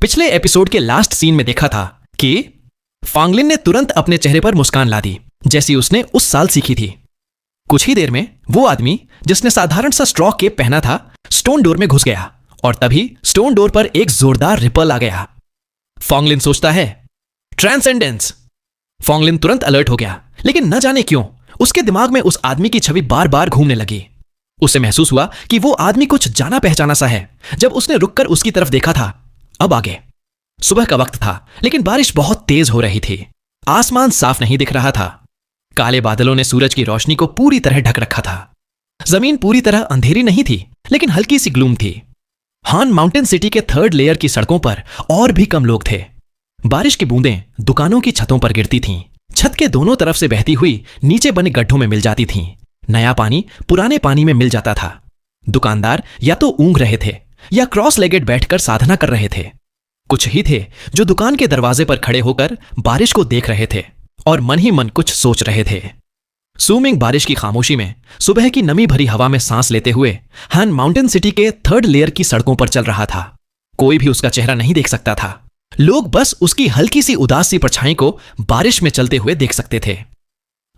पिछले एपिसोड के last scene में देखा था कि फांगलिन ने तुरंत अपने चेहरे पर मुस्कान ला दी, जैसी उसने उस साल सीखी थी। कुछ ही देर में वो आदमी जिसने साधारण सा स्ट्रॉ केप पहना था स्टोन डोर में घुस गया और तभी स्टोन डोर पर एक जोरदार रिपल आ गया। फांगलिन सोचता है, ट्रांसेंडेंस। फांगलिन तुरंत अलर्ट हो गया, लेकिन न जाने क्यों उसके दिमाग में उस आदमी की छवि बार बार घूमने लगी। उसे महसूस हुआ कि वो आदमी कुछ जाना पहचाना सा है। जब उसने रुककर उसकी तरफ देखा था, अब आगे सुबह का वक्त था, लेकिन बारिश बहुत तेज हो रही थी। आसमान साफ नहीं दिख रहा था। काले बादलों ने सूरज की रोशनी को पूरी तरह ढक रखा था। जमीन पूरी तरह अंधेरी नहीं थी, लेकिन हल्की सी ग्लूम थी। हान माउंटेन सिटी के 3rd लेयर की सड़कों पर और भी कम लोग थे। बारिश की बूंदें दुकानों की छतों पर गिरती थीं। छत के दोनों तरफ से बहती हुई नीचे बने गड्ढों में मिल जाती थीं। नया पानी पुराने पानी में मिल जाता था। दुकानदार या तो ऊँघ रहे थे या क्रॉस लेगेड बैठकर साधना कर रहे थे। कुछ ही थे जो दुकान के दरवाजे पर खड़े होकर बारिश को देख रहे थे और मन ही मन कुछ सोच रहे थे। सूमिंग बारिश की खामोशी में सुबह की नमी भरी हवा में सांस लेते हुए हान माउंटेन सिटी के 3rd लेयर की सड़कों पर चल रहा था। कोई भी उसका चेहरा नहीं देख सकता था। लोग बस उसकी हल्की सी उदास सी परछाई को बारिश में चलते हुए देख सकते थे।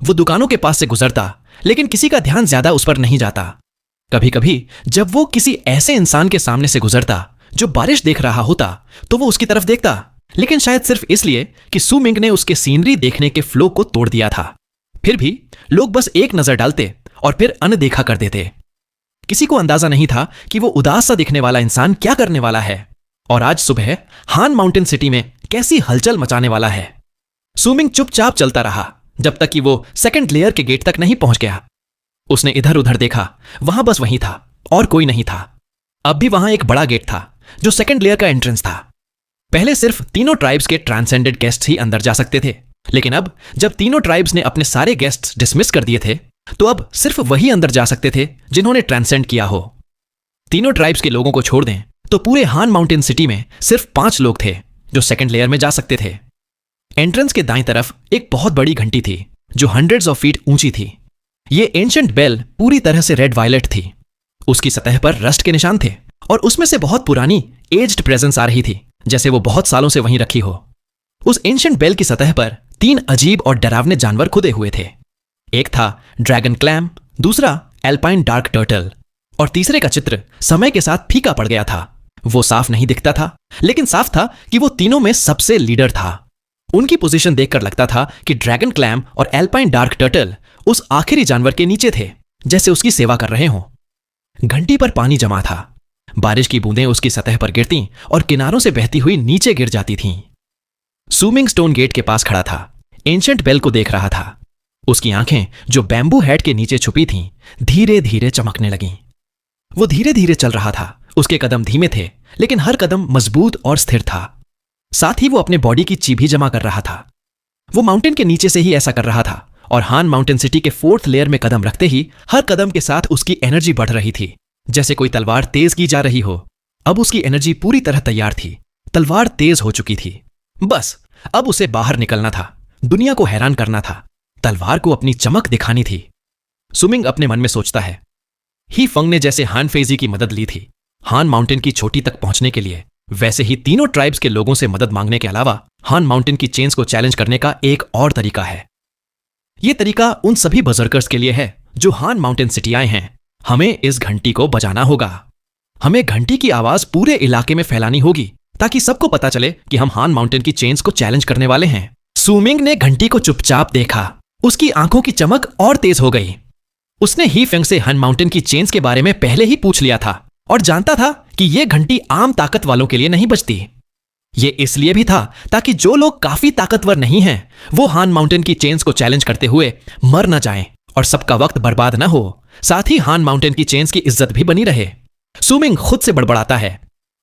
वो दुकानों के पास से गुजरता, लेकिन किसी का ध्यान ज्यादा उस पर नहीं जाता। कभी कभी जब वो किसी ऐसे इंसान के सामने से गुजरता जो बारिश देख रहा होता, तो वो उसकी तरफ देखता, लेकिन शायद सिर्फ इसलिए कि सूमिंग ने उसके सीनरी देखने के फ्लो को तोड़ दिया था। फिर भी लोग बस एक नजर डालते और फिर अनदेखा कर देते। किसी को अंदाजा नहीं था कि वो उदास सा दिखने वाला इंसान क्या करने वाला है और आज सुबह हान माउंटेन सिटी में कैसी हलचल मचाने वाला है। सूमिंग चुपचाप चलता रहा जब तक कि वो 2nd लेयर के गेट तक नहीं पहुंच गया। उसने इधर उधर देखा, वहां बस वही था और कोई नहीं था। अब भी वहां एक बड़ा गेट था जो 2nd लेयर का एंट्रेंस था। पहले सिर्फ तीनों ट्राइब्स के ट्रांसेंडेड गेस्ट्स ही अंदर जा सकते थे, लेकिन अब जब तीनों ट्राइब्स ने अपने सारे गेस्ट्स डिसमिस कर दिए थे, तो अब सिर्फ वही अंदर जा सकते थे जिन्होंने ट्रांसेंड किया हो। तीनों ट्राइब्स के लोगों को छोड़ दें तो पूरे हान माउंटेन सिटी में सिर्फ 5 लोग थे जो 2nd लेयर में जा सकते थे। एंट्रेंस के दाईं तरफ एक बहुत बड़ी घंटी थी जो हंड्रेड्स ऑफ फीट ऊंची थी। ये एंशिएंट बेल पूरी तरह से रेड वायलेट थी। उसकी सतह पर रस्ट के निशान थे और उसमें से बहुत पुरानी एज्ड प्रेजेंस आ रही थी, जैसे वो बहुत सालों से वहीं रखी हो। उस एंशिएंट बेल की सतह पर 3 अजीब और डरावने जानवर खुदे हुए थे। एक था ड्रैगन क्लैम, दूसरा एल्पाइन डार्क टर्टल और तीसरे का चित्र समय के साथ फीका पड़ गया था। वो साफ नहीं दिखता था, लेकिन साफ था कि वो तीनों में सबसे लीडर था। उनकी पोजीशन देखकर लगता था कि ड्रैगन क्लैम और एल्पाइन डार्क टर्टल उस आखिरी जानवर के नीचे थे, जैसे उसकी सेवा कर रहे हों। घंटी पर पानी जमा था। बारिश की बूंदें उसकी सतह पर गिरती और किनारों से बहती हुई नीचे गिर जाती थीं। सूमिंग स्टोन गेट के पास खड़ा था, एंशिएंट बेल को देख रहा था। उसकी आंखें जो बैम्बू हेड के नीचे छुपी थीं, धीरे धीरे चमकने लगीं। वो धीरे धीरे चल रहा था। उसके कदम धीमे थे, लेकिन हर कदम मजबूत और स्थिर था। साथ ही वो अपने बॉडी की ची भी जमा कर रहा था। वो माउंटेन के नीचे से ही ऐसा कर रहा था और हान माउंटेन सिटी के 4th लेयर में कदम रखते ही हर कदम के साथ उसकी एनर्जी बढ़ रही थी, जैसे कोई तलवार तेज की जा रही हो। अब उसकी एनर्जी पूरी तरह तैयार थी। तलवार तेज हो चुकी थी। बस अब उसे बाहर निकलना था, दुनिया को हैरान करना था, तलवार को अपनी चमक दिखानी थी। सुमिंग अपने मन में सोचता है, ही फंग ने जैसे हान फेजी की मदद ली थी हान माउंटेन की चोटी तक पहुंचने के लिए, वैसे ही तीनों ट्राइब्स के लोगों से मदद मांगने के अलावा हान माउंटेन की चेन्स को चैलेंज करने का एक और तरीका है। यह तरीका उन सभी बजर्कर्स के लिए है जो हान माउंटेन सिटी आए हैं। हमें इस घंटी को बजाना होगा। हमें घंटी की आवाज पूरे इलाके में फैलानी होगी ताकि सबको पता चले कि हम हान माउंटेन की चेन्स को चैलेंज करने वाले हैं। सूमिंग ने घंटी को चुपचाप देखा। उसकी आंखों की चमक और तेज हो गई। उसने ही फेंग से हान माउंटेन की चेन्स के बारे में पहले ही पूछ लिया था और जानता था कि यह घंटी आम ताकत वालों के लिए नहीं बजती। ये इसलिए भी था ताकि जो लोग काफी ताकतवर नहीं हैं, वो हान माउंटेन की चेन्स को चैलेंज करते हुए मर न जाएं और सबका वक्त बर्बाद न हो। साथ ही हान माउंटेन की चेन्स की इज्जत भी बनी रहे। सूमिंग खुद से बड़बड़ाता है,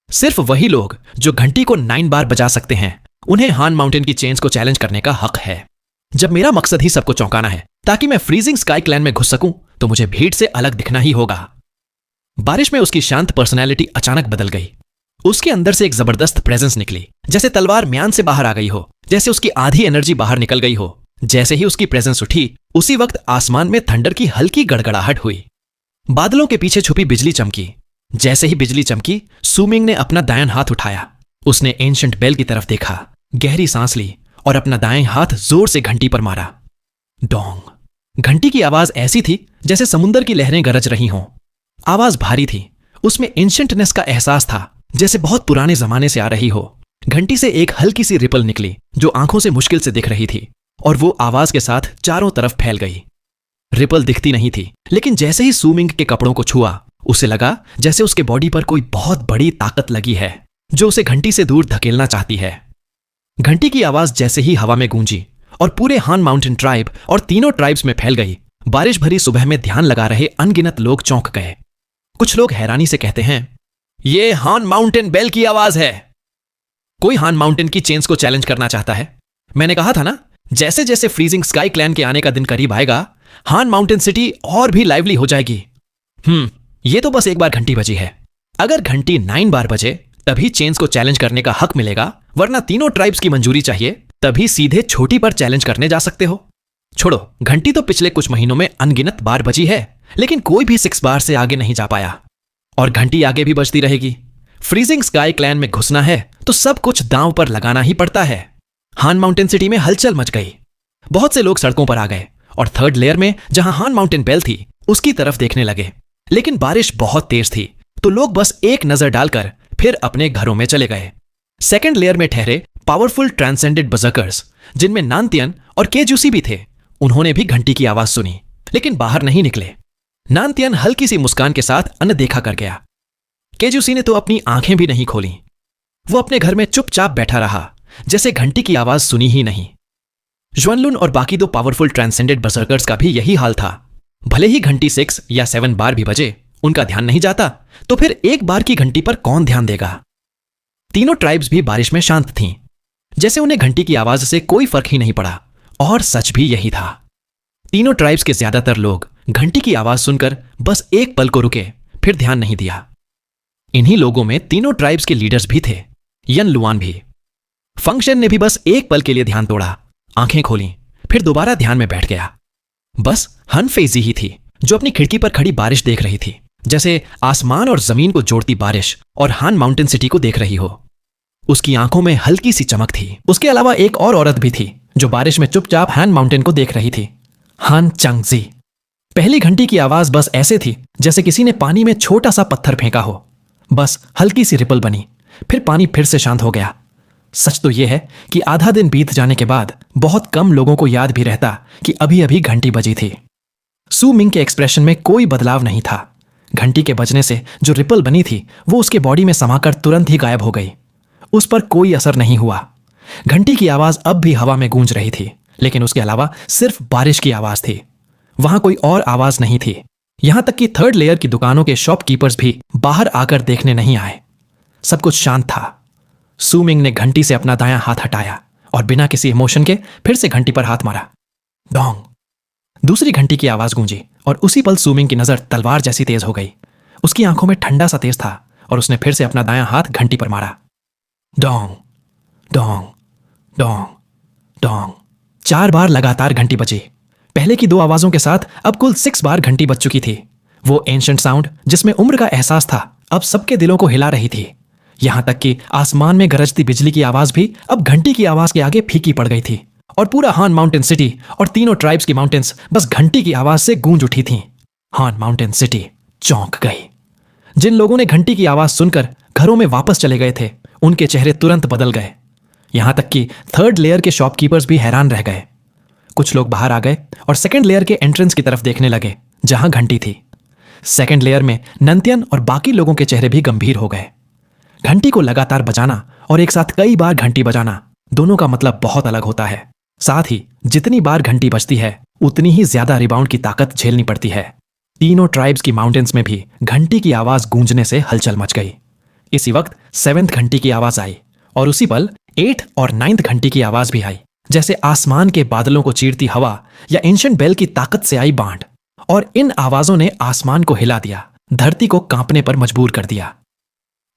सिर्फ वही लोग जो घंटी को 9 बार बजा सकते हैं, उन्हें हान माउंटेन की चेन्स को चैलेंज करने का हक है। जब मेरा मकसद ही सबको चौंकाना है ताकि मैं फ्रीजिंग स्काई क्लैन में घुस सकूं, तो मुझे भीड़ से अलग दिखना ही होगा। बारिश में उसकी शांत पर्सनैलिटी अचानक बदल गई। उसके अंदर से एक जबरदस्त प्रेजेंस निकली, जैसे तलवार म्यान से बाहर आ गई हो, जैसे उसकी आधी एनर्जी बाहर निकल गई हो। जैसे ही उसकी प्रेजेंस उठी, उसी वक्त आसमान में थंडर की हल्की गड़गड़ाहट हुई। बादलों के पीछे छुपी बिजली चमकी। जैसे ही बिजली चमकी, सूमिंग ने अपना दायां हाथ उठाया उसने एंशंट बेल की तरफ देखा, गहरी सांस ली और अपना दाएं हाथ जोर से घंटी पर मारा। डोंग। घंटी की आवाज ऐसी थी जैसे समुद्र की लहरें गरज रही हों। आवाज भारी थी, उसमें एंशंटनेस का एहसास था, जैसे बहुत पुराने जमाने से आ रही हो। घंटी से एक हल्की सी रिपल निकली जो आंखों से मुश्किल से दिख रही थी, और वो आवाज के साथ चारों तरफ फैल गई। रिपल दिखती नहीं थी, लेकिन जैसे ही सू मिंग के कपड़ों को छुआ, उसे लगा जैसे उसके बॉडी पर कोई बहुत बड़ी ताकत लगी है जो उसे घंटी से दूर धकेलना चाहती है। घंटी की आवाज जैसे ही हवा में गूंजी और पूरे हान माउंटेन ट्राइब और तीनों ट्राइब्स में फैल गई, बारिश भरी सुबह में ध्यान लगा रहे अनगिनत लोग चौंक गए। कुछ लोग हैरानी से कहते हैं, ये हान माउंटेन बेल की आवाज है। कोई हान माउंटेन की चेन्स को चैलेंज करना चाहता है। मैंने कहा था ना, जैसे जैसे फ्रीजिंग स्काई क्लैन के आने का दिन करीब आएगा, हान माउंटेन सिटी और भी लाइवली हो जाएगी। ये तो बस एक बार घंटी बजी है। अगर घंटी 9 बार बजे तभी चेन्स को चैलेंज करने का हक मिलेगा, वरना तीनों ट्राइब्स की मंजूरी चाहिए, तभी सीधे छोटी पर चैलेंज करने जा सकते हो। छोड़ो, घंटी तो पिछले कुछ महीनों में अनगिनत बार बजी है, लेकिन कोई भी 6 बार से आगे नहीं जा पाया, और घंटी आगे भी बजती रहेगी। फ्रीजिंग स्काई क्लैन में घुसना है तो सब कुछ दांव पर लगाना ही पड़ता है। हान माउंटेन सिटी में हलचल मच गई। बहुत से लोग सड़कों पर आ गए और थर्ड लेयर में जहां हान माउंटेन बेल थी उसकी तरफ देखने लगे, लेकिन बारिश बहुत तेज थी, तो लोग बस एक नजर डालकर फिर अपने घरों में चले गए। सेकंड लेयर में ठहरे पावरफुल ट्रांसेंडेड बजर्कर्स, जिनमें नानतियन और केजूसी भी थे, उन्होंने भी घंटी की आवाज सुनी, लेकिन बाहर नहीं निकले। नानतियन हल्की सी मुस्कान के साथ अनदेखा कर गया। केजूसी ने तो अपनी आंखें भी नहीं खोली। वो अपने घर में चुपचाप बैठा रहा, जैसे घंटी की आवाज सुनी ही नहीं। ज्वानलुन और बाकी 2 पावरफुल ट्रांसेंडेड बजर्कर्स का भी यही हाल था। भले ही घंटी 6 या 7 बार भी बजे, उनका ध्यान नहीं जाता, तो फिर एक बार की घंटी पर कौन ध्यान देगा। तीनों ट्राइब्स भी बारिश में शांत थीं, जैसे उन्हें घंटी की आवाज से कोई फर्क ही नहीं पड़ा, और सच भी यही था। तीनों ट्राइब्स के ज्यादातर लोग घंटी की आवाज सुनकर बस एक पल को रुके, फिर ध्यान नहीं दिया। इन्हीं लोगों में तीनों ट्राइब्स के लीडर्स भी थे, यन लुआन भी। फंक्शन ने भी बस एक पल के लिए ध्यान तोड़ा, आंखें खोली, फिर दोबारा ध्यान में बैठ गया। बस हन फेजी ही थी जो अपनी खिड़की पर खड़ी बारिश देख रही थी, जैसे आसमान और जमीन को जोड़ती बारिश और हान माउंटेन सिटी को देख रही हो। उसकी आंखों में हल्की सी चमक थी। उसके अलावा एक और औरत भी थी जो बारिश में चुपचाप हान माउंटेन को देख रही थी, हान चंगजी। पहली घंटी की आवाज बस ऐसे थी जैसे किसी ने पानी में छोटा सा पत्थर फेंका हो। बस हल्की सी रिपल बनी, फिर पानी फिर से शांत हो गया। सच तो यह है कि आधा दिन बीत जाने के बाद बहुत कम लोगों को याद भी रहता कि अभी अभी घंटी बजी थी। सू मिंग के एक्सप्रेशन में कोई बदलाव नहीं था। घंटी के बजने से जो रिपल बनी थी वो उसके बॉडी में समाकर तुरंत ही गायब हो गई। उस पर कोई असर नहीं हुआ। घंटी की आवाज अब भी हवा में गूंज रही थी, लेकिन उसके अलावा सिर्फ बारिश की आवाज थी। वहां कोई और आवाज नहीं थी। यहां तक कि थर्ड लेयर की दुकानों के शॉपकीपर्स भी बाहर आकर देखने नहीं आए। सब कुछ शांत था। सू मिंग ने घंटी से अपना दायां हाथ हटाया और बिना किसी इमोशन के फिर से घंटी पर हाथ मारा। डोंग। दूसरी घंटी की आवाज गूंजी और उसी पल सू मिंग की नजर तलवार जैसी तेज हो गई। उसकी आंखों में ठंडा सा तेज था और उसने फिर से अपना दायां हाथ घंटी पर मारा। Dong Dong Dong Dong. 4 बार लगातार घंटी बजी। पहले की 2 आवाजों के साथ अब कुल 6 बार घंटी बज चुकी थी। वो एंशंट साउंड जिसमें उम्र का एहसास था अब सबके दिलों को हिला रही थी। यहां तक कि आसमान में गरजती बिजली की आवाज भी अब घंटी की आवाज के आगे फीकी पड़ गई थी, और पूरा हान माउंटेन सिटी और तीनों ट्राइब्स की माउंटेन्स बस घंटी की आवाज से गूंज उठी थीं। हान माउंटेन सिटी चौंक गई। जिन लोगों ने घंटी की आवाज सुनकर घरों में वापस चले गए थे, उनके चेहरे तुरंत बदल गए। यहां तक कि थर्ड लेयर के शॉपकीपर्स भी हैरान रह गए। कुछ लोग बाहर आ गए और सेकंड लेयर के एंट्रेंस की तरफ देखने लगे जहां घंटी थी। सेकंड लेयर में नंतियन और बाकी लोगों के चेहरे भी गंभीर हो गए। घंटी को लगातार बजाना और एक साथ कई बार घंटी बजाना, दोनों का मतलब बहुत अलग होता है। साथ ही जितनी बार घंटी बजती है उतनी ही ज्यादा रिबाउंड की ताकत झेलनी पड़ती है। तीनों ट्राइब्स की माउंटेन्स में भी घंटी की आवाज गूंजने से हलचल मच गई। इसी वक्त 7th घंटी की आवाज आई और उसी पल 8th और 9th घंटी की आवाज भी आई, जैसे आसमान के बादलों को चीरती हवा या एंशंट बेल की ताकत से आई बांट। और इन आवाजों ने आसमान को हिला दिया, धरती को कांपने पर मजबूर कर दिया।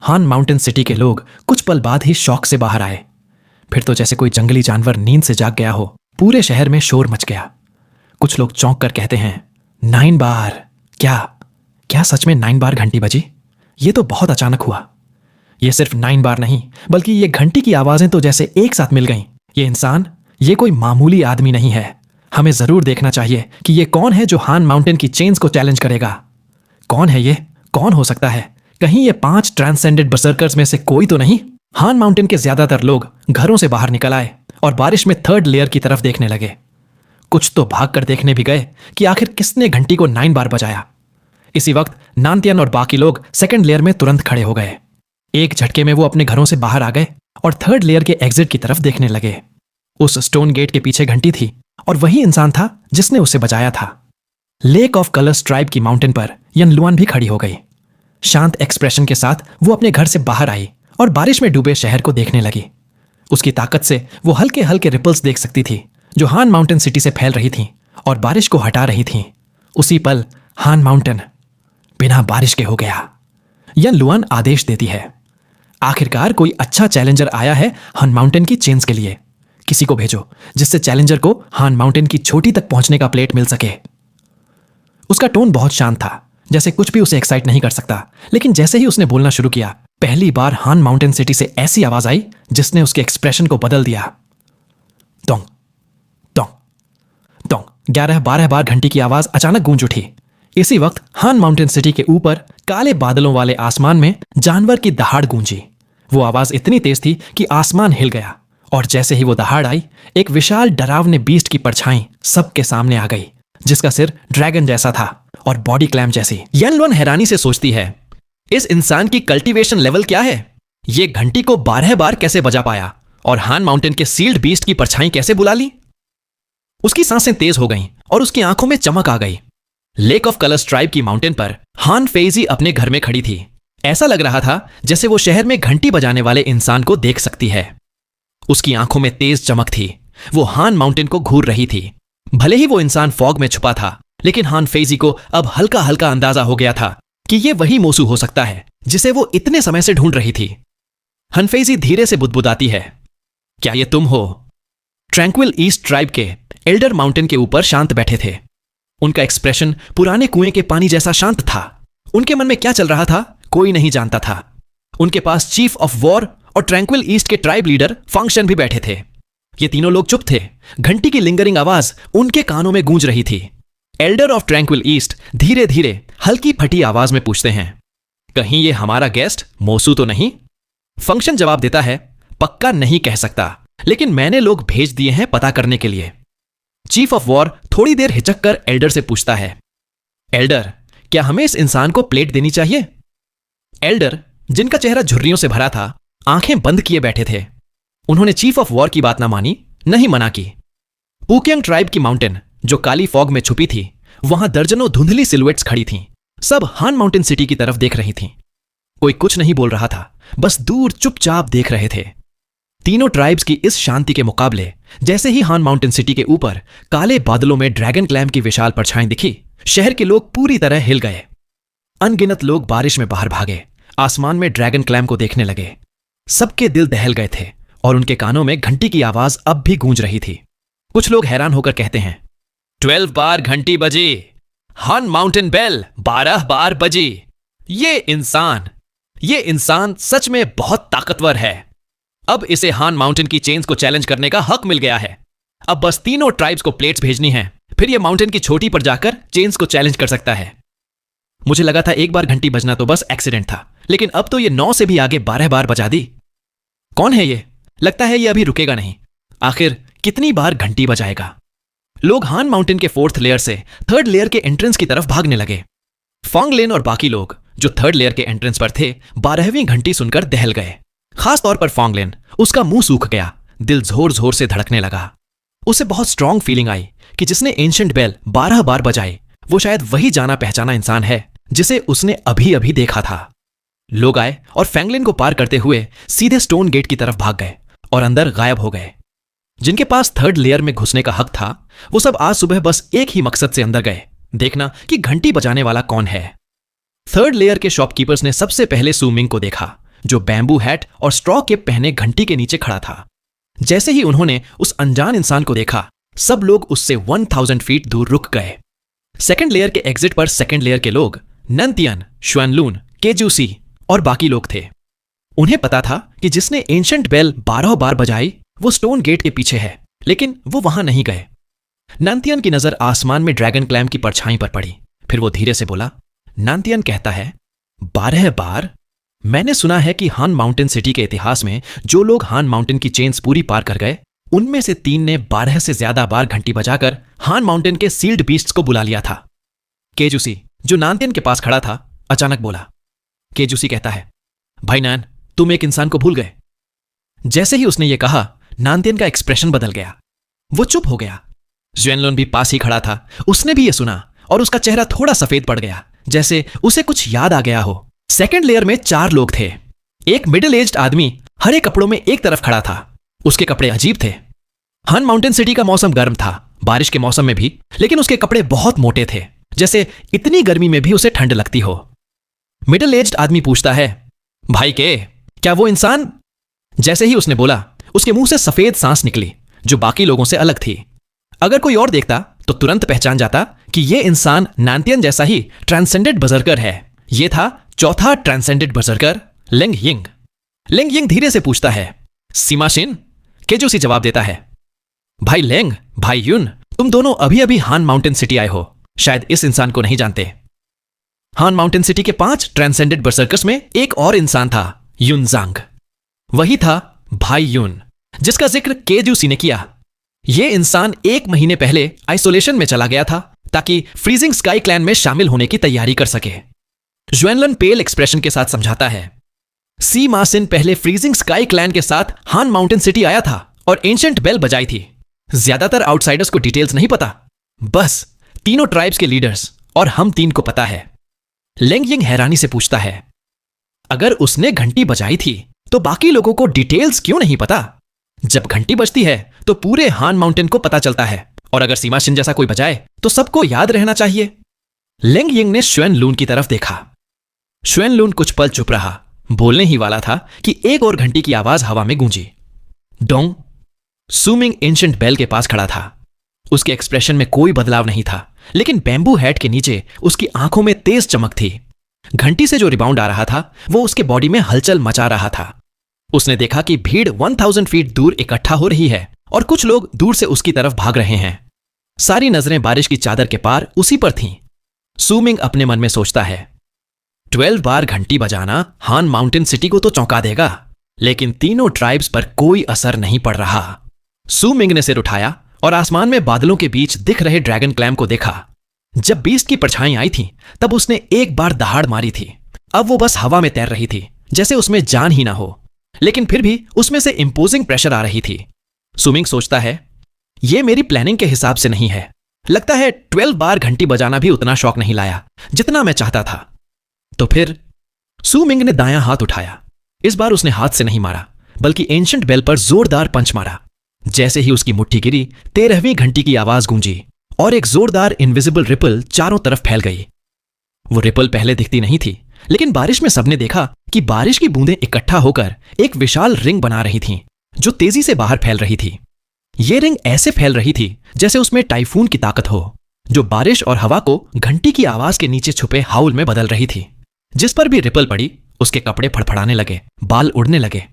हान माउंटेन सिटी के लोग कुछ पल बाद ही शौक से बाहर आए। फिर तो जैसे कोई जंगली जानवर नींद से जाग गया हो, पूरे शहर में शोर मच गया। कुछ लोग चौंक कर कहते हैं, 9 बार? क्या क्या सच में 9 बार घंटी बजी? ये तो बहुत अचानक हुआ। ये सिर्फ 9 बार नहीं, बल्कि ये घंटी की आवाजें तो जैसे एक साथ मिल गईं। ये इंसान, ये कोई मामूली आदमी नहीं है। हमें जरूर देखना चाहिए कि ये कौन है जो हान माउंटेन की चेन्स को चैलेंज करेगा। कौन है ये? कौन हो सकता है? कहीं ये 5 ट्रांसेंडेड बर्सर्कर्स में से कोई तो नहीं? हान माउंटेन के ज्यादातर लोग घरों से बाहर निकल आए और बारिश में 3rd लेयर की तरफ देखने लगे। कुछ तो भागकर देखने भी गए कि आखिर किसने घंटी को 9 बार बजाया। इसी वक्त नानतियन और बाकी लोग 2nd लेयर में तुरंत खड़े हो गए। एक झटके में वो अपने घरों से बाहर आ गए और 3rd लेयर के एग्जिट की तरफ देखने लगे। उस स्टोन गेट के पीछे घंटी थी और वही इंसान था जिसने उसे बजाया था। लेक ऑफ कलर्स ट्राइब की माउंटेन पर यन लुआन भी खड़ी हो गई। शांत एक्सप्रेशन के साथ वो अपने घर से बाहर आई और बारिश में डूबे शहर को देखने लगी। उसकी ताकत से वो हल्के हल्के रिपल्स देख सकती थी जो हान माउंटेन सिटी से फैल रही थीं और बारिश को हटा रही थीं। उसी पल हान माउंटेन बिना बारिश के हो गया। यन लुआन आदेश देती है, आखिरकार कोई अच्छा चैलेंजर आया है हान माउंटेन की चेन्स के लिए। किसी को भेजो जिससे चैलेंजर को हान माउंटेन की चोटी तक पहुंचने का प्लेट मिल सके। उसका टोन बहुत शांत था, जैसे कुछ भी उसे एक्साइट नहीं कर सकता। लेकिन जैसे ही उसने बोलना शुरू किया, पहली बार हान माउंटेन सिटी से ऐसी आवाज आई जिसने उसके एक्सप्रेशन को बदल दिया। टोंग टोंग टोंग 11-12 बार घंटी की आवाज अचानक गूंज उठी। इसी वक्त हान माउंटेन सिटी के ऊपर काले बादलों वाले आसमान में जानवर की दहाड़ गूंजी। वो आवाज इतनी तेज थी कि आसमान हिल गया और जैसे ही वो दहाड़ आई, एक विशाल डरावने बीस्ट की परछाई सबके सामने आ गई, जिसका सिर ड्रैगन जैसा था और बॉडी क्लैम जैसी। यन लुआन हैरानी से सोचती है, इस इंसान की कल्टीवेशन लेवल क्या है? ये घंटी को 12 बार कैसे बजा पाया और हान माउंटेन के सील्ड बीस्ट की परछाई कैसे बुला ली? उसकी सांसें तेज हो गईं और उसकी आंखों में चमक आ गई। लेक ऑफ कलर्स ट्राइब की माउंटेन पर हान फेजी अपने घर में खड़ी थी। ऐसा लग रहा था जैसे वो शहर में घंटी बजाने वाले इंसान को देख सकती है। उसकी आंखों में तेज चमक थी। वो हान माउंटेन को घूर रही थी। भले ही वो इंसान फॉग में छुपा था, लेकिन हान फेजी को अब हल्का हल्का अंदाजा हो गया था कि ये वही मोसू हो सकता है जिसे वो इतने समय से ढूंढ रही थी। हनफेजी धीरे से बुदबुदाती है, क्या ये तुम हो? ट्रैंक्विल ईस्ट ट्राइब के एल्डर माउंटेन के ऊपर शांत बैठे थे। उनका एक्सप्रेशन पुराने कुएं के पानी जैसा शांत था। उनके मन में क्या चल रहा था कोई नहीं जानता था। उनके पास चीफ ऑफ वॉर और ट्रैंक्विल ईस्ट के ट्राइब लीडर फंक्शन भी बैठे थे। ये तीनों लोग चुप थे। घंटी की लिंगरिंग आवाज उनके कानों में गूंज रही थी। एल्डर ऑफ ट्रैंक्विल ईस्ट धीरे धीरे हल्की फटी आवाज में पूछते हैं, कहीं ये हमारा गेस्ट मोसू तो नहीं? फंक्शन जवाब देता है, पक्का नहीं कह सकता, लेकिन मैंने लोग भेज दिए हैं पता करने के लिए। चीफ ऑफ वॉर थोड़ी देर हिचक कर एल्डर से पूछता है, एल्डर, क्या हमें इस इंसान को प्लेट देनी चाहिए? एल्डर, जिनका चेहरा झुर्रियों से भरा था, आंखें बंद किए बैठे थे। उन्होंने चीफ ऑफ वॉर की बात ना मानी, नहीं मना की। पुकियांग ट्राइब की माउंटेन जो काली फॉग में छुपी थी, वहां दर्जनों धुंधली सिलुएट्स खड़ी थीं। सब हान माउंटेन सिटी की तरफ देख रही थीं। कोई कुछ नहीं बोल रहा था, बस दूर चुपचाप देख रहे थे। तीनों ट्राइब्स की इस शांति के मुकाबले जैसे ही हान माउंटेन सिटी के ऊपर काले बादलों में ड्रैगन क्लैम की विशाल परछाई दिखी, शहर के लोग पूरी तरह हिल गए। अनगिनत लोग बारिश में बाहर भागे, आसमान में ड्रैगन क्लैम को देखने लगे। सबके दिल दहल गए थे और उनके कानों में घंटी की आवाज अब भी गूंज रही थी। कुछ लोग हैरान होकर कहते हैं, 12 बार घंटी बजी, हान माउंटेन बेल 12 बार बजी। ये इंसान सच में बहुत ताकतवर है। अब इसे हान माउंटेन की चेन्स को चैलेंज करने का हक मिल गया है। अब बस तीनों ट्राइब्स को प्लेट्स भेजनी है, फिर ये माउंटेन की चोटी पर जाकर चेन्स को चैलेंज कर सकता है। मुझे लगा था एक बार घंटी बजना तो बस एक्सीडेंट था, लेकिन अब तो ये 9 से भी आगे 12 बार बजा दी। कौन है ये? लगता है ये अभी रुकेगा नहीं। आखिर कितनी बार घंटी बजाएगा? लोग हान माउंटेन के 4th लेयर से 3rd लेयर के एंट्रेंस की तरफ भागने लगे। फॉन्गलेन और बाकी लोग जो 3rd लेयर के एंट्रेंस पर थे, 12वीं घंटी सुनकर दहल गए। खास तौर पर फॉन्गलेन, उसका मुंह सूख गया, दिल जोर जोर से धड़कने लगा। उसे बहुत स्ट्रांग फीलिंग आई कि जिसने एंशिएंट बेल 12 बार बजाई, वो शायद वही जाना पहचाना इंसान है जिसे उसने अभी अभी देखा था। लोग आए और फैंगलिन को पार करते हुए सीधे स्टोन गेट की तरफ भाग गए और अंदर गायब हो गए। जिनके पास 3rd लेयर में घुसने का हक था, वो सब आज सुबह बस एक ही मकसद से अंदर गए, देखना कि घंटी बजाने वाला कौन है। 3rd लेयर के शॉपकीपर्स ने सबसे पहले सूमिंग को देखा, जो बैम्बू हैट और स्ट्रॉ के पहने घंटी के नीचे खड़ा था। जैसे ही उन्होंने उस अनजान इंसान को देखा, सब लोग उससे 1000 फीट दूर रुक गए। 2nd लेयर के एग्जिट पर 2nd लेयर के लोग नंतियन, श्वेनलून, केजूसी और बाकी लोग थे। उन्हें पता था कि जिसने एंशंट बेल 12 बार बजाई वो स्टोन गेट के पीछे है, लेकिन वो वहां नहीं गए। नांतियन की नजर आसमान में ड्रैगन क्लैम की परछाई पर पड़ी। फिर वो धीरे से बोला, नांतियन कहता है 12 बार? मैंने सुना है कि हान माउंटेन सिटी के इतिहास में जो लोग हान माउंटेन की चेन्स पूरी पार कर गए, उनमें से 3 ने 12 से ज्यादा बार घंटी बजाकर हान माउंटेन के सील्ड बीस्ट्स को बुला लिया था। केजूसी, जो नांतियन के पास खड़ा था, अचानक बोला। केजूसी कहता है, भाई नान, तुम एक इंसान को भूल गए। जैसे ही उसने ये कहा, नांतियन का एक्सप्रेशन बदल गया। वो चुप हो गया। ज्वेनलोन भी पास ही खड़ा था। उसने भी ये सुना और उसका चेहरा थोड़ा सफेद पड़ गया, जैसे उसे कुछ याद आ गया हो। सेकंड लेयर में 4 लोग थे। एक मिडिल एज्ड आदमी हरे कपड़ों में एक तरफ खड़ा था। उसके कपड़े अजीब थे। हान माउंटेन सिटी का मौसम गर्म था, बारिश के मौसम में भी, लेकिन उसके कपड़े बहुत मोटे थे, जैसे इतनी गर्मी में भी उसे ठंड लगती हो। मिडिल एज्ड आदमी पूछता है, भाई के, क्या वो इंसान? जैसे ही उसने बोला, उसके मुंह से सफेद सांस निकली जो बाकी लोगों से अलग थी। अगर कोई और देखता तो तुरंत पहचान जाता कि यह इंसान नांतियन जैसा ही ट्रांसेंडेंट बजर्कर है। यह था चौथा transcendent berserker, Leng Ying. Leng Ying धीरे से पूछता है, सीमाशिन? केजूसी जवाब देता है, भाई लेंग, भाई युन, तुम दोनों अभी अभी हान माउंटेन सिटी आए हो, शायद इस इंसान को नहीं जानते। हान माउंटेन सिटी के 5 ट्रांसेंडेंट बर्सर्कर्स में एक और इंसान था, युनजांग। वही था भाई युन, जिसका जिक्र केजूसी ने किया। यह इंसान 1 महीने पहले आइसोलेशन में चला गया था ताकि फ्रीजिंग स्काई क्लैन में शामिल होने की तैयारी कर सके। ज्वेनलन पेल एक्सप्रेशन के साथ समझाता है, सी मासिन पहले फ्रीजिंग स्काई क्लैन के साथ हान माउंटेन सिटी आया था और एंशंट बेल बजाई थी। ज्यादातर आउटसाइडर्स को डिटेल्स नहीं पता, बस तीनों ट्राइब्स के लीडर्स और हम 3 को पता है। लेंग यिंग हैरानी से पूछता है, अगर उसने घंटी बजाई थी तो बाकी लोगों को डिटेल्स क्यों नहीं पता? जब घंटी बजती है तो पूरे हान माउंटेन को पता चलता है, और अगर सीमाशिन जैसा कोई बजाए तो सबको याद रहना चाहिए। लेंग यिंग ने श्वेन लून की तरफ देखा। श्वेन लून कुछ पल चुप रहा। बोलने ही वाला था कि एक और घंटी की आवाज हवा में गूंजी। डोंग। सूमिंग एंशंट बेल के पास खड़ा था। उसके एक्सप्रेशन में कोई बदलाव नहीं था, लेकिन बैम्बू हैट के नीचे उसकी आंखों में तेज चमक थी। घंटी से जो रिबाउंड आ रहा था वो उसके बॉडी में हलचल मचा रहा था। उसने देखा कि भीड़ 1000 फीट दूर इकट्ठा हो रही है और कुछ लोग दूर से उसकी तरफ भाग रहे हैं। सारी नजरें बारिश की चादर के पार उसी पर थीं। सूमिंग अपने मन में सोचता है, 12 बार घंटी बजाना हान माउंटेन सिटी को तो चौंका देगा, लेकिन तीनों ट्राइब्स पर कोई असर नहीं पड़ रहा। सूमिंग ने सिर उठाया और आसमान में बादलों के बीच दिख रहे ड्रैगन क्लैम को देखा। जब बीस्ट की परछाई आई थी तब उसने एक बार दहाड़ मारी थी। अब वो बस हवा में तैर रही थी, जैसे उसमें जान ही ना हो, लेकिन फिर भी उसमें से इंपोजिंग प्रेशर आ रही थी। सूमिंग सोचता है, यह मेरी प्लानिंग के हिसाब से नहीं है। लगता है 12 बार घंटी बजाना भी उतना शौक नहीं लाया जितना मैं चाहता था। तो फिर सूमिंग ने दायां हाथ उठाया। इस बार उसने हाथ से नहीं मारा, बल्कि एंशंट बेल पर जोरदार पंच मारा। जैसे ही उसकी मुट्ठी गिरी, 13वीं घंटी की आवाज गूंजी और एक जोरदार इनविजिबल रिपल चारों तरफ फैल गई। वो रिपल पहले दिखती नहीं थी, लेकिन बारिश में सबने देखा कि बारिश की बूंदें इकट्ठा होकर एक विशाल रिंग बना रही थीं, जो तेजी से बाहर फैल रही थी। ये रिंग ऐसे फैल रही थी जैसे उसमें टाइफून की ताकत हो, जो बारिश और हवा को घंटी की आवाज के नीचे छुपे हाउल में बदल रही थी। जिस पर भी रिपल पड़ी, उसके कपड़े फड़फड़ाने लगे, बाल उड़ने लगे।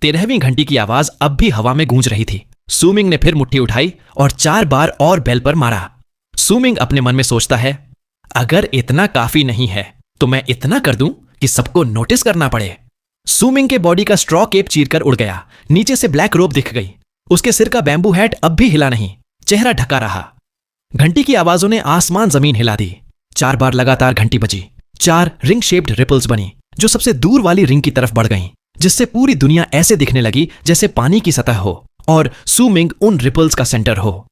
13वीं घंटी की आवाज अब भी हवा में गूंज रही थी। सूमिंग ने फिर मुट्ठी उठाई और 4 बार और बेल पर मारा। सूमिंग अपने मन में सोचता है, अगर इतना काफी नहीं है तो मैं इतना कर दूं कि सबको नोटिस करना पड़े। सूमिंग के बॉडी का स्ट्रॉ केप चीरकर उड़ गया। नीचे से ब्लैक रोब दिख गई। उसके सिर का बैम्बू हैट अब भी हिला नहीं, चेहरा ढका रहा। घंटी की आवाजों ने आसमान जमीन हिला दी। 4 बार लगातार घंटी बजी। 4 रिंग शेप्ड रिपल्स बनी, जो सबसे दूर वाली रिंग की तरफ बढ़ गईं, जिससे पूरी दुनिया ऐसे दिखने लगी जैसे पानी की सतह हो और सूमिंग उन रिपल्स का सेंटर हो।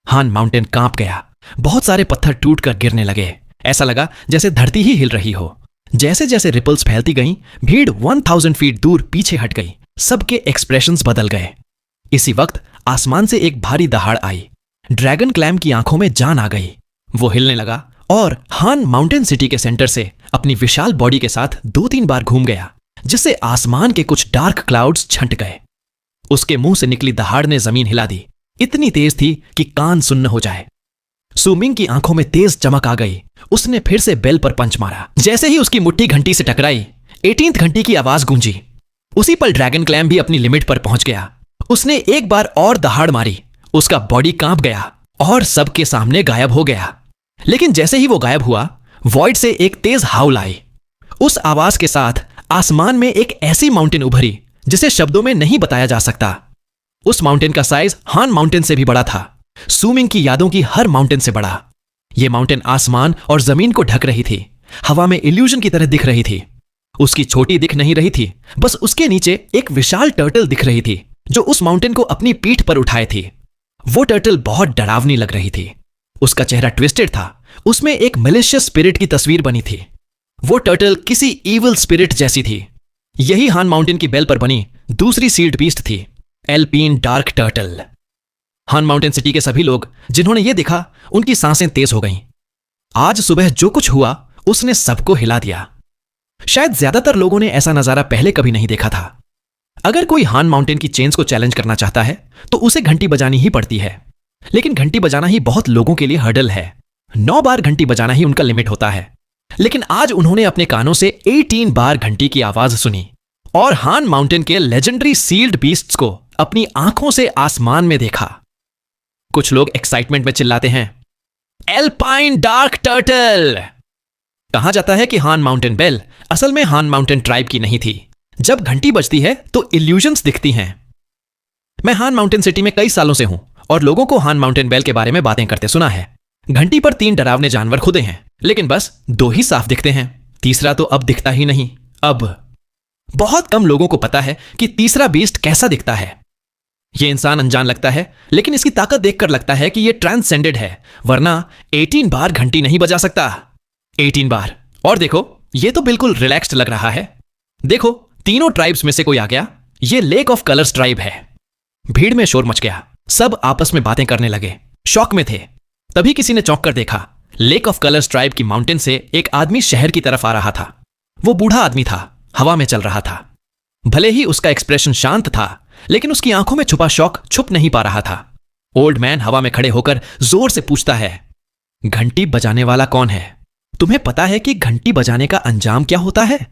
हान माउंटेन कांप गया। बहुत सारे पत्थर टूटकर गिरने लगे। ऐसा लगा जैसे धरती ही हिल रही हो। जैसे जैसे रिपल्स फैलती गईं, भीड़ 1000 फीट दूर पीछे हट गई। सबके एक्सप्रेशंस बदल गए। इसी वक्त आसमान से एक भारी दहाड़ आई। ड्रैगन क्लैम की आंखों में जान आ गई। वो हिलने लगा और हान माउंटेन सिटी के सेंटर से अपनी विशाल बॉडी के साथ 2-3 बार घूम गया, जिससे आसमान के कुछ डार्क क्लाउड्स छंट गए। उसके मुंह से निकली दहाड़ ने जमीन हिला दी। इतनी तेज थी कि कान सुन्न हो जाए। सूमिंग की आंखों में तेज चमक आ गई। उसने फिर से बेल पर पंच मारा। जैसे ही उसकी मुट्ठी घंटी से टकराई, 18th घंटी की आवाज गूंजी। उसी पल ड्रैगन क्लैम भी अपनी लिमिट पर पहुंच गया। उसने एक बार और दहाड़ मारी, उसका बॉडी कांप गया और सबके सामने गायब हो गया। लेकिन जैसे ही वो गायब हुआ, वॉइड से एक तेज हाउल आई। उस आवाज के साथ आसमान में एक ऐसी माउंटेन उभरी जिसे शब्दों में नहीं बताया जा सकता। उस माउंटेन का साइज हान माउंटेन से भी बड़ा था, सूमिंग की यादों की हर माउंटेन से बड़ा। यह माउंटेन आसमान और जमीन को ढक रही थी, हवा में इल्यूजन की तरह दिख रही थी। उसकी छोटी दिख नहीं रही थी, बस उसके नीचे एक विशाल टर्टल दिख रही थी जो उस माउंटेन को अपनी पीठ पर उठाए थी। वो टर्टल बहुत डरावनी लग रही थी। उसका चेहरा ट्विस्टेड था, उसमें एक मलिशियस स्पिरिट की तस्वीर बनी थी। वो टर्टल किसी इविल स्पिरिट जैसी थी। यही हान माउंटेन की बेल पर बनी दूसरी सील्ड बीस्ट थी, एल्पीन डार्क टर्टल। हान माउंटेन सिटी के सभी लोग जिन्होंने ये देखा, उनकी सांसें तेज हो गईं। आज सुबह जो कुछ हुआ उसने सबको हिला दिया। शायद ज्यादातर लोगों ने ऐसा नजारा पहले कभी नहीं देखा था। अगर कोई हान माउंटेन की चेन्स को चैलेंज करना चाहता है तो उसे घंटी बजानी ही पड़ती है। लेकिन घंटी बजाना ही बहुत लोगों के लिए हर्डल है। 9 बार घंटी बजाना ही उनका लिमिट होता है। लेकिन आज उन्होंने अपने कानों से 18 बार घंटी की आवाज सुनी और हान माउंटेन के लेजेंडरी सील्ड बीस्ट्स को अपनी आंखों से आसमान में देखा। कुछ लोग एक्साइटमेंट में चिल्लाते हैं, एल्पाइन डार्क टर्टल। कहा जाता है कि हान माउंटेन बेल असल में हान माउंटेन ट्राइब की नहीं थी। जब घंटी बजती है तो इल्यूजन्स दिखती हैं। मैं हान माउंटेन सिटी में कई सालों से हूं और लोगों को हान माउंटेन बेल के बारे में बातें करते सुना है। घंटी पर 3 डरावने जानवर खुदे हैं, लेकिन बस 2 ही साफ दिखते हैं। तीसरा तो अब दिखता ही नहीं। अब बहुत कम लोगों को पता है कि तीसरा बीस्ट कैसा दिखता है। यह इंसान अनजान लगता है, लेकिन इसकी ताकत देखकर लगता है कि यह ट्रांसेंडेड है, वरना 18 बार घंटी नहीं बजा सकता। 18 बार। और देखो, यह तो बिल्कुल रिलैक्स्ड लग रहा है। देखो, तीनों ट्राइब्स में से कोई आ गया। यह लेक ऑफ कलर्स ट्राइब है। भीड़ में शोर मच गया, सब आपस में बातें करने लगे, शॉक में थे। तभी किसी ने चौंक कर देखा। लेक ऑफ कलर्स ट्राइब की माउंटेन से एक आदमी शहर की तरफ आ रहा था। वो बूढ़ा आदमी था, हवा में चल रहा था। भले ही उसका एक्सप्रेशन शांत था, लेकिन उसकी आंखों में छुपा शौक छुप नहीं पा रहा था। ओल्ड मैन हवा में खड़े होकर जोर से पूछता है, घंटी बजाने वाला कौन है? तुम्हें पता है कि घंटी बजाने का अंजाम क्या होता है?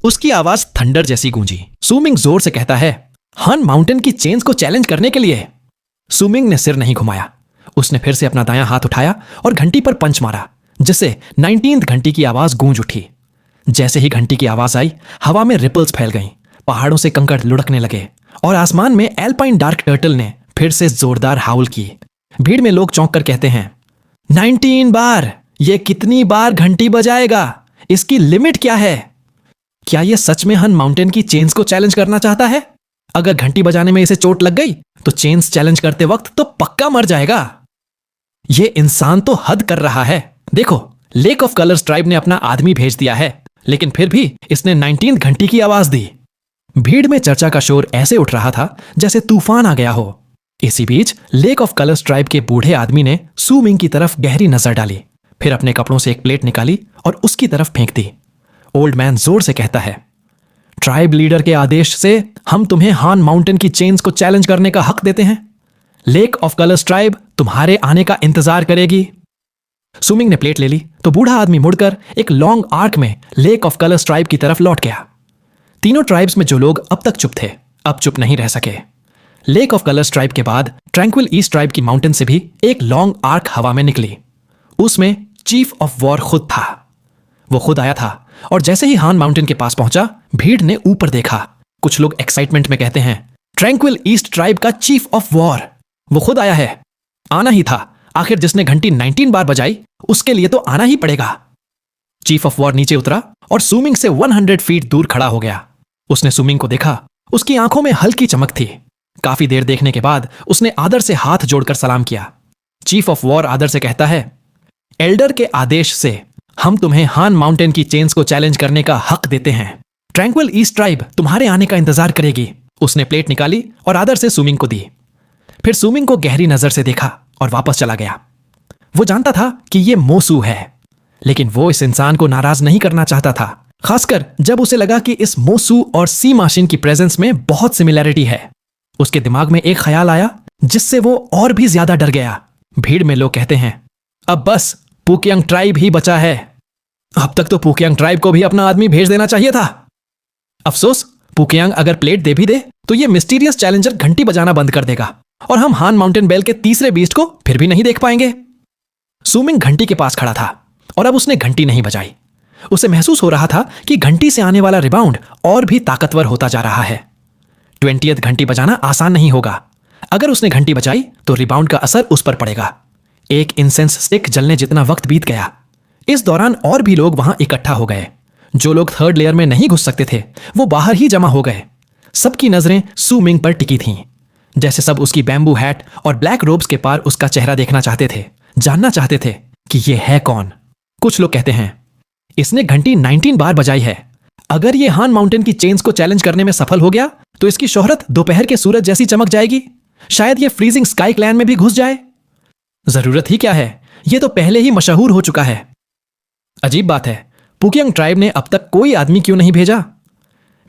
उसकी आवाज थंडर जैसी गूंजी। सूमिंग जोर से कहता है, हान माउंटेन की चेन्स को चैलेंज करने के लिए। सूमिंग ने सिर नहीं घुमाया। उसने फिर से अपना दायां हाथ उठाया और घंटी पर पंच मारा, जिससे 19th घंटी की आवाज गूंज उठी। जैसे ही घंटी की आवाज आई, हवा में रिपल्स फैल गईं, पहाड़ों से कंकड़ लुढ़कने लगे और आसमान में एल्पाइन डार्क टर्टल ने फिर से जोरदार हाउल की। भीड़ में लोग चौंक कर कहते हैं, 19 बार! ये कितनी बार घंटी बजाएगा? इसकी लिमिट क्या है? क्या यह सच में हान माउंटेन की चेन्स को चैलेंज करना चाहता है? अगर घंटी बजाने में इसे चोट लग गई तो चेन्स चैलेंज करते वक्त तो पक्का मर जाएगा। यह इंसान तो हद कर रहा है। देखो, लेक ऑफ कलर्स ट्राइब ने अपना आदमी भेज दिया है, लेकिन फिर भी इसने 19th घंटी की आवाज दी। भीड़ में चर्चा का शोर ऐसे उठ रहा था जैसे तूफान आ गया हो। इसी बीच लेक ऑफ कलर्स ट्राइब के बूढ़े आदमी ने सूमिंग की तरफ गहरी नजर डाली, फिर अपने कपड़ों से एक प्लेट निकाली और उसकी तरफ फेंक दी। ओल्ड मैन जोर से कहता है, ट्राइब लीडर के आदेश से हम तुम्हें हान माउंटेन की चेन्स को चैलेंज करने का हक देते हैं। लेक ऑफ कलर्स ट्राइब तुम्हारे आने का इंतजार करेगी। सूमिंग ने प्लेट ले ली तो बूढ़ा आदमी मुड़कर एक लॉन्ग आर्क में लेक ऑफ कलर्स ट्राइब की तरफ लौट गया। तीनों ट्राइब्स में जो लोग अब तक चुप थे, अब चुप नहीं रह सके। लेक ऑफ कलर्स ट्राइब के बाद ट्रैंक्विल ईस्ट ट्राइब की माउंटेन से भी एक लॉन्ग आर्क हवा में निकली। उसमें चीफ ऑफ वॉर खुद था। वो खुद आया था और जैसे ही हान माउंटेन के पास पहुंचा, भीड़ ने ऊपर देखा। कुछ लोग एक्साइटमेंट में कहते हैं, ट्रैंक्विल ईस्ट ट्राइब का चीफ ऑफ वॉर, वो खुद आया है। आना ही था, आखिर जिसने घंटी 19 बार बजाई उसके लिए तो आना ही पड़ेगा। चीफ ऑफ वॉर नीचे उतरा और सूमिंग से 100 फीट दूर खड़ा हो गया। उसने सूमिंग को देखा, उसकी आंखों में हल्की चमक थी। काफी देर देखने के बाद उसने आदर से हाथ जोड़कर सलाम किया। चीफ ऑफ वॉर आदर से कहता है, एल्डर के आदेश से हम तुम्हें हान माउंटेन की चेन्स को चैलेंज करने का हक देते हैं। ट्रैंक्विल ईस्ट ट्राइब तुम्हारे आने का इंतजार करेगी। उसने प्लेट निकाली और आदर से सूमिंग को दी। फिर सूमिंग को गहरी नजर से देखा और वापस चला गया। वो जानता था कि ये मोसू है, लेकिन वो इस इंसान को नाराज नहीं करना चाहता था, खासकर जब उसे लगा कि इस मोसू और सी माशिन की प्रेजेंस में बहुत सिमिलैरिटी है। उसके दिमाग में एक ख्याल आया जिससे वो और भी ज्यादा डर गया। भीड़ में लोग कहते हैं, अब बस पुकियांग ट्राइब ही बचा है। अब तक तो पुकियांग ट्राइब को भी अपना आदमी भेज देना चाहिए था। अफसोस, पुकियांग अगर प्लेट दे भी दे तो ये मिस्टीरियस चैलेंजर घंटी बजाना बंद कर देगा और हम हान माउंटेन बेल के तीसरे बीस्ट को फिर भी नहीं देख पाएंगे। सुमिंग घंटी के पास खड़ा था और अब उसने घंटी नहीं बजाई। उसे महसूस हो रहा था कि घंटी से आने वाला रिबाउंड और भी ताकतवर होता जा रहा है। 20th घंटी बजाना आसान नहीं होगा। अगर उसने घंटी बजाई तो रिबाउंड का असर उस पर पड़ेगा। एक इंसेंस स्टिक जलने जितना वक्त बीत गया। इस दौरान और भी लोग वहां इकट्ठा हो गए। जो लोग थर्ड लेयर में नहीं घुस सकते थे वो बाहर ही जमा हो गए। सबकी नजरें सुमिंग पर टिकी थीं, जैसे सब उसकी बैम्बू हैट और ब्लैक रोब्स के पार उसका चेहरा देखना चाहते थे, जानना चाहते थे कि ये है कौन। कुछ लोग कहते हैं इसने घंटी 19 बार बजाई है। अगर ये हान माउंटेन की चेन्स को चैलेंज करने में सफल हो गया तो इसकी शोहरत दोपहर के सूरज जैसी चमक जाएगी। शायद ये फ्रीजिंग स्काई क्लैन में भी घुस जाए। जरूरत ही क्या है, ये तो पहले ही मशहूर हो चुका है। अजीब बात है, पुकियांग ट्राइब ने अब तक कोई आदमी क्यों नहीं भेजा?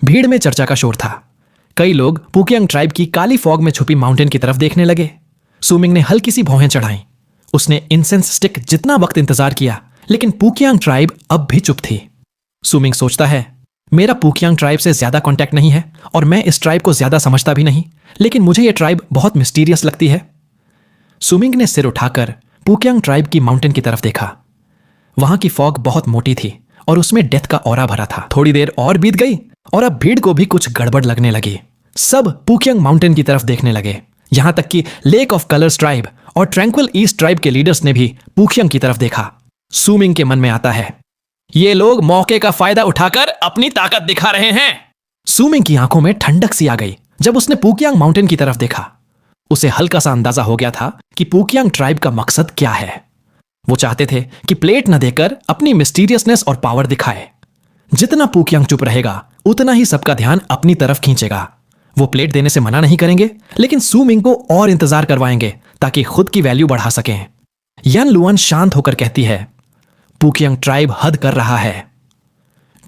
भीड़ में चर्चा का शोर था। कई लोग पुकियांग ट्राइब की काली फॉग में छुपी माउंटेन की तरफ देखने लगे। सुमिंग ने हल्की सी भौहें चढ़ाई। उसने इंसेंस स्टिक जितना वक्त इंतजार किया, लेकिन पुकियांग ट्राइब अब भी चुप थी। सुमिंग सोचता है, मेरा पुकियांग ट्राइब से ज्यादा कांटेक्ट नहीं है और मैं इस ट्राइब को ज्यादा समझता भी नहीं, लेकिन मुझे यह ट्राइब बहुत मिस्टीरियस लगती है। सुमिंग ने सिर उठाकर पुकियांग ट्राइब की माउंटेन की तरफ देखा। वहां की फॉग बहुत मोटी थी और उसमें डेथ का ऑरा भरा था। थोड़ी देर और बीत गई और अब भीड़ को भी कुछ गड़बड़ लगने लगी। सब पुकियांग माउंटेन की तरफ देखने लगे। यहां तक कि लेक ऑफ कलर्स ट्राइब और ट्रैंक्विल ईस्ट ट्राइब के लीडर्स ने भी पुकियांग की तरफ देखा। सुमिंग के मन में आता है, ये लोग मौके का फायदा उठाकर अपनी ताकत दिखा रहे हैं। सुमिंग की आंखों में ठंडक सी आ गई जब उसने पुकियांग माउंटेन की तरफ देखा। उसे हल्का सा अंदाजा हो गया था कि पुकियांग ट्राइब का मकसद क्या है। वो चाहते थे कि प्लेट न देकर अपनी मिस्टीरियसनेस और पावर दिखाए। जितना पुकियांग चुप रहेगा उतना ही सबका ध्यान अपनी तरफ खींचेगा। वो प्लेट देने से मना नहीं करेंगे, लेकिन सुमिंग को और इंतजार करवाएंगे ताकि खुद की वैल्यू बढ़ा सकें। यन लुअन शांत होकर कहती है, पुकियांग ट्राइब हद कर रहा है।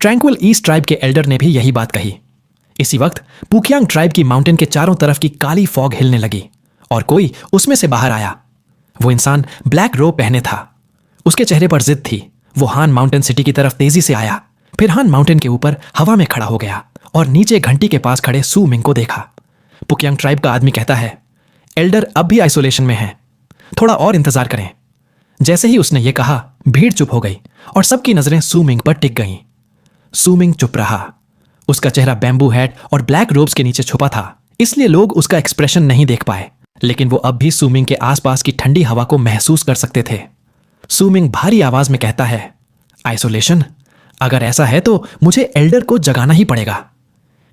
ट्रैंक्विल ईस्ट ट्राइब के एल्डर ने भी यही बात कही। इसी वक्त पुकियांग ट्राइब की माउंटेन के चारों तरफ की काली फॉग हिलने लगी और कोई उसमें से बाहर आया। वो इंसान ब्लैक रोब पहने था। उसके चेहरे पर जिद थी। वो हान माउंटेन सिटी की तरफ तेजी से आया, फिर हान माउंटेन के ऊपर हवा में खड़ा हो गया और नीचे घंटी के पास खड़े सुमिंग को देखा। पुकियांग ट्राइब का आदमी कहता है, एल्डर अब भी आइसोलेशन में है, थोड़ा और इंतजार करें। जैसे ही उसने ये कहा, भीड़ चुप हो गई और सबकी नजरें सुमिंग पर टिक गईं। सुमिंग चुप रहा। उसका चेहरा बैम्बू हैट और ब्लैक रोब्स के नीचे छुपा था, इसलिए लोग उसका एक्सप्रेशन नहीं देख पाए, लेकिन वो अब भी सुमिंग के आसपास की ठंडी हवा को महसूस कर सकते थे। सुमिंग भारी आवाज में कहता है, आइसोलेशन? अगर ऐसा है तो मुझे एल्डर को जगाना ही पड़ेगा।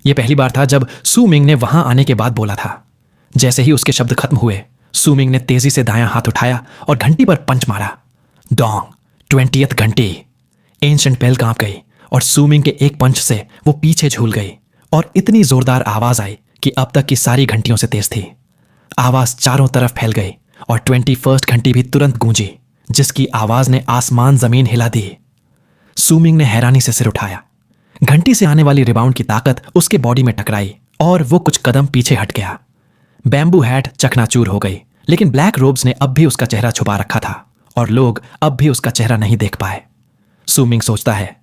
यह पहली बार था जब सुमिंग ने वहां आने के बाद बोला था। जैसे ही उसके शब्द खत्म हुए, सुमिंग ने तेजी से दायां हाथ उठाया और घंटी पर पंच मारा। डोंग, 20th घंटी। एंशंट बेल कांप गई और सुमिंग के एक पंच से वो पीछे झूल गई और इतनी जोरदार आवाज आई कि अब तक की सारी घंटियों से तेज थी। आवाज चारों तरफ फैल गई और 21st घंटी भी तुरंत गूंजी, जिसकी आवाज ने आसमान जमीन हिला दी। सुमिंग ने हैरानी से सिर उठाया। घंटी से आने वाली रिबाउंड की ताकत उसके बॉडी में टकराई और वो कुछ कदम पीछे हट गया। बैम्बू हैट चकनाचूर हो गई, लेकिन ब्लैक रोब्स ने अब भी उसका चेहरा छुपा रखा था और लोग अब भी उसका चेहरा नहीं देख पाए। सुमिंग सोचता है,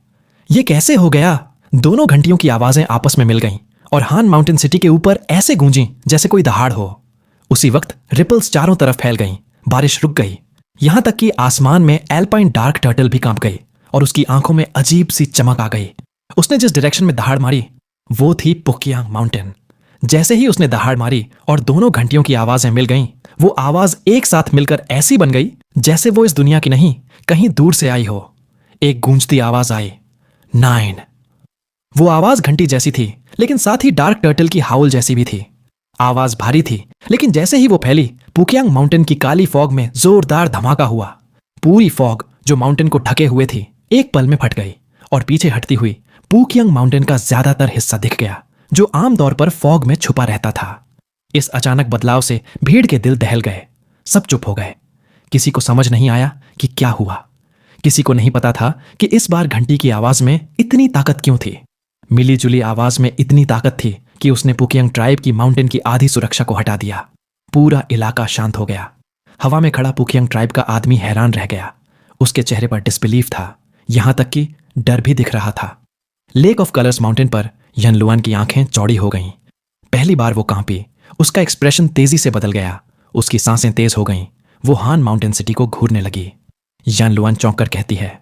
ये कैसे हो गया? दोनों घंटियों की आवाजें आपस में मिल गईं और हान माउंटेन सिटी के ऊपर ऐसे गूंजी जैसे कोई दहाड़ हो। उसी वक्त रिपल्स चारों तरफ फैल गईं, बारिश रुक गई, यहां तक कि आसमान में एल्पाइन डार्क टर्टल भी कांप गई और उसकी आंखों में अजीब सी चमक आ गई। उसने जिस डायरेक्शन में दहाड़ मारी वो थी पुकियांग माउंटेन। जैसे ही उसने दहाड़ मारी और दोनों घंटियों की आवाजें मिल गईं, वो आवाज एक साथ मिलकर ऐसी बन गई जैसे वो इस दुनिया की नहीं, कहीं दूर से आई हो। एक गूंजती आवाज आई, 9। वो आवाज घंटी जैसी थी, लेकिन साथ ही डार्क टर्टल की हाउल जैसी भी थी। आवाज भारी थी, लेकिन जैसे ही वो फैली, पुकियांग माउंटेन की काली फॉग में जोरदार धमाका हुआ। पूरी फॉग जो माउंटेन को ढके हुए थी, एक पल में फट गई और पीछे हटती हुई पुकियांग माउंटेन का ज्यादातर हिस्सा दिख गया, जो आमतौर पर फॉग में छुपा रहता था। इस अचानक बदलाव से भीड़ के दिल दहल गए। सब चुप हो गए। किसी को समझ नहीं आया कि क्या हुआ। किसी को नहीं पता था कि इस बार घंटी की आवाज में इतनी ताकत क्यों थी। मिली जुली आवाज में इतनी ताकत थी कि उसने पुकियांग ट्राइब की माउंटेन की आधी सुरक्षा को हटा दिया। पूरा इलाका शांत हो गया। हवा में खड़ा पुकियांग ट्राइब का आदमी हैरान रह गया। उसके चेहरे पर डिसबिलीफ था, यहां तक कि डर भी दिख रहा था। लेक ऑफ कलर्स माउंटेन पर यनलुआन की आंखें चौड़ी हो गईं। पहली बार वो कांपी। उसका एक्सप्रेशन तेजी से बदल गया। उसकी सांसें तेज हो गईं। वो हान माउंटेन सिटी को घूरने लगी। यनलुआन चौंक कर कहती है,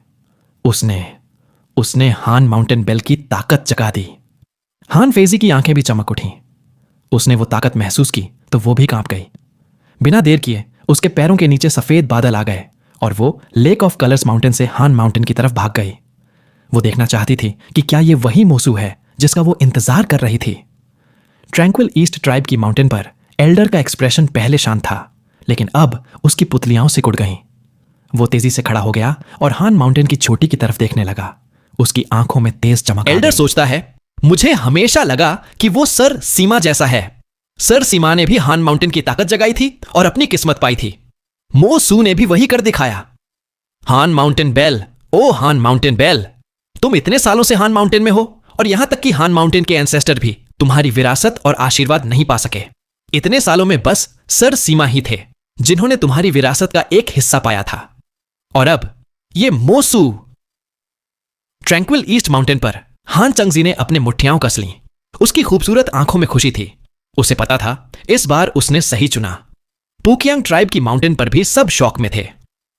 उसने हान माउंटेन बेल की ताकत जगा दी। हान फेजी की आंखें भी चमक उठीं। उसने वो ताकत महसूस की तो वो भी कांप गई। बिना देर किए उसके पैरों के नीचे सफेद बादल आ गए और वो लेक ऑफ कलर्स माउंटेन से हान माउंटेन की तरफ भाग गई। वो देखना चाहती थी कि क्या ये वही मोसू है जिसका वो इंतजार कर रही थी। ट्रैंक्विल ईस्ट ट्राइब की माउंटेन पर एल्डर का एक्सप्रेशन पहले शांत था, लेकिन अब उसकी पुतलियां सिकुड़ गईं। वो तेजी से खड़ा हो गया और हान माउंटेन की चोटी की तरफ देखने लगा। उसकी आंखों में तेज चमक। एल्डर सोचता है, मुझे हमेशा लगा कि वो सर सीमा जैसा है। सर सीमा ने भी हान माउंटेन की ताकत जगाई थी और अपनी किस्मत पाई थी। मो सू ने भी वही कर दिखाया। हान माउंटेन बेल, ओ हान माउंटेन बेल, तुम इतने सालों से हान माउंटेन में हो और यहां तक कि हान माउंटेन के एंसेस्टर भी तुम्हारी विरासत और आशीर्वाद नहीं पा सके। इतने सालों में बस सर सीमा ही थे जिन्होंने तुम्हारी विरासत का एक हिस्सा पाया था, और अब ये मोसू। ट्रैंक्विल ईस्ट माउंटेन पर हान चंगजी ने अपने मुट्ठियां कस लीं। उसकी खूबसूरत आंखों में खुशी थी। उसे पता था इस बार उसने सही चुना। पुकियांग ट्राइब की माउंटेन पर भी सब शौक में थे।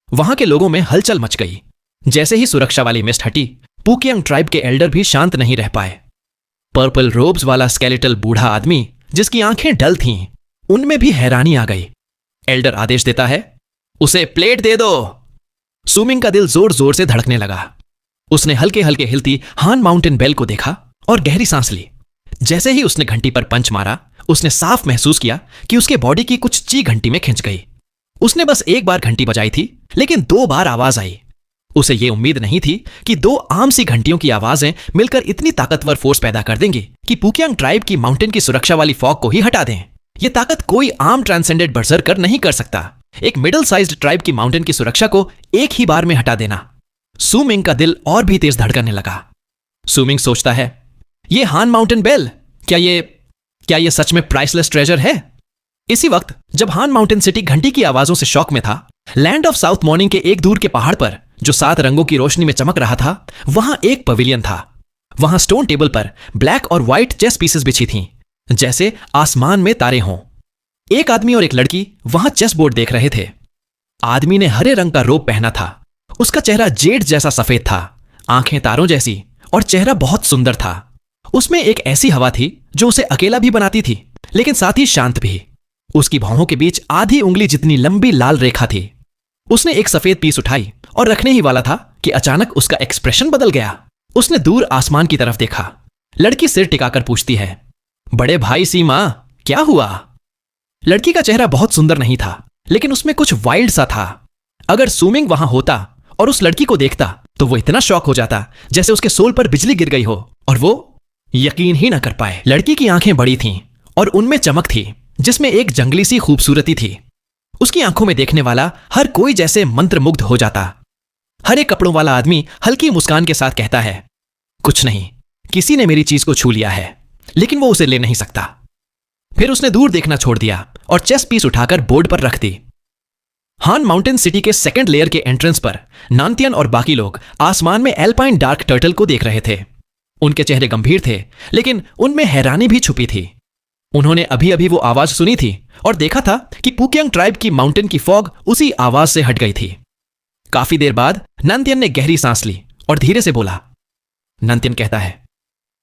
वहां के लोगों में हलचल मच गई। जैसे ही सुरक्षा वाली मिस्ट हटी, पुकियांग ट्राइब के एल्डर भी शांत नहीं रह पाए। पर्पल रोब्स वाला स्केलेटल बूढ़ा आदमी जिसकी आंखें डल थीं, उनमें भी हैरानी आ गई। एल्डर आदेश देता है, उसे प्लेट दे दो। सुमिंग का दिल जोर जोर से धड़कने लगा। उसने हल्के हल्के हिलती हान माउंटेन बेल को देखा और गहरी सांस ली। जैसे ही उसने घंटी पर पंच मारा, उसने साफ महसूस किया कि उसके बॉडी की कुछ ची घंटी में खिंच गई। उसने बस एक बार घंटी बजाई थी, लेकिन 2 बार आवाज आई। उसे यह उम्मीद नहीं थी कि 2 आम सी घंटियों की आवाजें मिलकर इतनी ताकतवर फोर्स पैदा कर देंगी कि पुकियांग ट्राइब की माउंटेन की सुरक्षा वाली फॉग को ही हटा दें। यह ताकत कोई आम ट्रांसेंडेंट बर्सर्कर नहीं कर सकता। एक मिडिल साइज्ड ट्राइब की माउंटेन की सुरक्षा को एक ही बार में हटा देना। सुमिंग का दिल और भी तेज धड़कने लगा। सुमिंग सोचता है, ये हान माउंटेन बेल, क्या ये सच में प्राइसलेस ट्रेजर है? इसी वक्त जब हान माउंटेन सिटी घंटी की आवाजों से शॉक में था, लैंड ऑफ साउथ मॉर्निंग के एक दूर के पहाड़ पर जो 7 रंगों की रोशनी में चमक रहा था, वहां एक पवेलियन था। वहां स्टोन टेबल पर ब्लैक और व्हाइट चेस पीसेस बिछी थीं, जैसे आसमान में तारे हों। एक आदमी और एक लड़की वहां चेस बोर्ड देख रहे थे। आदमी ने हरे रंग का रोब पहना था। उसका चेहरा जेड जैसा सफेद था, आंखें तारों जैसी, और चेहरा बहुत सुंदर था। उसमें एक ऐसी हवा थी जो उसे अकेला भी बनाती थी, लेकिन साथ ही शांत भी। उसकी भौहों के बीच आधी उंगली जितनी लंबी लाल रेखा थी। उसने एक सफेद पीस उठाई और रखने ही वाला था कि अचानक उसका एक्सप्रेशन बदल गया। उसने दूर आसमान की तरफ देखा। लड़की सिर टिकाकर पूछती है, बड़े भाई सीमा, क्या हुआ? लड़की का चेहरा बहुत सुंदर नहीं था, लेकिन उसमें कुछ वाइल्ड सा था। अगर सुमिंग वहां होता और उस लड़की को देखता तो वो इतना शॉक हो जाता जैसे उसके सोल पर बिजली गिर गई हो और वो यकीन ही ना कर पाए। लड़की की आंखें बड़ी थीं और उनमें चमक थी जिसमें एक जंगली सी खूबसूरती थी। उसकी आंखों में देखने वाला हर कोई जैसे मंत्रमुग्ध हो जाता। हरे कपड़ों वाला आदमी हल्की मुस्कान के साथ कहता है, कुछ नहीं, किसी ने मेरी चीज को छू लिया है, लेकिन वो उसे ले नहीं सकता। फिर उसने दूर देखना छोड़ दिया और चेस पीस उठाकर बोर्ड पर रख दी। हान माउंटेन सिटी के सेकंड लेयर के एंट्रेंस पर नांतियन और बाकी लोग आसमान में एल्पाइन डार्क टर्टल को देख रहे थे। उनके चेहरे गंभीर थे, लेकिन उनमें हैरानी भी छुपी थी। उन्होंने अभी अभी वो आवाज सुनी थी और देखा था कि पुकियांग ट्राइब की माउंटेन की फॉग उसी आवाज से हट गई थी। काफी देर बाद नांतियन ने गहरी सांस ली और धीरे से बोला। नांतियन कहता है,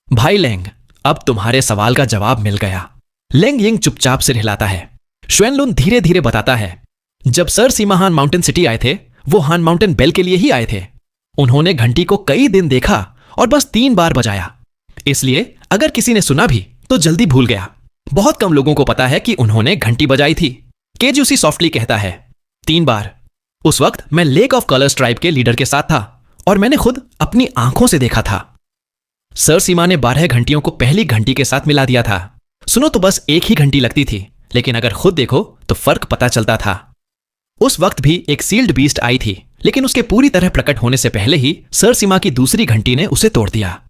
भाई लेंग, अब तुम्हारे सवाल का जवाब मिल गया। लेंग यिंग चुपचाप सिर हिलाता है। श्वेनलुन धीरे धीरे बताता है, जब सर सीमा हान माउंटेन सिटी आए थे, वो हान माउंटेन बेल के लिए ही आए थे। उन्होंने घंटी को कई दिन देखा और बस 3 बार बजाया। इसलिए अगर किसी ने सुना भी तो जल्दी भूल गया। बहुत कम लोगों को पता है कि उन्होंने घंटी बजाई थी। केजूसी सॉफ्टली कहता है, 3 बार। उस वक्त मैं लेक ऑफ कलर्स ट्राइब के लीडर के साथ था और मैंने खुद अपनी आंखों से देखा था। सर सीमा ने 12 घंटियों को पहली घंटी के साथ मिला दिया था। सुनो तो बस एक ही घंटी लगती थी, लेकिन अगर खुद देखो तो फर्क पता चलता था। उस वक्त भी एक सील्ड बीस्ट आई थी, लेकिन उसके पूरी तरह प्रकट होने से पहले ही सर सीमा की दूसरी घंटी ने उसे तोड़ दिया।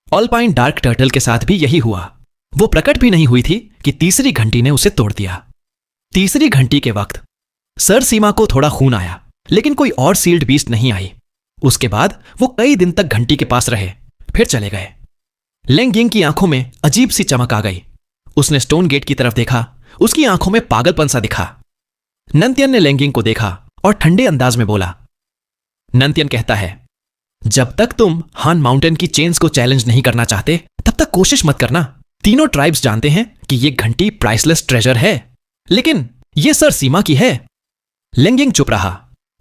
ऑलपाइन डार्क टर्टल के साथ भी यही हुआ। वो प्रकट भी नहीं हुई थी कि तीसरी घंटी ने उसे तोड़ दिया। तीसरी घंटी के वक्त सर सीमा को थोड़ा खून आया, लेकिन कोई और सील्ड बीस्ट नहीं आई। उसके बाद वो कई दिन तक घंटी के पास रहे, फिर चले गए। लेंग यिंग की आंखों में अजीब सी चमक आ गई। उसने स्टोन गेट की तरफ देखा। उसकी आंखों में पागलपन सा दिखा। नंतियन ने लेंग यिंग को देखा और ठंडे अंदाज में बोला। नंतियन कहता है, जब तक तुम हान माउंटेन की चेन्स को चैलेंज नहीं करना चाहते तब तक कोशिश मत करना। तीनों ट्राइब्स जानते हैं कि यह घंटी प्राइसलेस ट्रेजर है, लेकिन यह सर सीमा की है। लेंग यिंग चुप रहा।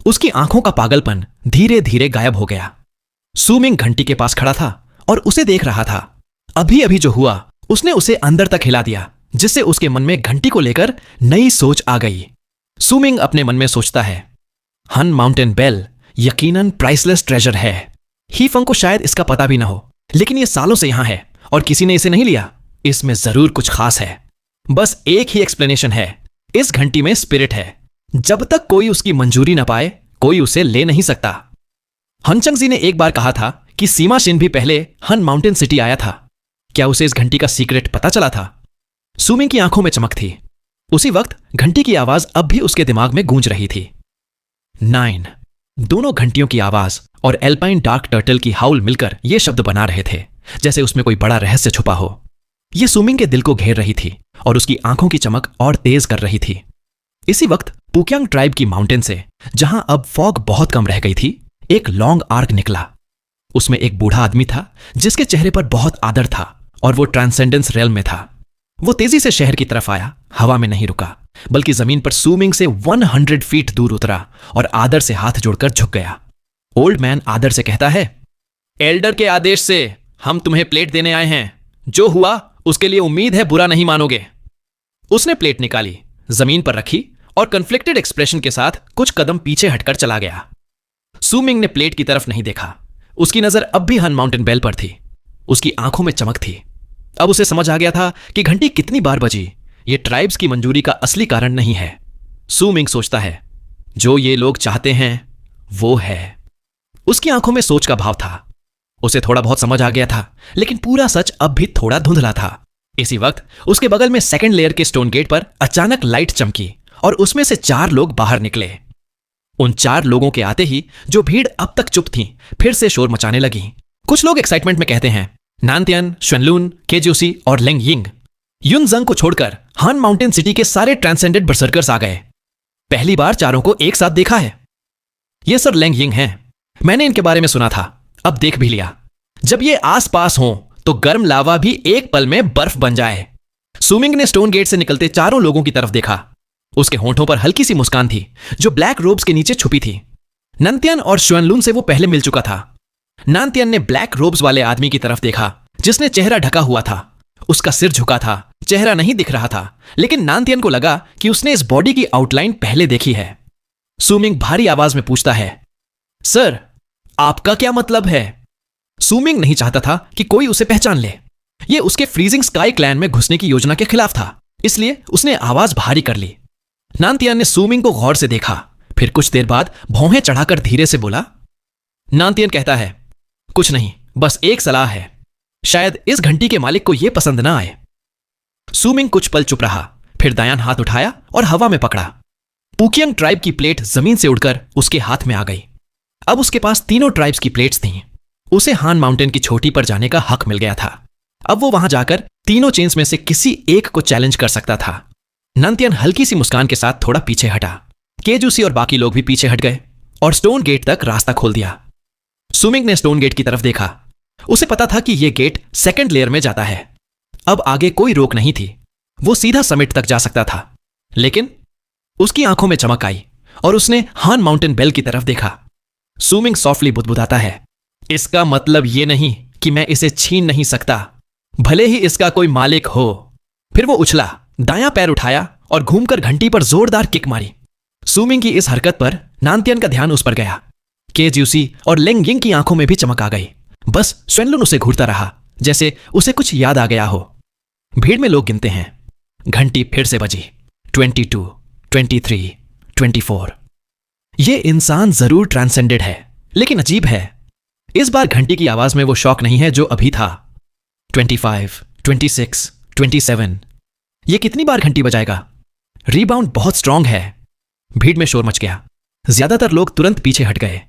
उसकी आंखों का पागलपन धीरे धीरे गायब हो गया। सूमिंग घंटी के पास खड़ा था और उसे देख रहा था। अभी अभी जो हुआ उसने उसे अंदर तक हिला दिया, जिससे उसके मन में घंटी को लेकर नई सोच आ गई। सूमिंग अपने मन में सोचता है, हन माउंटेन बेल यकीनन प्राइसलेस ट्रेजर है। हीफंग को शायद इसका पता भी ना हो, लेकिन यह सालों से यहां है और किसी ने इसे नहीं लिया। इसमें जरूर कुछ खास है। बस एक ही एक्सप्लेनेशन है, इस घंटी में स्पिरिट है। जब तक कोई उसकी मंजूरी ना पाए कोई उसे ले नहीं सकता। हनचंगजी ने एक बार कहा था कि सीमा शिन भी पहले हन माउंटेन सिटी आया था। क्या उसे इस घंटी का सीक्रेट पता चला था? सूमिंग की आंखों में चमक थी। उसी वक्त घंटी की आवाज अब भी उसके दिमाग में गूंज रही थी। 9। दोनों घंटियों की आवाज और एल्पाइन डार्क टर्टल की हाउल मिलकर यह शब्द बना रहे थे, जैसे उसमें कोई बड़ा रहस्य छुपा हो। यह सूमिंग के दिल को घेर रही थी और उसकी आंखों की चमक और तेज कर रही थी। इसी वक्त पुक्यांग ट्राइब की माउंटेन से, जहां अब फॉग बहुत कम रह गई थी, एक लॉन्ग आर्क निकला। उसमें एक बूढ़ा आदमी था जिसके चेहरे पर बहुत आदर था और वो ट्रांसेंडेंस रेल में था। वो तेजी से शहर की तरफ आया, हवा में नहीं रुका, बल्कि जमीन पर सूमिंग से 100 फीट दूर उतरा और आदर से हाथ जोड़कर झुक गया। ओल्ड मैन आदर से कहता है, एल्डर के आदेश से हम तुम्हें प्लेट देने आए हैं। जो हुआ उसके लिए उम्मीद है बुरा नहीं मानोगे। उसने प्लेट निकाली, जमीन पर रखी और कन्फ्लिक्टेड एक्सप्रेशन के साथ कुछ कदम पीछे हटकर चला गया। सूमिंग ने प्लेट की तरफ नहीं देखा। उसकी नजर अब भी हन माउंटेन बेल पर थी। उसकी आंखों में चमक थी। अब उसे समझ आ गया था कि घंटी कितनी बार बजी ये ट्राइब्स की मंजूरी का असली कारण नहीं है। सूमिंग सोचता है, जो ये लोग चाहते हैं वो है। उसकी आंखों में सोच का भाव था। उसे थोड़ा बहुत समझ आ गया था, लेकिन पूरा सच अब भी थोड़ा धुंधला था। इसी वक्त उसके बगल में सेकंड लेयर के स्टोन गेट पर अचानक लाइट चमकी और उसमें से 4 लोग बाहर निकले। उन 4 लोगों के आते ही जो भीड़ अब तक चुप थी फिर से शोर मचाने लगी। कुछ लोग एक्साइटमेंट में कहते हैं, नानतियन, श्वेनलून, केज्यूसी और लेंग यिंग। युनजंग को छोड़कर हान माउंटेन सिटी के सारे ट्रांसेंडेंट बरसर्कर्स आ गए। पहली बार चारों को एक साथ देखा है। ये सर लेंग यिंग हैं। मैंने इनके बारे में सुना था, अब देख भी लिया। जब ये आस पास हो तो गर्म लावा भी एक पल में बर्फ बन जाए। सूमिंग ने स्टोन गेट से निकलते 4 लोगों की तरफ देखा। उसके होंठों पर हल्की सी मुस्कान थी जो ब्लैक रोब्स के नीचे छुपी थी। नंतियन और श्वेनलून से वो पहले मिल चुका था। नानतियन ने ब्लैक रोब्स वाले आदमी की तरफ देखा जिसने चेहरा ढका हुआ था। उसका सिर झुका था, चेहरा नहीं दिख रहा था, लेकिन नानतियन को लगा कि उसने इस बॉडी की आउटलाइन पहले देखी है। सूमिंग भारी आवाज में पूछता है, सर आपका क्या मतलब है? सूमिंग नहीं चाहता था कि कोई उसे पहचान ले। यह उसके फ्रीजिंग स्काई क्लैन में घुसने की योजना के खिलाफ था, इसलिए उसने आवाज भारी कर ली। नानतियन ने सूमिंग को गौर से देखा, फिर कुछ देर बाद भौहें चढ़ाकर धीरे से बोला। नानतियन कहता है, कुछ नहीं, बस एक सलाह है। शायद इस घंटी के मालिक को यह पसंद ना आए। सूमिंग कुछ पल चुप रहा, फिर दायां हाथ उठाया और हवा में पकड़ा। पुकियांग ट्राइब की प्लेट जमीन से उड़कर उसके हाथ में आ गई। अब उसके पास तीनों ट्राइब्स की प्लेट्स थीं। उसे हान माउंटेन की चोटी पर जाने का हक मिल गया था। अब वो वहां जाकर तीनों चेन्स में से किसी एक को चैलेंज कर सकता था। नानतियन हल्की सी मुस्कान के साथ थोड़ा पीछे हटा। केजूसी और बाकी लोग भी पीछे हट गए और स्टोन गेट तक रास्ता खोल दिया। सूमिंग ने स्टोन गेट की तरफ देखा। उसे पता था कि यह गेट सेकंड लेयर में जाता है। अब आगे कोई रोक नहीं थी, वो सीधा समिट तक जा सकता था। लेकिन उसकी आंखों में चमक आई और उसने हान माउंटेन बेल की तरफ देखा। सूमिंग सॉफ्टली बुदबुदाता है, इसका मतलब यह नहीं कि मैं इसे छीन नहीं सकता, भले ही इसका कोई मालिक हो। फिर वो उछला, दायां पैर उठाया और घूमकर घंटी पर जोरदार किक मारी। सूमिंग की इस हरकत पर नानतियन का ध्यान उस पर गया। केज्यूसी और लेंग यिंग की आंखों में भी चमक आ गई। बस श्वेनलून उसे घूरता रहा, जैसे उसे कुछ याद आ गया हो। भीड़ में लोग गिनते हैं। घंटी फिर से बजी। 22, 23, 24। ये इंसान जरूर ट्रांसेंडेड है, लेकिन अजीब है, इस बार घंटी की आवाज में वो शौक नहीं है जो अभी था। 25, 26, 27। ये कितनी बार घंटी बजाएगा? रीबाउंड बहुत स्ट्रांग है। भीड़ में शोर मच गया। ज्यादातर लोग तुरंत पीछे हट गए।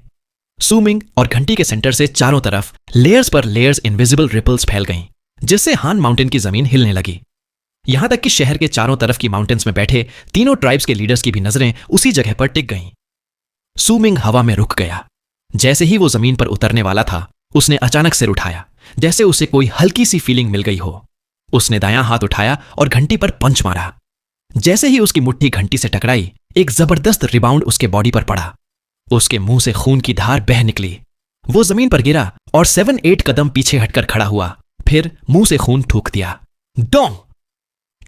सूमिंग और घंटी के सेंटर से चारों तरफ लेयर्स पर लेयर्स इनविजिबल रिपल्स फैल गईं, जिससे हान माउंटेन की जमीन हिलने लगी। यहां तक कि शहर के चारों तरफ की माउंटेन्स में बैठे तीनों ट्राइब्स के लीडर्स की भी नजरें उसी जगह पर टिक गईं। सू मिंग हवा में रुक गया। जैसे ही वो जमीन पर उतरने वाला था, उसने अचानक सिर उठाया, जैसे उसे कोई हल्की सी फीलिंग मिल गई हो। उसने दायां हाथ उठाया और घंटी पर पंच मारा। जैसे ही उसकी मुट्ठी घंटी से टकराई, एक जबरदस्त रिबाउंड उसके बॉडी पर पड़ा। उसके मुंह से खून की धार बह निकली। वो जमीन पर गिरा और 7-8 कदम पीछे हटकर खड़ा हुआ, फिर मुंह से खून थूक दिया। डोंग!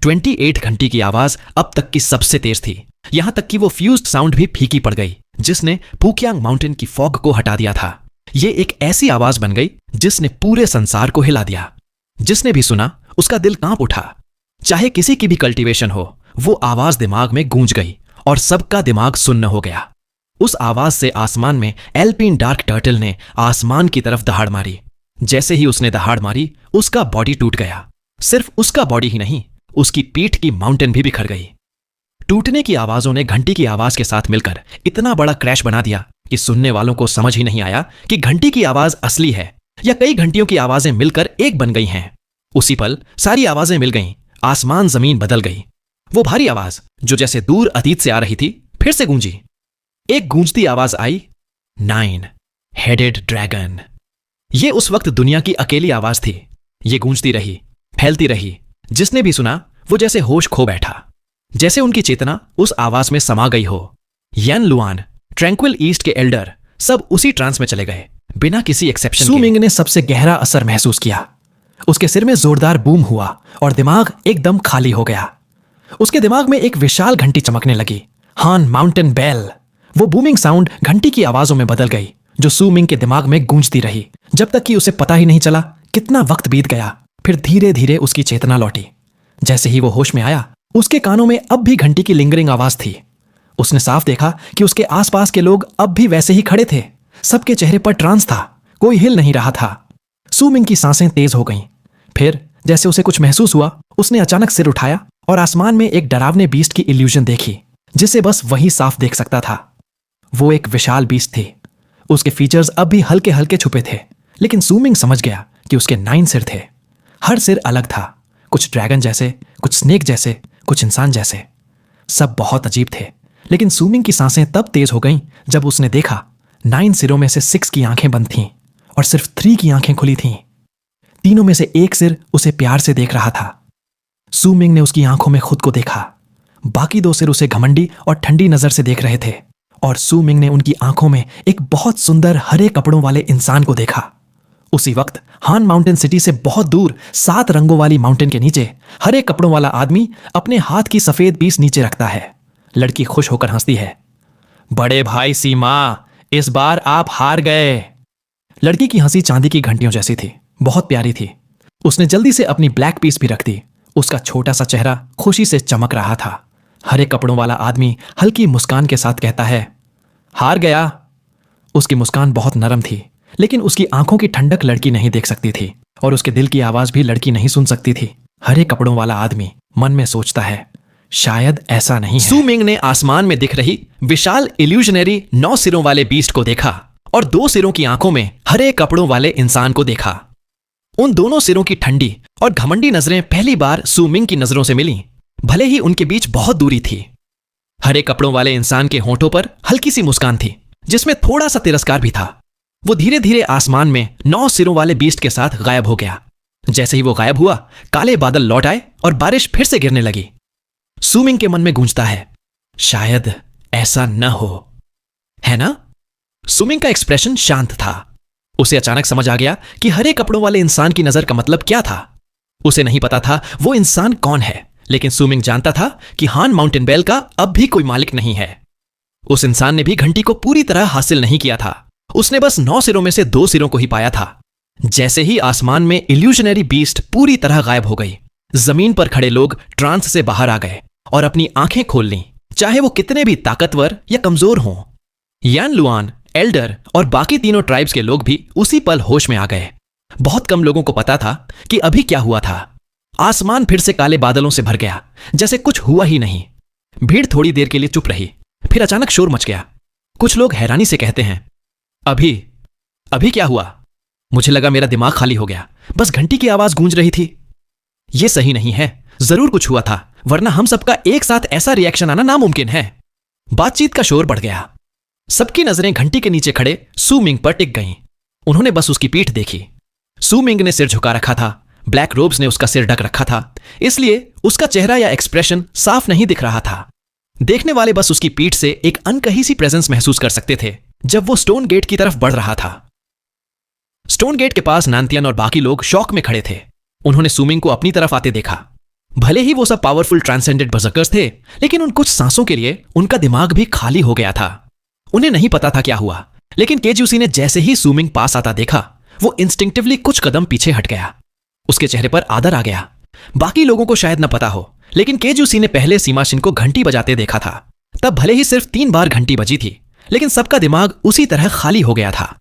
28 घंटी की आवाज अब तक की सबसे तेज थी, यहां तक कि वो फ्यूज्ड साउंड भी फीकी पड़ गई, जिसने पुकियांग माउंटेन की फॉग को हटा दिया था। ये एक ऐसी आवाज बन गई जिसने पूरे संसार को हिला दिया। जिसने भी सुना, उसका दिल कांप उठा। चाहे किसी की भी कल्टीवेशन हो, वो आवाज दिमाग में गूंज गई और सबका दिमाग सुन्न हो गया। उस आवाज से आसमान में एल्पिन डार्क टर्टल ने आसमान की तरफ दहाड़ मारी। जैसे ही उसने दहाड़ मारी, उसका बॉडी टूट गया। सिर्फ उसका बॉडी ही नहीं, उसकी पीठ की माउंटेन भी बिखर गई। टूटने की आवाजों ने घंटी की आवाज के साथ मिलकर इतना बड़ा क्रैश बना दिया कि सुनने वालों को समझ ही नहीं आया कि घंटी की आवाज असली है या कई घंटियों की आवाजें मिलकर एक बन गई हैं। उसी पल सारी आवाजें मिल गईं, आसमान जमीन बदल गई। वो भारी आवाज जो जैसे दूर अतीत से आ रही थी, फिर से गूंजी। एक गूंजती आवाज आई, 9 हेडेड ड्रैगन। ये उस वक्त दुनिया की अकेली आवाज थी। ये गूंजती रही, फैलती रही। जिसने भी सुना, वो जैसे होश खो बैठा, जैसे उनकी चेतना उस आवाज में समा गई हो। यान लुआन, ट्रैंक्विल ईस्ट के एल्डर, सब उसी ट्रांस में चले गए, बिना किसी एक्सेप्शन के। सू मिंग ने सबसे गहरा असर महसूस किया। उसके सिर में जोरदार बूम हुआ और दिमाग एकदम खाली हो गया। उसके दिमाग में एक विशाल घंटी चमकने लगी, हान माउंटेन बेल। वो बूमिंग साउंड घंटी की आवाजों में बदल गई, जो सू मिंग के दिमाग में गूंजती रही, जब तक कि उसे पता ही नहीं चला कितना वक्त बीत गया। फिर धीरे धीरे उसकी चेतना लौटी। जैसे ही वो होश में आया, उसके कानों में अब भी घंटी की लिंगरिंग आवाज थी। उसने साफ देखा कि उसके आसपास के लोग अब भी वैसे ही खड़े थे। सबके चेहरे पर ट्रांस था, कोई हिल नहीं रहा था। सू मिंग की सांसें तेज हो गईं। फिर जैसे उसे कुछ महसूस हुआ, उसने अचानक सिर उठाया और आसमान में एक डरावने बीस्ट की इल्यूजन देखी, जिसे बस वही साफ देख सकता था। वो एक विशाल बीस्ट थी। उसके फीचर्स अब भी हल्के हल्के छुपे थे, लेकिन सू मिंग समझ गया कि उसके 9 सिर थे। हर सिर अलग था, कुछ ड्रैगन जैसे, कुछ स्नेक जैसे, कुछ इंसान जैसे। सब बहुत अजीब थे। लेकिन सू मिंग की सांसें तब तेज हो गईं जब उसने देखा 9 सिरों में से 6 की आंखें बंद थीं और सिर्फ 3 की आंखें खुली थीं। तीनों में से एक सिर उसे प्यार से देख रहा था। सू मिंग ने उसकी आंखों में खुद को देखा। बाकी 2 सिर उसे घमंडी और ठंडी नजर से देख रहे थे, और सू मिंग ने उनकी आंखों में एक बहुत सुंदर हरे कपड़ों वाले इंसान को देखा। उसी वक्त हान माउंटेन सिटी से बहुत दूर 7 रंगों वाली माउंटेन के नीचे हरे कपड़ों वाला आदमी अपने हाथ की सफेद पीस नीचे रखता है। लड़की खुश होकर हंसती है। बड़े भाई सीमा, इस बार आप हार गए। लड़की की हंसी चांदी की घंटियों जैसी थी, बहुत प्यारी थी। उसने जल्दी से अपनी ब्लैक पीस भी रख दी। उसका छोटा सा चेहरा खुशी से चमक रहा था। हरे कपड़ों वाला आदमी हल्की मुस्कान के साथ कहता है, हार गया। उसकी मुस्कान बहुत नरम थी, लेकिन उसकी आंखों की ठंडक लड़की नहीं देख सकती थी, और उसके दिल की आवाज भी लड़की नहीं सुन सकती थी। हरे कपड़ों वाला आदमी मन में सोचता है, शायद ऐसा नहीं है। सू मिंग ने आसमान में दिख रही विशाल इल्यूजनरी 9 सिरों वाले बीस्ट को देखा और 2 सिरों की आंखों में हरे कपड़ों वाले इंसान को देखा। उन दोनों सिरों की ठंडी और घमंडी नजरें पहली बार सू मिंग की नजरों से मिलीं, भले ही उनके बीच बहुत दूरी थी। हरे कपड़ों वाले इंसान के होंठों पर हल्की सी मुस्कान थी, जिसमें थोड़ा सा तिरस्कार भी था। वो धीरे धीरे आसमान में 9 सिरों वाले बीस्ट के साथ गायब हो गया। जैसे ही वो गायब हुआ, काले बादल लौट आए और बारिश फिर से गिरने लगी। सू मिंग के मन में गूंजता है, शायद ऐसा न हो, है ना? सू मिंग का एक्सप्रेशन शांत था। उसे अचानक समझ आ गया कि हरे कपड़ों वाले इंसान की नजर का मतलब क्या था। उसे नहीं पता था वो इंसान कौन है, लेकिन सू मिंग जानता था कि हान माउंटेन बेल का अब भी कोई मालिक नहीं है। उस इंसान ने भी घंटी को पूरी तरह हासिल नहीं किया था। उसने बस 9 सिरों में से 2 सिरों को ही पाया था। जैसे ही आसमान में इल्यूजनरी बीस्ट पूरी तरह गायब हो गई, जमीन पर खड़े लोग ट्रांस से बाहर आ गए और अपनी आंखें खोल लीं, चाहे वो कितने भी ताकतवर या कमजोर हों। यान लुआन, एल्डर और बाकी तीनों ट्राइब्स के लोग भी उसी पल होश में आ गए। बहुत कम लोगों को पता था कि अभी क्या हुआ था। आसमान फिर से काले बादलों से भर गया, जैसे कुछ हुआ ही नहीं। भीड़ थोड़ी देर के लिए चुप रही, फिर अचानक शोर मच गया। कुछ लोग हैरानी से कहते हैं, अभी क्या हुआ? मुझे लगा मेरा दिमाग खाली हो गया, बस घंटी की आवाज गूंज रही थी। यह सही नहीं है, जरूर कुछ हुआ था, वरना हम सबका एक साथ ऐसा रिएक्शन आना नामुमकिन है। बातचीत का शोर बढ़ गया। सबकी नजरें घंटी के नीचे खड़े सू मिंग पर टिक गईं। उन्होंने बस उसकी पीठ देखी। सू मिंग ने सिर झुका रखा था, ब्लैक रोब्स ने उसका सिर ढक रखा था, इसलिए उसका चेहरा या एक्सप्रेशन साफ नहीं दिख रहा था। देखने वाले बस उसकी पीठ से एक अनकही सी प्रेजेंस महसूस कर सकते थे जब वो स्टोन गेट की तरफ बढ़ रहा था। स्टोन गेट के पास नानतियन और बाकी लोग शॉक में खड़े थे। उन्होंने सूमिंग को अपनी तरफ आते देखा। भले ही वो सब पावरफुल ट्रांसेंडेंट बर्सर्कर्स थे, लेकिन उन कुछ सांसों के लिए उनका दिमाग भी खाली हो गया था। उन्हें नहीं पता था क्या हुआ, लेकिन केजूसी ने जैसे ही सूमिंग पास आता देखा, वो इंस्टिंक्टिवली कुछ कदम पीछे हट गया। उसके चेहरे पर आदर आ गया। बाकी लोगों को शायद न पता हो, लेकिन केजूसी ने पहले सीमा शिन को घंटी बजाते देखा था। तब भले ही सिर्फ 3 बार घंटी बजी थी, लेकिन सबका दिमाग उसी तरह खाली हो गया था।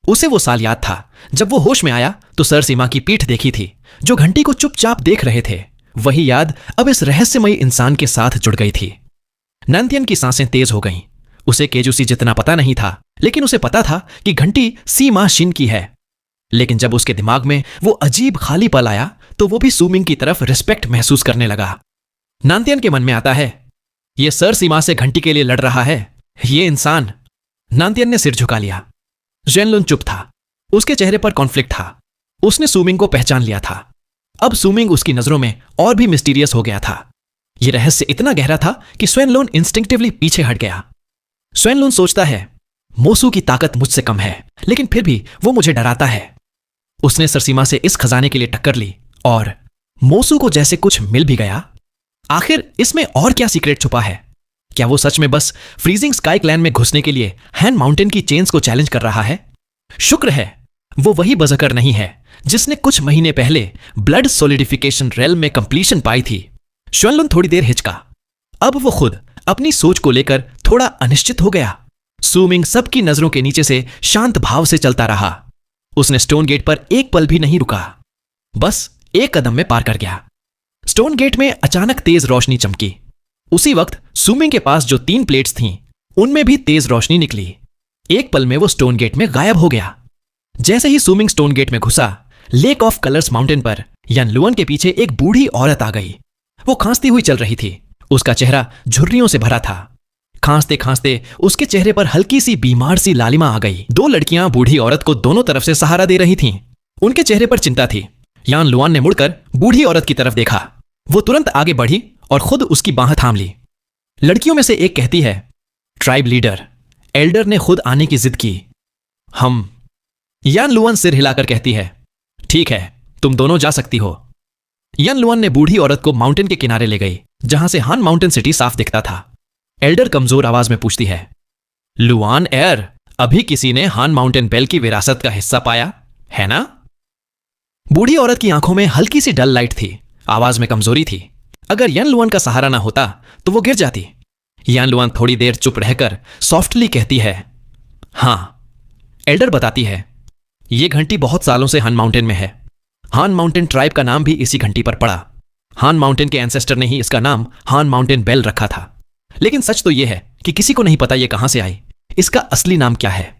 उसे वो साल याद था जब वो होश में आया तो सर सीमा की पीठ देखी थी, जो घंटी को चुपचाप देख रहे थे। वही याद अब इस रहस्यमयी इंसान के साथ जुड़ गई थी। नानतियन की सांसें तेज हो गईं। उसे केजूसी जितना पता नहीं था, लेकिन उसे पता था कि घंटी सीमा शिन की है। लेकिन जब उसके दिमाग में वो अजीब खाली पल आया, तो वो भी सूमिंग की तरफ रिस्पेक्ट महसूस करने लगा। नानतियन के मन में आता है, ये सर सीमा से घंटी के लिए लड़ रहा है, ये इंसान। नानतियन ने सिर झुका लिया। जेनलुन चुप था। उसके चेहरे पर कॉन्फ्लिक्ट था। उसने सूमिंग को पहचान लिया था। अब सूमिंग उसकी नजरों में और भी मिस्टीरियस हो गया था। यह रहस्य इतना गहरा था कि स्वेनलोन इंस्टिंक्टिवली पीछे हट गया। स्वेनलोन सोचता है, मोसू की ताकत मुझसे कम है, लेकिन फिर भी वो मुझे डराता है। उसने सरसीमा से इस खजाने के लिए टक्कर ली और मोसू को जैसे कुछ मिल भी गया। आखिर इसमें और क्या सीक्रेट छुपा है? क्या वो सच में बस फ्रीजिंग स्काई क्लैन में घुसने के लिए हैंड माउंटेन की चेन्स को चैलेंज कर रहा है? शुक्र है वो वही बर्सर्कर नहीं है जिसने कुछ महीने पहले ब्लड सोलिडिफिकेशन रेल में कंप्लीशन पाई थी। श्वेनलुन थोड़ी देर हिचका। अब वो खुद अपनी सोच को लेकर थोड़ा अनिश्चित हो गया। सूमिंग सबकी नजरों के नीचे से शांत भाव से चलता रहा। उसने स्टोन गेट पर एक पल भी नहीं रुका, बस एक कदम में पार कर गया। स्टोन गेट में अचानक तेज रोशनी चमकी। उसी वक्त सूमिंग के पास जो 3 प्लेट्स थीं, उनमें भी तेज रोशनी निकली। एक पल में वो स्टोन गेट में गायब हो गया। जैसे ही सूमिंग स्टोन गेट में घुसा, लेक ऑफ कलर्स माउंटेन पर यनलुअन के पीछे एक बूढ़ी औरत आ गई। वो खांसती हुई चल रही थी। उसका चेहरा झुर्रियों से भरा था। खांसते खांसते उसके चेहरे पर हल्की सी बीमार सी लालिमा आ गई। 2 लड़कियां बूढ़ी औरत को दोनों तरफ से सहारा दे रही थीं। उनके चेहरे पर चिंता थी। यनलुअन ने मुड़कर बूढ़ी औरत की तरफ देखा। वो तुरंत आगे बढ़ी और खुद उसकी बाह थाम ली। लड़कियों में से एक कहती है, ट्राइब लीडर एल्डर ने खुद आने की जिद की। हम। यनलुअन सिर हिलाकर कहती है, ठीक है, तुम दोनों जा सकती हो। यनलुअन ने बूढ़ी औरत को माउंटेन के किनारे ले गई, जहां से हान माउंटेन सिटी साफ दिखता था। एल्डर कमजोर आवाज में पूछती है, लुआन एयर, अभी किसी ने हान माउंटेन बेल की विरासत का हिस्सा पाया है ना? बूढ़ी औरत की आंखों में हल्की सी डल लाइट थी। आवाज में कमजोरी थी। अगर यनलुअन का सहारा ना होता तो वो गिर जाती। यनलुअन थोड़ी देर चुप रहकर सॉफ्टली कहती है, हां। एल्डर बताती है, यह घंटी बहुत सालों से हान माउंटेन में है। हान माउंटेन ट्राइब का नाम भी इसी घंटी पर पड़ा। हान माउंटेन के एंसेस्टर ने ही इसका नाम हान माउंटेन बेल रखा था। लेकिन सच तो यह है कि किसी को नहीं पता यह कहां से आई, इसका असली नाम क्या है।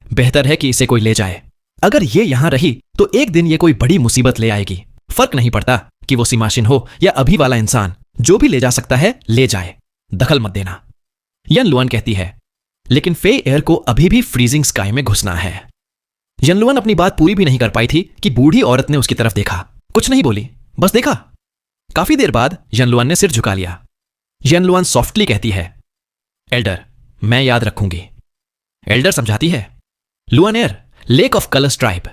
बेहतर है कि इसे कोई ले जाए। अगर यह यहां रही तो एक दिन यह कोई बड़ी मुसीबत ले आएगी। फर्क नहीं पड़ता कि वो सीमाशिन हो या अभी वाला इंसान, जो भी ले जा सकता है ले जाए, दखल मत देना। यनलुअन कहती है, लेकिन फे एयर को अभी भी फ्रीजिंग स्काई में घुसना है। यनलुअन अपनी बात पूरी भी नहीं कर पाई थी कि बूढ़ी औरत ने उसकी तरफ देखा। कुछ नहीं बोली, बस देखा। काफी देर बाद यनलुअन ने सिर झुका लिया। यनलुअन सॉफ्टली कहती है, एल्डर, मैं याद रखूंगी। एल्डर समझाती है, Luann air lake of colours tribe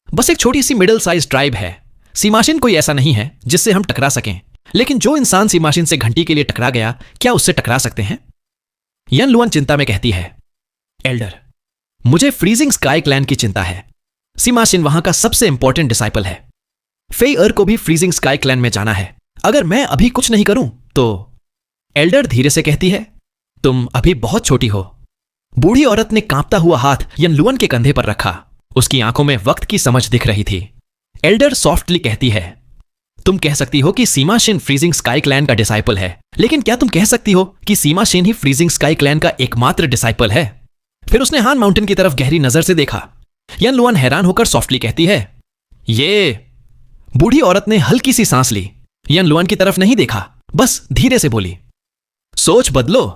बस एक छोटी सी मिडिल साइज ट्राइब है। सीमाशिन कोई ऐसा नहीं है जिससे हम टकरा सकें, लेकिन जो इंसान सीमाशिन से घंटी के लिए टकरा गया, क्या उससे टकरा सकते हैं? यनलुअन चिंता में कहती है, एल्डर, मुझे फ्रीजिंग स्काई क्लैन की चिंता है। सीमाशिन वहां का सबसे इंपॉर्टेंट डिसाइपल है। फे एयर को भी फ्रीजिंग स्काई क्लैन में जाना है। अगर मैं अभी कुछ नहीं करूं तो। एल्डर धीरे से कहती है, तुम अभी बहुत छोटी हो। बूढ़ी औरत ने कांपता हुआ हाथ यनलुअन के कंधे पर रखा। उसकी आंखों में वक्त की समझ दिख रही थी। एल्डर सॉफ्टली कहती है, तुम कह सकती हो कि सीमाशिन फ्रीजिंग स्काई क्लैन का डिसाइपल है, लेकिन क्या तुम कह सकती हो कि सीमाशिन ही फ्रीजिंग स्काई क्लैन का एकमात्र डिसाइपल है? फिर उसने हान माउंटेन की तरफ गहरी नजर से देखा। यन लुआन हैरान होकर सॉफ्टली कहती है, ये। बूढ़ी औरत ने हल्की सी सांस ली, यन लुआन की तरफ नहीं देखा, बस धीरे से बोली, सोच बदलो।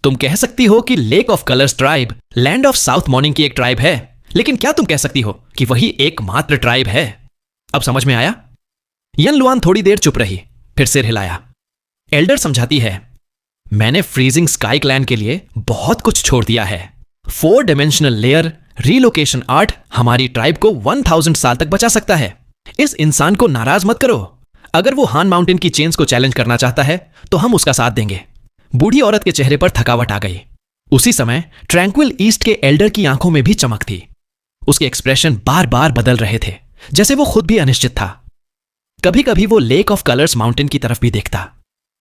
तुम कह सकती हो कि lake of colours tribe land of south morning की एक ट्राइब है, लेकिन क्या तुम कह सकती हो कि वही एकमात्र ट्राइब है? अब समझ में आया? यन लुआन थोड़ी देर चुप रही, फिर सिर हिलाया। एल्डर समझाती है, मैंने फ्रीजिंग स्काई क्लैन के लिए बहुत कुछ छोड़ दिया है। 4 डायमेंशनल लेयर रीलोकेशन आर्ट हमारी ट्राइब को 1000 साल तक बचा सकता है। इस इंसान को नाराज मत करो। अगर वो हान माउंटेन की चेन्स को चैलेंज करना चाहता है तो हम उसका साथ देंगे। बूढ़ी औरत के चेहरे पर थकावट आ गई। उसी समय ट्रैंक्विल ईस्ट के एल्डर की आंखों में भी चमक थी। उसके एक्सप्रेशन बार बार बदल रहे थे, जैसे वो खुद भी अनिश्चित था। कभी कभी वो लेक ऑफ कलर्स माउंटेन की तरफ भी देखता।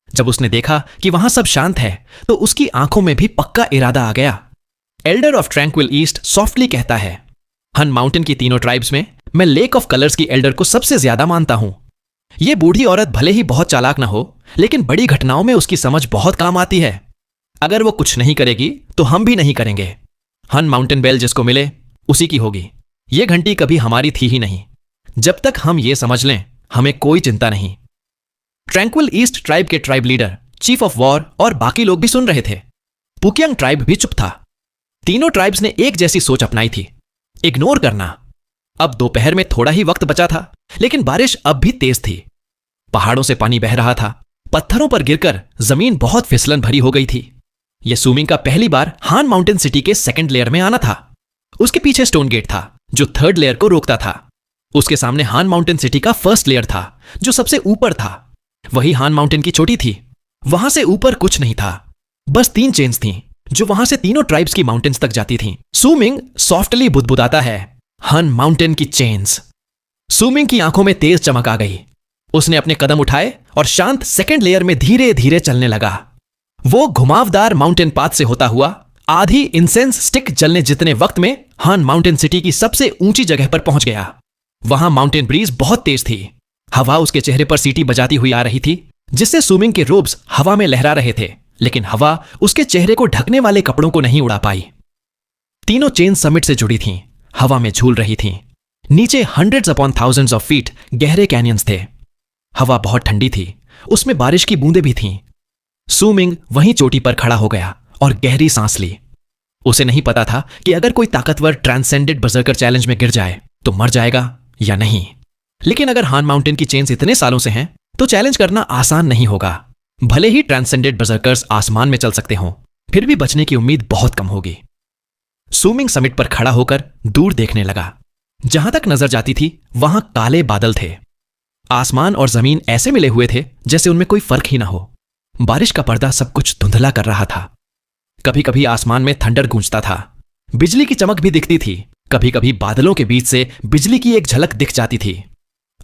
जब उसने देखा कि वहां सब शांत है तो उसकी आंखों में भी पक्का इरादा आ गया। Elder of tranquil east softly कहता है, हन माउंटेन की तीनों ट्राइब्स में मैं लेक ऑफ कलर्स की एल्डर को सबसे ज्यादा मानता हूं। यह बूढ़ी औरत भले ही बहुत चालाक ना हो, लेकिन बड़ी घटनाओं में उसकी समझ बहुत काम आती है। अगर वो कुछ नहीं करेगी तो हम भी नहीं करेंगे। हन माउंटेन बेल जिसको मिले उसी की होगी। यह घंटी कभी हमारी थी ही नहीं। जब तक हम ये समझ लें, हमें कोई चिंता नहीं। ट्रैंक्विल ईस्ट ट्राइब के tribe leader, chief of war और बाकी लोग भी सुन रहे थे। पुकियांग ट्राइब भी चुप था। तीनों ट्राइब्स ने एक जैसी सोच अपनाई थी, इग्नोर करना। अब दोपहर में थोड़ा ही वक्त बचा था, लेकिन बारिश अब भी तेज थी। पहाड़ों से पानी बह रहा था। पत्थरों पर गिरकर जमीन बहुत फिसलन भरी हो गई थी। यह सूमिंग का पहली बार हान माउंटेन सिटी के सेकंड लेयर में आना था। उसके पीछे स्टोन गेट था जो थर्ड लेयर को रोकता था। उसके सामने हान माउंटेन सिटी का फर्स्ट लेयर था जो सबसे ऊपर था। वही हान माउंटेन की चोटी थी। वहां से ऊपर कुछ नहीं था, बस 3 चेन्स थीं जो वहां से तीनों ट्राइब्स की माउंटेन्स तक जाती थीं। सूमिंग सॉफ्टली बुदबुदाता है, हन माउंटेन की चेन्स। सूमिंग की आंखों में तेज चमक आ गई। उसने अपने कदम उठाए और शांत सेकंड लेयर में धीरे धीरे चलने लगा। वो घुमावदार माउंटेन पाथ से होता हुआ आधी इंसेंस स्टिक जलने जितने वक्त में हान माउंटेन सिटी की सबसे ऊंची जगह पर पहुंच गया। वहां माउंटेन ब्रीज बहुत तेज थी। हवा उसके चेहरे पर सीटी बजाती हुई आ रही थी, जिससे सूमिंग के रोब्स हवा में लहरा रहे थे, लेकिन हवा उसके चेहरे को ढकने वाले कपड़ों को नहीं उड़ा पाई। तीनों चेन समिट से जुड़ी थीं, हवा में झूल रही थीं। नीचे hundreds upon thousands of feet गहरे कैनियंस थे। हवा बहुत ठंडी थी, उसमें बारिश की बूंदें भी थीं। सूमिंग वहीं चोटी पर खड़ा हो गया और गहरी सांस ली। उसे नहीं पता था कि अगर कोई ताकतवर ट्रांसेंडेड बर्जर्कर चैलेंज में गिर जाए तो मर जाएगा या नहीं। लेकिन अगर हान माउंटेन की चेन्स इतने सालों से हैं तो चैलेंज करना आसान नहीं होगा। भले ही ट्रांसेंडेड बर्जर्कर्स आसमान में चल सकते हों, फिर भी बचने की उम्मीद बहुत कम होगी। सूमिंग समिट पर खड़ा होकर दूर देखने लगा। जहां तक नजर जाती थी वहां काले बादल थे। आसमान और जमीन ऐसे मिले हुए थे जैसे उनमें कोई फर्क ही ना हो। बारिश का पर्दा सब कुछ धुंधला कर रहा था। कभी कभी आसमान में थंडर गूंजता था। बिजली की चमक भी दिखती थी। कभी कभी बादलों के बीच से बिजली की एक झलक दिख जाती थी।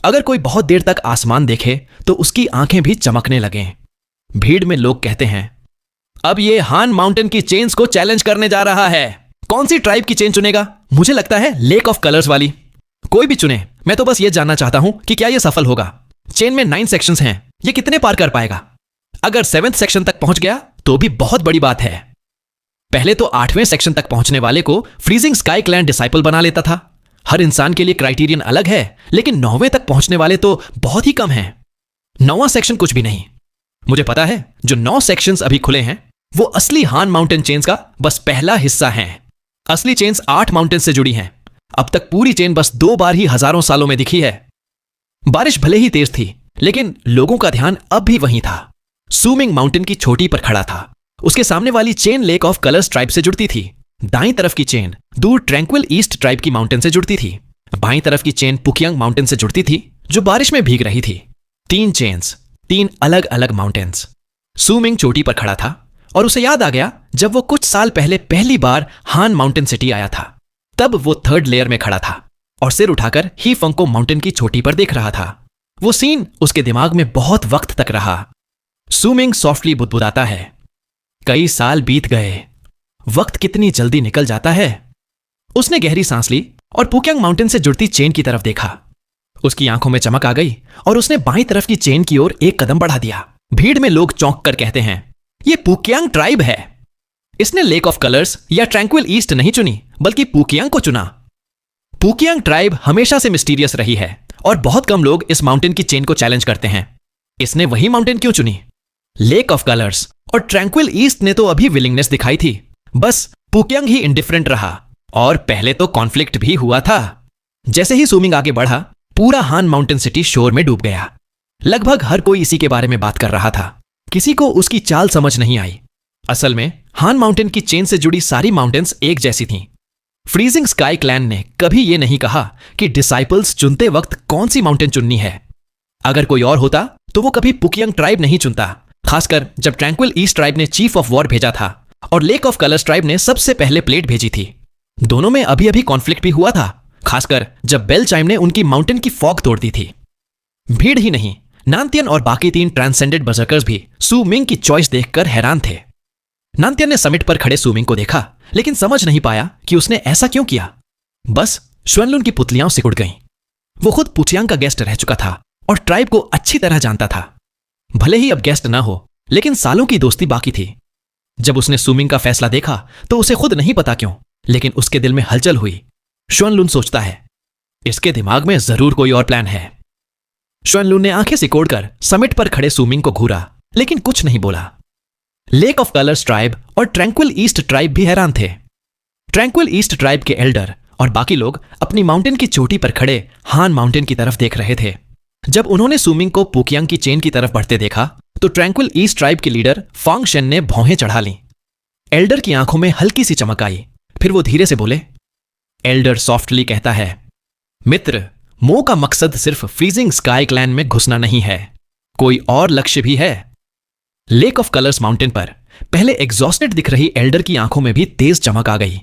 अगर कोई बहुत देर तक आसमान देखे तो उसकी आंखें भी चमकने लगें। भीड़ में लोग कहते हैं, अब ये हान माउंटेन की चेन्स को चैलेंज करने जा रहा है। कौन सी ट्राइब की चेन चुनेगा? मुझे लगता है लेक ऑफ कलर्स वाली। कोई भी चुने, मैं तो बस ये जानना चाहता हूं कि क्या यह सफल होगा। चेन में 9 सेक्शंस हैं, ये कितने पार कर पाएगा? अगर 7th सेक्शन तक पहुंच गया तो भी बहुत बड़ी बात है। पहले तो 8वें सेक्शन तक पहुंचने वाले को फ्रीजिंग स्काई क्लैन डिसाइपल बना लेता था। हर इंसान के लिए क्राइटेरियन अलग है, लेकिन 9वें तक पहुंचने वाले तो बहुत ही कम हैं। 9वां सेक्शन कुछ भी नहीं। मुझे पता है जो 9 सेक्शंस अभी खुले हैं वो असली हान माउंटेन चेन्स का बस पहला हिस्सा हैं। असली चेन्स 8 माउंटेन से जुड़ी हैं। अब तक पूरी चेन बस 2 बार ही हजारों सालों में दिखी है। बारिश भले ही तेज थी, लेकिन लोगों का ध्यान अब भी वहीं था। सूमिंग माउंटेन की चोटी पर खड़ा था। उसके सामने वाली chain lake of colours tribe से जुड़ती थी। दाईं तरफ की चेन दूर ट्रैंक्विल ईस्ट ट्राइब की माउंटेन से जुड़ती थी। बाईं तरफ की चेन पुकियांग माउंटेन से जुड़ती थी, जो बारिश में भीग रही थी। 3 चेन्स, 3 अलग अलग माउंटेन्स। सूमिंग चोटी पर खड़ा था और उसे याद आ गया जब वो कुछ साल पहले पहली बार हान माउंटेन सिटी आया था। तब वो 3rd लेयर में खड़ा था और सिर उठाकर ही फंको माउंटेन की चोटी पर देख रहा था। वो सीन उसके दिमाग में बहुत वक्त तक रहा। सूमिंग सॉफ्टली बुदबुदाता है, कई साल बीत गए, वक्त कितनी जल्दी निकल जाता है। उसने गहरी सांस ली और पुकियांग माउंटेन से जुड़ती चेन की तरफ देखा। उसकी आंखों में चमक आ गई और उसने बाईं तरफ की चेन की ओर एक कदम बढ़ा दिया। भीड़ में लोग चौंक कर कहते हैं, ये पुकियांग ट्राइब है। इसने लेक ऑफ कलर्स या ट्रैंक्विल ईस्ट नहीं चुनी, बल्कि पुकियांग को चुना। पुकियांग ट्राइब हमेशा से मिस्टीरियस रही है और बहुत कम लोग इस माउंटेन की चेन को चैलेंज करते हैं। इसने वही माउंटेन क्यों चुनी? लेक ऑफ कलर्स और ट्रैंक्विल ईस्ट ने तो अभी विलिंगनेस दिखाई थी, बस पुकियांग ही इंडिफरेंट रहा और पहले तो कॉन्फ्लिक्ट भी हुआ था। जैसे ही सुमिंग आगे बढ़ा, पूरा हान माउंटेन सिटी शोर में डूब गया। लगभग हर कोई इसी के बारे में बात कर रहा था। किसी को उसकी चाल समझ नहीं आई। असल में हान माउंटेन की चेन से जुड़ी सारी माउंटेन्स एक जैसी थीं। फ्रीजिंग स्काई क्लैन ने कभी यह नहीं कहा कि डिसाइपल्स चुनते वक्त कौन सी माउंटेन चुननी है। अगर कोई और होता तो वो कभी पुकियांग ट्राइब नहीं चुनता, खासकर जब ट्रैंक्विल ईस्ट ट्राइब ने चीफ ऑफ वॉर भेजा था और लेक ऑफ कलर्स ट्राइब ने सबसे पहले प्लेट भेजी थी। दोनों में अभी अभी कॉन्फ्लिक्ट भी हुआ था, खासकर जब बेल चाइम ने उनकी माउंटेन की फॉग तोड़ दी थी। भीड़ ही नहीं, नानतियन और बाकी 3 ट्रांसेंडेड बर्जर्कर्स भी सू मिंग की चॉइस देखकर हैरान थे। नानतियन ने समिट पर खड़े सू मिंग को देखा, लेकिन समझ नहीं पाया कि उसने ऐसा क्यों किया। बस श्वेनलुन की पुतलियां सिकुड़ गईं। वो खुद पुचियांग का गेस्ट रह चुका था और ट्राइब को अच्छी तरह जानता था। भले ही अब गेस्ट ना हो, लेकिन सालों की दोस्ती बाकी थी। जब उसने सू मिंग का फैसला देखा तो उसे खुद नहीं पता क्यों, लेकिन उसके दिल में हलचल हुई। श्वेनलुन सोचता है, इसके दिमाग में जरूर कोई और प्लान है। श्वेनलुन ने आंखें सिकोड़कर समिट पर खड़े सू मिंग को घूरा, लेकिन कुछ नहीं बोला। लेक ऑफ कलर्स ट्राइब और ट्रैंक्विल ईस्ट ट्राइब भी हैरान थे। ट्रैंक्विल ईस्ट ट्राइब के एल्डर और बाकी लोग अपनी माउंटेन की चोटी पर खड़े हान माउंटेन की तरफ देख रहे थे। जब उन्होंने सू मिंग को पुकियांग की चेन की तरफ बढ़ते देखा तो ट्रैंक्विल ईस्ट ट्राइब के लीडर फांग शेन ने भौहें चढ़ा लीं। एल्डर की आंखों में हल्की सी चमक आई, फिर वो धीरे से बोले। एल्डर सॉफ्टली कहता है, मित्र, मो का मकसद सिर्फ फ्रीजिंग स्काई क्लैन में घुसना नहीं है, कोई और लक्ष्य भी है। लेक ऑफ कलर्स माउंटेन पर पहले एग्जॉस्टेड दिख रही एल्डर की आंखों में भी तेज चमक आ गई।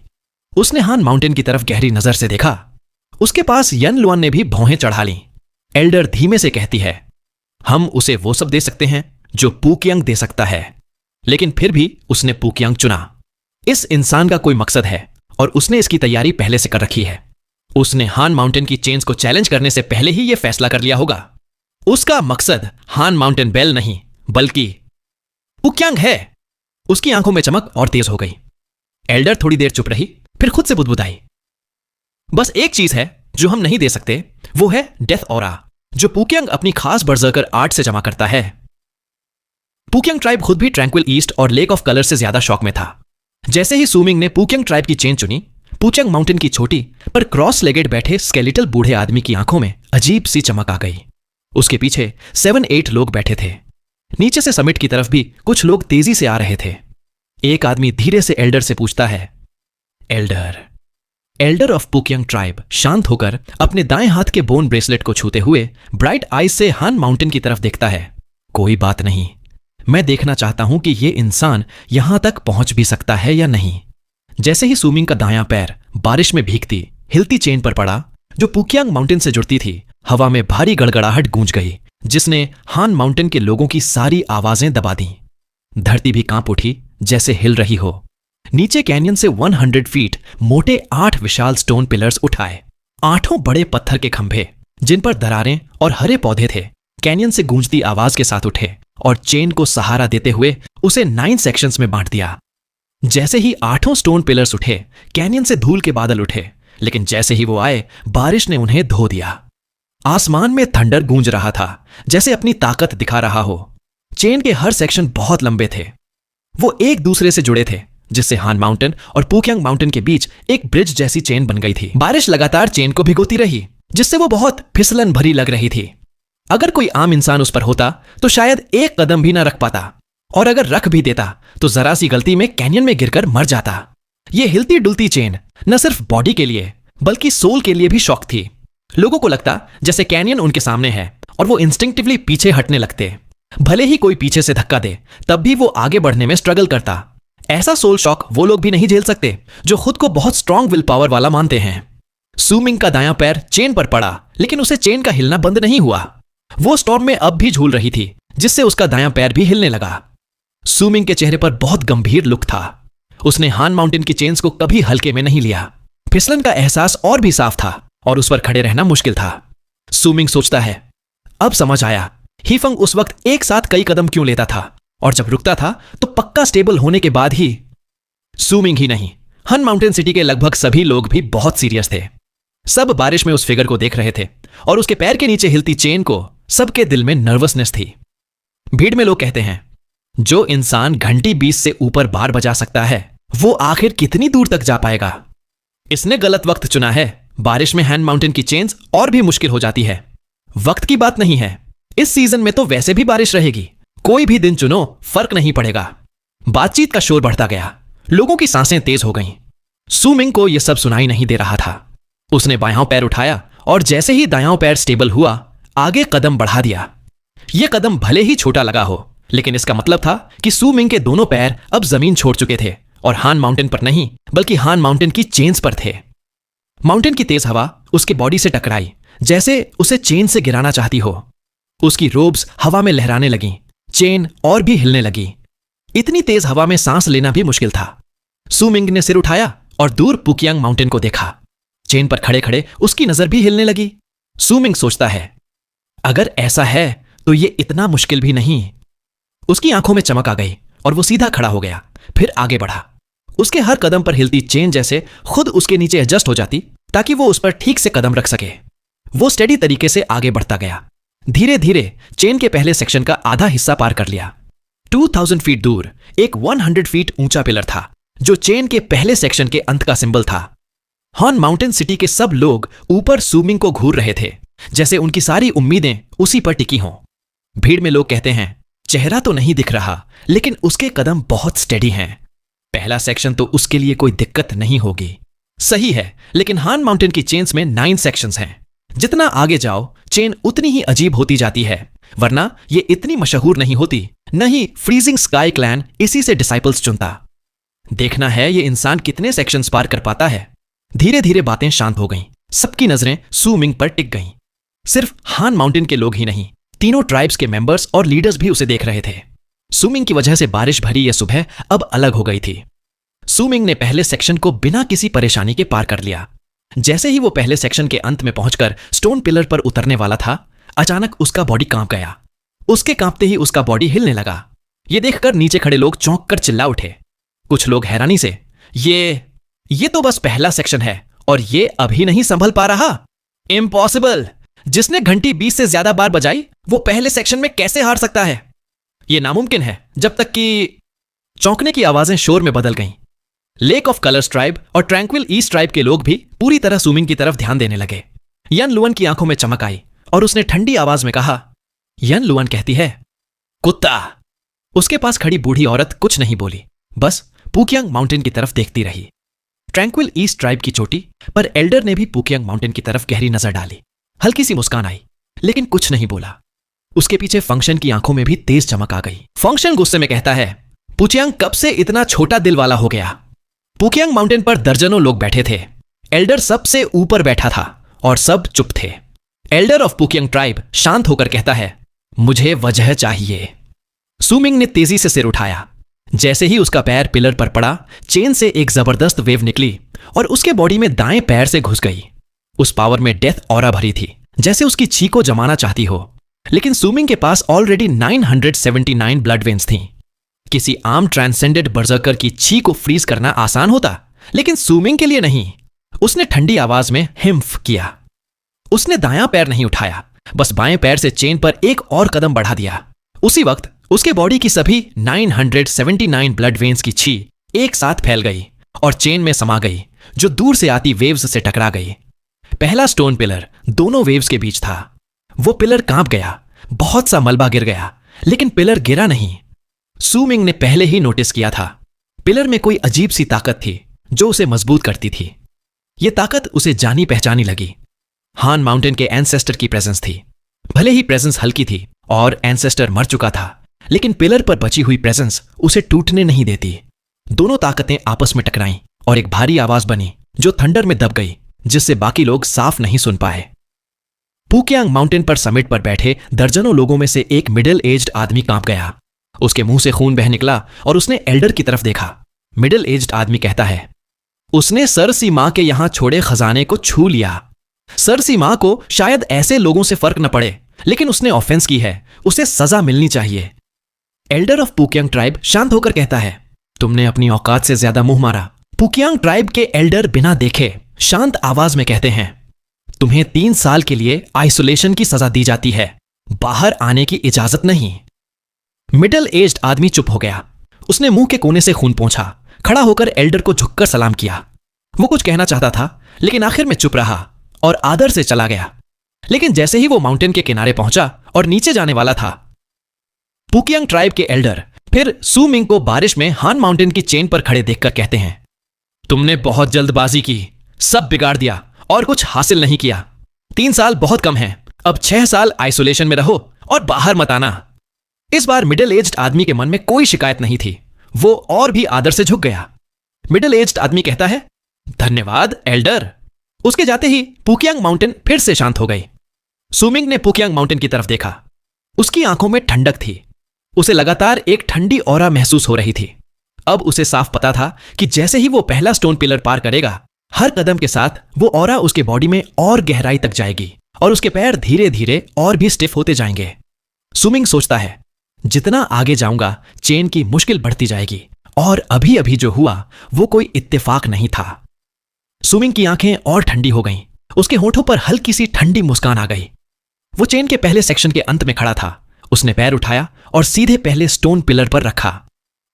उसने हान माउंटेन की तरफ गहरी नजर से देखा। उसके पास यन लुआन ने भी भौहें चढ़ा लीं। एल्डर धीमे से कहती है, हम उसे वो सब दे सकते हैं जो पुकियांग दे सकता है, लेकिन फिर भी उसने पुकियांग चुना। इस इंसान का कोई मकसद है और उसने इसकी तैयारी पहले से कर रखी है। उसने हान माउंटेन की चेन्स को चैलेंज करने से पहले ही यह फैसला कर लिया होगा। उसका मकसद हान माउंटेन बेल नहीं बल्कि पुकियांग है। उसकी आंखों में चमक और तेज हो गई। एल्डर थोड़ी देर चुप रही, फिर खुद से बुदबुदाई, बस एक चीज है जो हम नहीं दे सकते, वो है डेथ ऑरा, जो पुकियांग अपनी खास बर्जर्कर आर्ट से जमा करता है। पुकियांग ट्राइब खुद भी ट्रैंक्विल ईस्ट और लेक ऑफ कलर से ज्यादा शौक में था। जैसे ही सू मिंग ने पुकियांग ट्राइब की चेन चुनी, पुकियांग माउंटेन की छोटी पर क्रॉस लेगेड बैठे स्केलेटल बूढ़े आदमी की आंखों में अजीब सी चमक आ गई। उसके पीछे 7-8 लोग बैठे थे। नीचे से समिट की तरफ भी कुछ लोग तेजी से आ रहे थे। एक आदमी धीरे से एल्डर से पूछता है, एल्डर ऑफ पुकियांग ट्राइब शांत होकर अपने दाएं हाथ के बोन ब्रेसलेट को छूते हुए ब्राइट आईज से हान माउंटेन की तरफ देखता है। कोई बात नहीं, मैं देखना चाहता हूं कि यह इंसान यहां तक पहुंच भी सकता है या नहीं। जैसे ही सू मिंग का दायां पैर बारिश में भीगती हिलती चेन पर पड़ा जो पुकियांग माउंटेन से जुड़ती थी, हवा में भारी गड़गड़ाहट गूंज गई, जिसने हान माउंटेन के लोगों की सारी आवाजें दबा दी। धरती भी कांप उठी जैसे हिल रही हो। नीचे कैनियन से 100 फीट मोटे 8 विशाल स्टोन पिलर्स उठाए, 8 बड़े पत्थर के खंभे जिन पर दरारें और हरे पौधे थे, कैनियन से गूंजती आवाज के साथ उठे और चेन को सहारा देते हुए उसे 9 सेक्शंस में बांट दिया। जैसे ही 8 स्टोन पिलर्स उठे, कैनियन से धूल के बादल उठे, लेकिन जैसे ही वो आए, बारिश ने उन्हें धो दिया। आसमान में थंडर गूंज रहा था, जैसे अपनी ताकत दिखा रहा हो। चेन के हर सेक्शन बहुत लंबे थे। वो एक दूसरे से जुड़े थे, जिससे हान माउंटेन और पुकियांग माउंटेन के बीच एक ब्रिज जैसी चेन बन गई थी। बारिश लगातार चेन को भिगोती रही, जिससे वो बहुत फिसलन भरी लग रही थी। अगर कोई आम इंसान उस पर होता तो शायद एक कदम भी ना रख पाता, और अगर रख भी देता तो जरा सी गलती में कैनियन में गिरकर मर जाता। ये हिलती डुलती चेन न सिर्फ बॉडी के लिए बल्कि सोल के लिए भी शौक थी। लोगों को लगता जैसे कैनियन उनके सामने है और वो इंस्टिंक्टिवली पीछे हटने लगते। भले ही कोई पीछे से धक्का दे, तब भी वो आगे बढ़ने में स्ट्रगल करता। ऐसा सोल शॉक वो लोग भी नहीं झेल सकते जो खुद को बहुत स्ट्रांग विल पावर वाला मानते हैं। सू मिंग का दायां पैर चेन पर पड़ा, लेकिन उसे चेन का हिलना बंद नहीं हुआ। वो स्टॉर्म में अब भी झूल रही थी, जिससे उसका दायां पैर भी हिलने लगा। सू मिंग के चेहरे पर बहुत गंभीर लुक था। उसने हान माउंटेन की चेन्स को कभी हल्के में नहीं लिया। फिसलन का एहसास और भी साफ था और उस पर खड़े रहना मुश्किल था। सू मिंग सोचता है, अब समझ आया हीफंग उस वक्त एक साथ कई कदम क्यों लेता था, और जब रुकता था तो पक्का स्टेबल होने के बाद ही। सू मिंग ही नहीं, हान माउंटेन सिटी के लगभग सभी लोग भी बहुत सीरियस थे। सब बारिश में उस फिगर को देख रहे थे और उसके पैर के नीचे हिलती चेन को सबके दिल में नर्वसनेस थी। भीड़ में लोग कहते हैं, जो इंसान घंटी 20 से ऊपर बार बजा सकता है वो आखिर कितनी दूर तक जा पाएगा। इसने गलत वक्त चुना है। बारिश में हैंड माउंटेन की चेन्स और भी मुश्किल हो जाती है। वक्त की बात नहीं है, इस सीजन में तो वैसे भी बारिश रहेगी। कोई भी दिन चुनो, फर्क नहीं पड़ेगा। बातचीत का शोर बढ़ता गया। लोगों की सांसें तेज हो गईं। सू मिंग को यह सब सुनाई नहीं दे रहा था। उसने बायां पैर उठाया और जैसे ही दायां पैर स्टेबल हुआ, आगे कदम बढ़ा दिया। यह कदम भले ही छोटा लगा हो, लेकिन इसका मतलब था कि सू मिंग के दोनों पैर अब जमीन छोड़ चुके थे और हान माउंटेन पर नहीं, बल्कि हान माउंटेन की चेन्स पर थे। माउंटेन की तेज हवा उसके बॉडी से टकराई, जैसे उसे चेन से गिराना चाहती हो। उसकी रोब्स हवा में लहराने लगीं, चेन और भी हिलने लगी। इतनी तेज हवा में सांस लेना भी मुश्किल था। सू मिंग ने सिर उठाया और दूर पुकियांग माउंटेन को देखा। चेन पर खड़े खड़े उसकी नजर भी हिलने लगी। सू मिंग सोचता है, अगर ऐसा है तो ये इतना मुश्किल भी नहीं। उसकी आंखों में चमक आ गई और वो सीधा खड़ा हो गया, फिर आगे बढ़ा। उसके हर कदम पर हिलती चेन जैसे खुद उसके नीचे एडजस्ट हो जाती ताकि वो उस पर ठीक से कदम रख सके। वो स्टेडी तरीके से आगे बढ़ता गया। धीरे धीरे चेन के पहले सेक्शन का आधा हिस्सा पार कर लिया। 2000 फीट दूर एक 100 फीट ऊंचा पिलर था, जो चेन के पहले सेक्शन के अंत का सिंबल था। हॉर्न माउंटेन सिटी के सब लोग ऊपर सू मिंग को घूर रहे थे, जैसे उनकी सारी उम्मीदें उसी पर टिकी हों। भीड़ में लोग कहते हैं, चेहरा तो नहीं दिख रहा, लेकिन उसके कदम बहुत स्टेडी हैं। पहला सेक्शन तो उसके लिए कोई दिक्कत नहीं होगी। सही है, लेकिन हान माउंटेन की चेन्स में 9 सेक्शंस हैं। जितना आगे जाओ, चेन उतनी ही अजीब होती जाती है, वरना ये इतनी मशहूर नहीं होती। न ही फ्रीजिंग स्काई क्लैन इसी से डिसाइपल्स चुनता। देखना है ये इंसान कितने सेक्शंस पार कर पाता है। धीरे धीरे बातें शांत हो गईं। सबकी नजरें सू मिंग पर टिक गईं। सिर्फ हान माउंटेन के लोग ही नहीं, तीनों ट्राइब्स के मेंबर्स और लीडर्स भी उसे देख रहे थे। सू मिंग की वजह से बारिश भरी यह सुबह अब अलग हो गई थी। सू मिंग ने पहले सेक्शन को बिना किसी परेशानी के पार कर लिया। जैसे ही वो पहले सेक्शन के अंत में पहुंचकर स्टोन पिलर पर उतरने वाला था, अचानक उसका बॉडी कांप गया। उसके कांपते ही उसका बॉडी हिलने लगा। ये देखकर नीचे खड़े लोग चौंक कर चिल्ला उठे। कुछ लोग हैरानी से, ये तो बस पहला सेक्शन है और ये अभी नहीं संभल पा रहा। इम्पॉसिबल! जिसने घंटी 20 से ज्यादा बार बजाई वो पहले सेक्शन में कैसे हार सकता है? ये नामुमकिन है, जब तक कि चौंकने की आवाजें शोर में बदल गईं। लेक ऑफ कलर्स ट्राइब और ट्रैंक्विल ईस्ट ट्राइब के लोग भी पूरी तरह सू मिंग की तरफ ध्यान देने लगे। यन लुअन की आंखों में चमक आई और उसने ठंडी आवाज में कहा, यन लुअन कहती है, कुत्ता। उसके पास खड़ी बूढ़ी औरत कुछ नहीं बोली, बस पुकियांग माउंटेन की तरफ देखती रही। ट्रैंक्विल ईस्ट ट्राइब की चोटी पर एल्डर ने भी पुकियांग माउंटेन की तरफ गहरी नजर डाली। हल्की सी मुस्कान आई, लेकिन कुछ नहीं बोला। उसके पीछे फंक्शन की आंखों में भी तेज चमक आ गई। फंक्शन गुस्से में कहता है, पुकियांग कब से इतना छोटा दिल वाला हो गया? पुकियांग माउंटेन पर दर्जनों लोग बैठे थे। एल्डर सबसे ऊपर बैठा था और सब चुप थे। एल्डर ऑफ पुकियांग ट्राइब शांत होकर कहता है, मुझे वजह चाहिए। सू मिंग ने तेजी से सिर उठाया। जैसे ही उसका पैर पिलर पर पड़ा, चेन से एक जबरदस्त वेव निकली और उसके बॉडी में दाएं पैर से घुस गई। उस पावर में डेथ ऑरा भरी थी, जैसे उसकी छी को जमाना चाहती हो। लेकिन सू मिंग के पास ऑलरेडी 979 ब्लड वेन्स थीं। किसी आम ट्रांसेंडेड बर्जर्कर की छी को फ्रीज करना आसान होता, लेकिन सू मिंग के लिए नहीं। उसने ठंडी आवाज में हिम्फ किया। उसने दायां पैर नहीं उठाया, बस बाएं पैर से चेन पर एक और कदम बढ़ा दिया। उसी वक्त उसके बॉडी की सभी 979 ब्लड वेन्स की छी एक साथ फैल गई और चेन में समा गई, जो दूर से आती वेव्स से टकरा गई। पहला स्टोन पिलर दोनों वेव्स के बीच था। वो पिलर कांप गया, बहुत सा मलबा गिर गया, लेकिन पिलर गिरा नहीं। सू मिंग ने पहले ही नोटिस किया था, पिलर में कोई अजीब सी ताकत थी जो उसे मजबूत करती थी। यह ताकत उसे जानी पहचानी लगी। हान माउंटेन के एंसेस्टर की प्रेजेंस थी। भले ही प्रेजेंस हल्की थी और एंसेस्टर मर चुका था, लेकिन पिलर पर बची हुई प्रेजेंस उसे टूटने नहीं देती। दोनों ताकतें आपस में टकराईं और एक भारी आवाज बनी जो थंडर में दब गई, जिससे बाकी लोग साफ नहीं सुन पाए। पुकियांग माउंटेन पर समिट पर बैठे दर्जनों लोगों में से एक मिडिल एज्ड आदमी कांप गया। उसके मुंह से खून बह निकला और उसने एल्डर की तरफ देखा। मिडिल एज्ड आदमी कहता है, उसने सरसी मां के यहां छोड़े खजाने को छू लिया। सरसी मां को शायद ऐसे लोगों से फर्क न पड़े, लेकिन उसने ऑफेंस की है, उसे सजा मिलनी चाहिए। एल्डर ऑफ पुकियांग ट्राइब शांत होकर कहता है, तुमने अपनी औकात से ज्यादा मुंह मारा। पुकियांग ट्राइब के एल्डर बिना देखे शांत आवाज में कहते हैं, तुम्हें 3 साल के लिए आइसोलेशन की सजा दी जाती है, बाहर आने की इजाजत नहीं। मिडिल एज्ड आदमी चुप हो गया। उसने मुंह के कोने से खून पोंछा, खड़ा होकर एल्डर को झुककर सलाम किया। वो कुछ कहना चाहता था, लेकिन आखिर में चुप रहा और आदर से चला गया। लेकिन जैसे ही वो माउंटेन के किनारे पहुंचा और नीचे जाने वाला था, पुकियांग ट्राइब के एल्डर फिर सू मिंग को बारिश में हान माउंटेन की चेन पर खड़े देखकर कहते हैं, तुमने बहुत जल्दबाजी की, सब बिगाड़ दिया और कुछ हासिल नहीं किया। 3 साल बहुत कम है, अब 6 साल आइसोलेशन में रहो और बाहर मत आना। इस बार मिडिल एज्ड आदमी के मन में कोई शिकायत नहीं थी। वो और भी आदर से झुक गया। मिडिल एज्ड आदमी कहता है, धन्यवाद एल्डर। उसके जाते ही पुकियांग माउंटेन फिर से शांत हो गई। सुमिंग ने पुकियांग माउंटेन की तरफ देखा। उसकी आंखों में ठंडक थी। उसे लगातार एक ठंडी ऑरा महसूस हो रही थी। अब उसे साफ पता था कि जैसे ही वो पहला स्टोन पिलर पार करेगा, हर कदम के साथ वो ऑरा उसके बॉडी में और गहराई तक जाएगी और उसके पैर धीरे धीरे और भी स्टिफ होते जाएंगे। सुमिंग सोचता है, जितना आगे जाऊंगा चेन की मुश्किल बढ़ती जाएगी और अभी अभी जो हुआ वो कोई इत्तेफाक नहीं था। सुमिंग की आंखें और ठंडी हो गईं। उसके होठों पर हल्की सी ठंडी मुस्कान आ गई। वो चेन के पहले सेक्शन के अंत में खड़ा था। उसने पैर उठाया और सीधे पहले स्टोन पिलर पर रखा।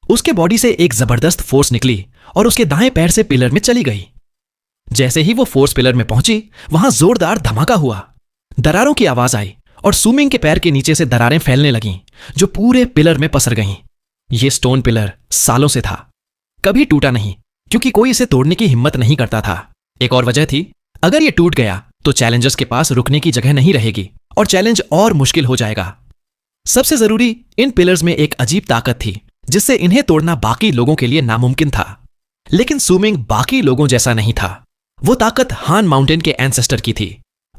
उसके बॉडी से एक जबरदस्त फोर्स निकली और उसके दाएं पैर से पिलर में चली गई। जैसे ही वो फोर्स पिलर में पहुंची, वहां जोरदार धमाका हुआ। दरारों की आवाज आई और सुमिंग के पैर के नीचे से दरारें फैलने लगीं, जो पूरे पिलर में पसर गईं। ये स्टोन पिलर सालों से था, कभी टूटा नहीं, क्योंकि कोई इसे तोड़ने की हिम्मत नहीं करता था। एक और वजह थी, अगर ये टूट गया तो चैलेंजर्स के पास रुकने की जगह नहीं रहेगी और चैलेंज और मुश्किल हो जाएगा। सबसे जरूरी, इन पिलर्स में एक अजीब ताकत थी जिससे इन्हें तोड़ना बाकी लोगों के लिए नामुमकिन था। लेकिन सुमिंग बाकी लोगों जैसा नहीं था। वो ताकत हान माउंटेन के एंसेस्टर की थी।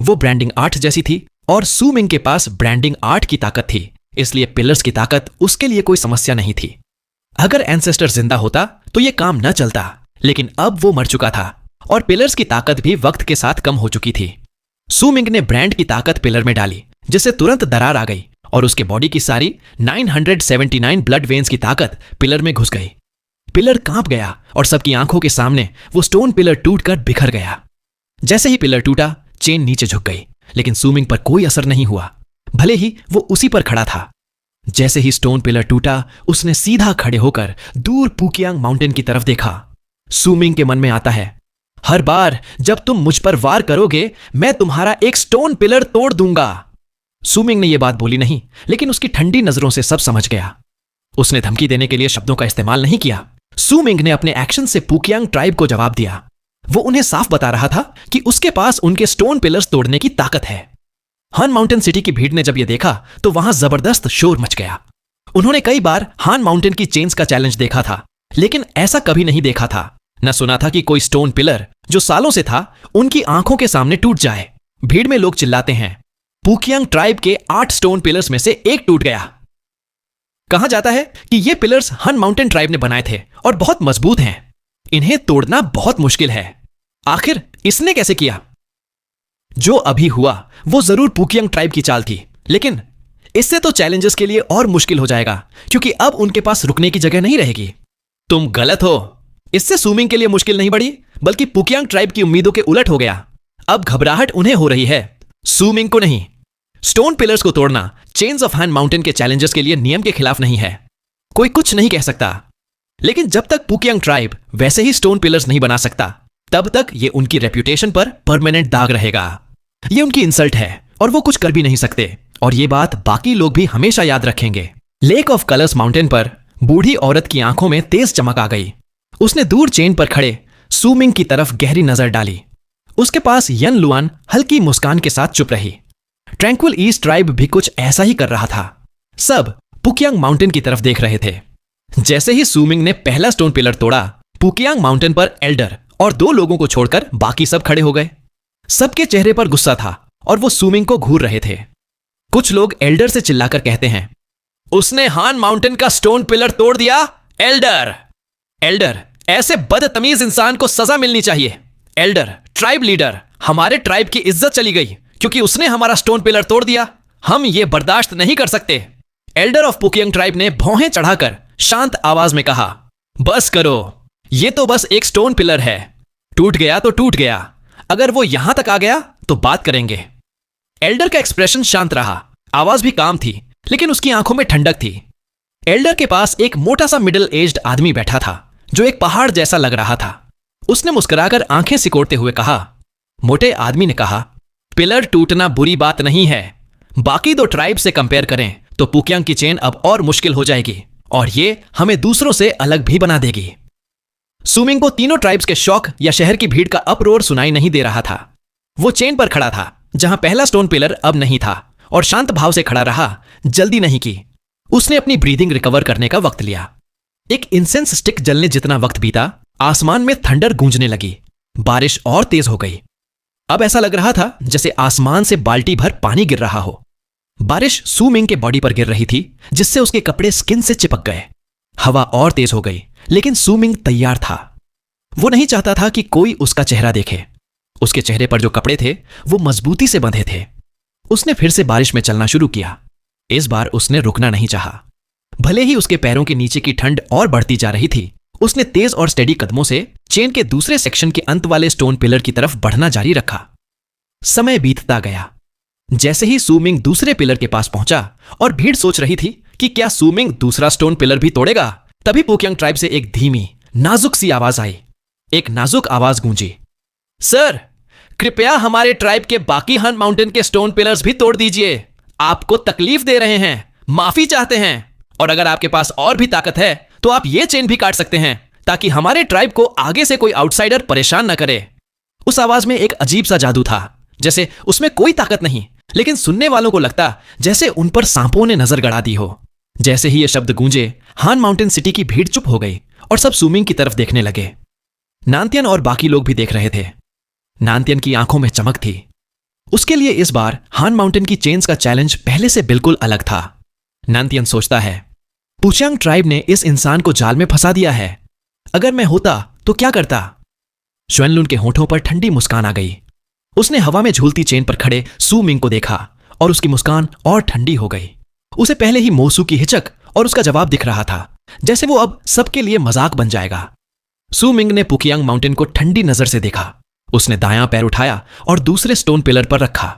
वो ब्रांडिंग आर्ट जैसी थी और सुमिंग के पास ब्रांडिंग आर्ट की ताकत थी, इसलिए पिलर्स की ताकत उसके लिए कोई समस्या नहीं थी। अगर एंसेस्टर जिंदा होता तो ये काम न चलता, लेकिन अब वो मर चुका था और पिलर्स की ताकत भी वक्त के साथ कम हो चुकी थी। सुमिंग ने ब्रांड की ताकत पिलर में डाली, जिससे तुरंत दरार आ गई और उसके बॉडी की सारी 979 ब्लड वेन्स की ताकत पिलर में घुस गई। पिलर कांप गया और सबकी आंखों के सामने वो स्टोन पिलर टूटकर बिखर गया। जैसे ही पिलर टूटा, चेन नीचे झुक गई, लेकिन सुमिंग पर कोई असर नहीं हुआ, भले ही वो उसी पर खड़ा था। जैसे ही स्टोन पिलर टूटा, उसने सीधा खड़े होकर दूर पुकियांग माउंटेन की तरफ देखा। सुमिंग के मन में आता है, हर बार जब तुम मुझ पर वार करोगे, मैं तुम्हारा एक स्टोन पिलर तोड़ दूंगा। सुमिंग ने यह बात बोली नहीं, लेकिन उसकी ठंडी नजरों से सब समझ गया। उसने धमकी देने के लिए शब्दों का इस्तेमाल नहीं किया। सुमिंग ने अपने एक्शन से पुकियांग ट्राइब को जवाब दिया। वो उन्हें साफ बता रहा था कि उसके पास उनके स्टोन पिलर्स तोड़ने की ताकत है। हान माउंटेन सिटी की भीड़ ने जब यह देखा तो वहां जबरदस्त शोर मच गया। उन्होंने कई बार हान माउंटेन की चेन्स का चैलेंज देखा था, लेकिन ऐसा कभी नहीं देखा था, न सुना था कि कोई स्टोन पिलर जो सालों से था उनकी आंखों के सामने टूट जाए। भीड़ में लोग चिल्लाते हैं, पुकियांग ट्राइब के 8 स्टोन पिलर्स में से एक टूट गया। कहा जाता है कि ये पिलर्स हान माउंटेन ट्राइब ने बनाए थे और बहुत मजबूत हैं। इन्हें तोड़ना बहुत मुश्किल है। आखिर इसने कैसे किया? जो अभी हुआ वो जरूर पुकियांग ट्राइब की चाल थी, लेकिन इससे तो चैलेंजर्स के लिए और मुश्किल हो जाएगा, क्योंकि अब उनके पास रुकने की जगह नहीं रहेगी। तुम गलत हो। इससे सुमिंग के लिए मुश्किल नहीं बढ़ी, बल्कि पुकियांग ट्राइब की उम्मीदों के उलट हो गया। अब घबराहट उन्हें हो रही है, सुमिंग को नहीं। स्टोन पिलर्स को तोड़ना चेन्स ऑफ हान माउंटेन के चैलेंजर्स के लिए नियम के खिलाफ नहीं है। कोई कुछ नहीं कह सकता। लेकिन जब तक पुकियांग ट्राइब वैसे ही स्टोन पिलर्स नहीं बना सकता, तब तक ये उनकी रेप्यूटेशन पर परमानेंट दाग रहेगा। ये उनकी इंसल्ट है और वो कुछ कर भी नहीं सकते, और ये बात बाकी लोग भी हमेशा याद रखेंगे। लेक ऑफ कलर्स माउंटेन पर बूढ़ी औरत की आंखों में तेज चमक आ गई। उसने दूर चेन पर खड़े सुमिंग की तरफ गहरी नजर डाली। उसके पास यन लुआन हल्की मुस्कान के साथ चुप रही। ट्रैंक्विल ईस्ट ट्राइब भी कुछ ऐसा ही कर रहा था। सब पुकियांग माउंटेन की तरफ देख रहे थे। जैसे ही सुमिंग ने पहला स्टोन पिलर तोड़ा, पुकियांग माउंटेन पर एल्डर और 2 लोगों को छोड़कर बाकी सब खड़े हो गए। सबके चेहरे पर गुस्सा था और वो सुमिंग को घूर रहे थे। कुछ लोग एल्डर से चिल्लाकर कहते हैं, उसने हान माउंटेन का स्टोन पिलर तोड़ दिया। एल्डर एल्डर ऐसे बदतमीज इंसान को सजा मिलनी चाहिए। एल्डर ट्राइब लीडर, हमारे ट्राइब की इज्जत चली गई क्योंकि उसने हमारा स्टोन पिलर तोड़ दिया। हम ये बर्दाश्त नहीं कर सकते। एल्डर ऑफ पुकियांग ट्राइब ने भौहें चढ़ाकर शांत आवाज में कहा, बस करो, ये तो बस एक स्टोन पिलर है। टूट गया तो टूट गया। अगर वो यहां तक आ गया तो बात करेंगे। एल्डर का एक्सप्रेशन शांत रहा, आवाज भी काम थी, लेकिन उसकी आंखों में ठंडक थी। एल्डर के पास एक मोटा सा मिडिल एज्ड आदमी बैठा था जो एक पहाड़ जैसा लग रहा था। उसने मुस्कुराकर आंखें सिकोड़ते हुए कहा। मोटे आदमी ने कहा, पिलर टूटना बुरी बात नहीं है। बाकी दो ट्राइब से कंपेयर करें तो पुकियांग की चेन अब और मुश्किल हो जाएगी और ये हमें दूसरों से अलग भी बना देगी। सुमिंग को तीनों ट्राइब्स के शौक या शहर की भीड़ का अपरोर सुनाई नहीं दे रहा था। वो चेन पर खड़ा था जहां पहला स्टोन पिलर अब नहीं था और शांत भाव से खड़ा रहा, जल्दी नहीं की। उसने अपनी ब्रीदिंग रिकवर करने का वक्त लिया। एक इंसेंस स्टिक जलने जितना वक्त बीता, आसमान में थंडर गूंजने लगी। बारिश और तेज हो गई। अब ऐसा लग रहा था जैसे आसमान से बाल्टी भर पानी गिर रहा हो। बारिश सुमिंग के बॉडी पर गिर रही थी, जिससे उसके कपड़े स्किन से चिपक गए। हवा और तेज हो गई, लेकिन सुमिंग तैयार था। वो नहीं चाहता था कि कोई उसका चेहरा देखे। उसके चेहरे पर जो कपड़े थे वो मजबूती से बंधे थे। उसने फिर से बारिश में चलना शुरू किया। इस बार उसने रुकना नहीं चाहा। भले ही उसके पैरों के नीचे की ठंड और बढ़ती जा रही थी, उसने तेज और स्टेडी कदमों से चेन के दूसरे सेक्शन के अंत वाले स्टोन पिलर की तरफ बढ़ना जारी रखा। समय बीतता गया। जैसे ही सुमिंग दूसरे पिलर के पास पहुंचा और भीड़ सोच रही थी कि क्या सुमिंग दूसरा स्टोन पिलर भी तोड़ेगा, तभी पुकियांग ट्राइब से एक धीमी नाजुक सी आवाज आई। एक नाजुक आवाज गूंजी, सर, कृपया हमारे ट्राइब के बाकी हन माउंटेन के स्टोन पिलर्स भी तोड़ दीजिए। आपको तकलीफ दे रहे हैं, माफी चाहते हैं, और अगर आपके पास और भी ताकत है तो आप ये चेन भी काट सकते हैं ताकि हमारे ट्राइब को आगे से कोई आउटसाइडर परेशान न करे। उस आवाज में एक अजीब सा जादू था, जैसे उसमें कोई ताकत नहीं, लेकिन सुनने वालों को लगता जैसे उन पर सांपों ने नजर गड़ा दी हो। जैसे ही ये शब्द गूंजे, हान माउंटेन सिटी की भीड़ चुप हो गई और सब सुमिंग की तरफ देखने लगे। नानतियन और बाकी लोग भी देख रहे थे। नानतियन की आंखों में चमक थी। उसके लिए इस बार हान माउंटेन की चेन्स का चैलेंज पहले से बिल्कुल अलग था। नानतियन सोचता है, पुचियांग ट्राइब ने इस इंसान को जाल में फंसा दिया है। अगर मैं होता तो क्या करता? श्वेनलुन के होठों पर ठंडी मुस्कान आ गई। उसने हवा में झूलती चेन पर खड़े सुमिंग को देखा और उसकी मुस्कान और ठंडी हो गई। उसे पहले ही मोसू की हिचक और उसका जवाब दिख रहा था, जैसे वो अब सबके लिए मजाक बन जाएगा। सुमिंग ने पुकियांग माउंटेन को ठंडी नजर से देखा। उसने दायां पैर उठाया और दूसरे स्टोन पिलर पर रखा।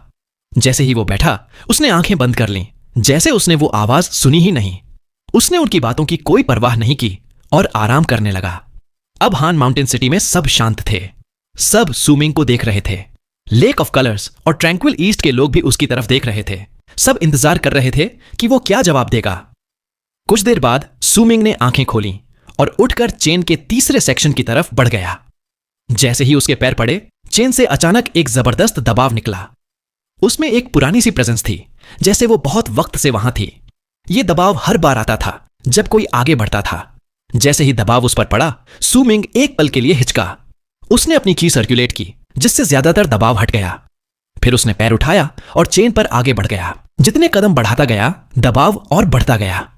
जैसे ही वो बैठा, उसने आंखें बंद कर लीं, जैसे उसने वो आवाज सुनी ही नहीं। उसने उनकी बातों की कोई परवाह नहीं की और आराम करने लगा। अब हान माउंटेन सिटी में सब शांत थे। सब सुमिंग को देख रहे थे। लेक ऑफ कलर्स और ट्रैंक्विल ईस्ट के लोग भी उसकी तरफ देख रहे थे। सब इंतजार कर रहे थे कि वो क्या जवाब देगा। कुछ देर बाद सुमिंग ने आंखें खोली और उठकर चेन के तीसरे सेक्शन की तरफ बढ़ गया। जैसे ही उसके पैर पड़े, चेन से अचानक एक जबरदस्त दबाव निकला। उसमें एक पुरानी सी प्रेजेंस थी, जैसे वो बहुत वक्त से वहां थी। ये दबाव हर बार आता था जब कोई आगे बढ़ता था। जैसे ही दबाव उस पर पड़ा, सुमिंग एक पल के लिए हिचका। उसने अपनी की सर्कुलेट की, जिससे ज्यादातर दबाव हट गया। फिर उसने पैर उठाया और चेन पर आगे बढ़ गया। जितने कदम बढ़ाता गया, दबाव और बढ़ता गया।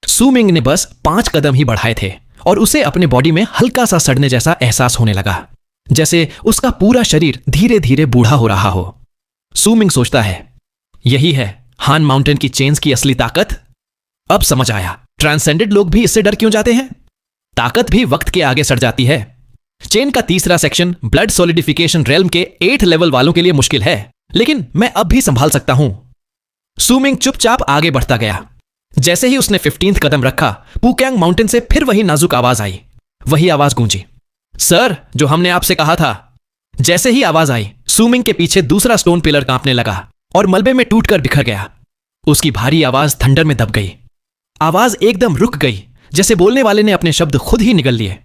सुमिंग ने बस 5 कदम ही बढ़ाए थे और उसे अपने बॉडी में हल्का सा सड़ने जैसा एहसास होने लगा, जैसे उसका पूरा शरीर धीरे धीरे बूढ़ा हो रहा हो। सुमिंग सोचता है, यही है हान माउंटेन की चेन्स की असली ताकत। अब समझ आया, ट्रांसेंडेड लोग भी इससे डर क्यों जाते हैं। ताकत भी वक्त के आगे सड़ जाती है। चेन का तीसरा सेक्शन ब्लड सॉलिडिफिकेशन रेल्म के 8 लेवल वालों के लिए मुश्किल है, लेकिन मैं अब भी संभाल सकता हूं। सुमिंग चुपचाप आगे बढ़ता गया। जैसे ही उसने 15th कदम रखा, पुकियांग माउंटेन से फिर वही नाजुक आवाज आई। वही आवाज गूंजी, सर, जो हमने आपसे कहा था। जैसे ही आवाज आई, सुमिंग के पीछे दूसरा स्टोन पिलर कांपने लगा और मलबे में टूटकर बिखर गया। उसकी भारी आवाज थंडर में दब गई। आवाज एकदम रुक गई, जैसे बोलने वाले ने अपने शब्द खुद ही निगल लिए।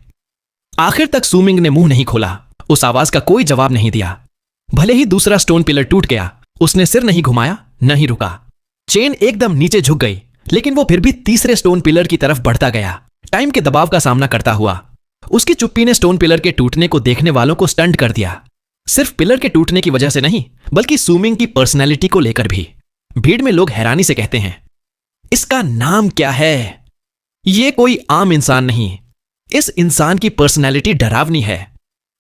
आखिर तक सुमिंग ने मुंह नहीं खोला। उस आवाज का कोई जवाब नहीं दिया। भले ही दूसरा स्टोन पिलर टूट गया, उसने सिर नहीं घुमाया, नहीं रुका। चेन एकदम नीचे झुक गई, लेकिन वो फिर भी तीसरे स्टोन पिलर की तरफ बढ़ता गया, टाइम के दबाव का सामना करता हुआ। उसकी चुप्पी ने स्टोन पिलर के टूटने को देखने वालों को स्टंट कर दिया। सिर्फ पिलर के टूटने की वजह से नहीं, बल्कि सुमिंग की पर्सनैलिटी को लेकर भी। भीड़ में लोग हैरानी से कहते हैं, इसका नाम क्या है? ये कोई आम इंसान नहीं, इस इंसान की पर्सनैलिटी डरावनी है।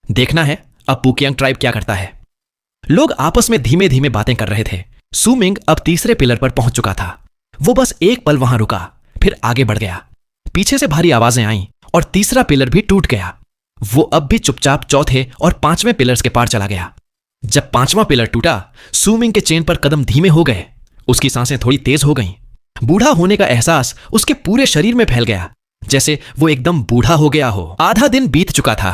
देखना है अब पुकियांग ट्राइब क्या करता है। लोग आपस में धीमे धीमे बातें कर रहे थे। सुमिंग अब तीसरे पिलर पर पहुंच चुका था। वो बस एक पल वहां रुका, फिर आगे बढ़ गया। पीछे से भारी आवाजें आईं और तीसरा पिलर भी टूट गया। वो अब भी चुपचाप चौथे और 5वें पिलर्स के पार चला गया। जब पांचवा पिलर टूटा, सूमिंग के चेन पर कदम धीमे हो गए। उसकी सांसें थोड़ी तेज हो गईं। बूढ़ा होने का एहसास उसके पूरे शरीर में फैल गया, जैसे वो एकदम बूढ़ा हो गया हो। आधा दिन बीत चुका था।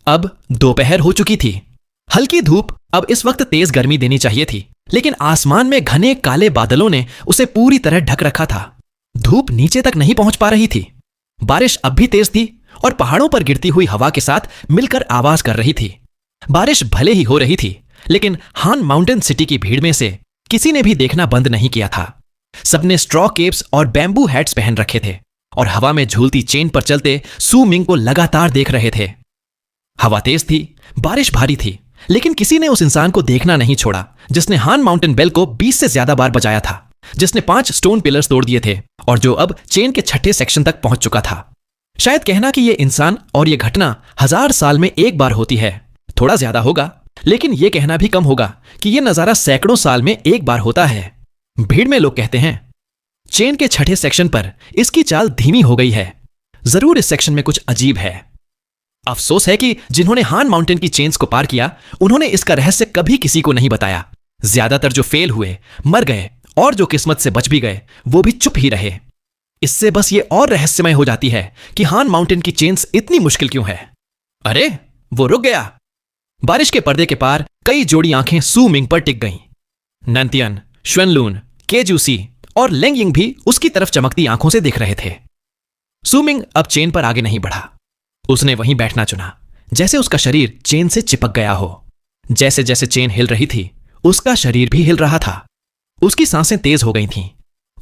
अब दोपहर हो चुकी थी। हल्की धूप अब इस वक्त तेज गर्मी देनी चाहिए थी, लेकिन आसमान में घने काले बादलों ने उसे पूरी तरह ढक रखा था। धूप नीचे तक नहीं पहुंच पा रही थी। बारिश अब भी तेज थी और पहाड़ों पर गिरती हुई हवा के साथ मिलकर आवाज कर रही थी। बारिश भले ही हो रही थी, लेकिन हान माउंटेन सिटी की भीड़ में से किसी ने भी देखना बंद नहीं किया था। सबने स्ट्रॉ केप्स और बैम्बू हैट्स पहन रखे थे और हवा में झूलती चेन पर चलते सू मिंग को लगातार देख रहे थे। हवा तेज थी, बारिश भारी थी, लेकिन किसी ने उस इंसान को देखना नहीं छोड़ा जिसने हान माउंटेन बेल को 20 से ज्यादा बार बजाया था, जिसने 5 स्टोन पिलर्स तोड़ दिए थे और जो अब चेन के 6ठे सेक्शन तक पहुंच चुका था। शायद कहना कि यह इंसान और यह घटना 1000 साल में एक बार होती है थोड़ा ज्यादा होगा, लेकिन यह कहना भी कम होगा कि यह नजारा सैकड़ों साल में एक बार होता है। भीड़ में लोग कहते हैं, चेन के 6ठे सेक्शन पर इसकी चाल धीमी हो गई है। जरूर इस सेक्शन में कुछ अजीब है। अफसोस है कि जिन्होंने हान माउंटेन की चेन्स को पार किया, उन्होंने इसका रहस्य कभी किसी को नहीं बताया। ज्यादातर जो फेल हुए मर गए और जो किस्मत से बच भी गए वो भी चुप ही रहे। इससे बस ये और रहस्यमय हो जाती है कि हान माउंटेन की चेन्स इतनी मुश्किल क्यों है। अरे वो रुक गया। बारिश के पर्दे के पार कई जोड़ी आंखें सू मिंग पर टिक गईं। नंतियन, श्वेनलून, केजूसी और लेंगिंग भी उसकी तरफ चमकती आंखों से देख रहे थे। सू मिंग अब चेन पर आगे नहीं बढ़ा। उसने वहीं बैठना चुना, जैसे उसका शरीर चेन से चिपक गया हो। जैसे जैसे चेन हिल रही थी, उसका शरीर भी हिल रहा था। उसकी सांसें तेज हो गई थीं।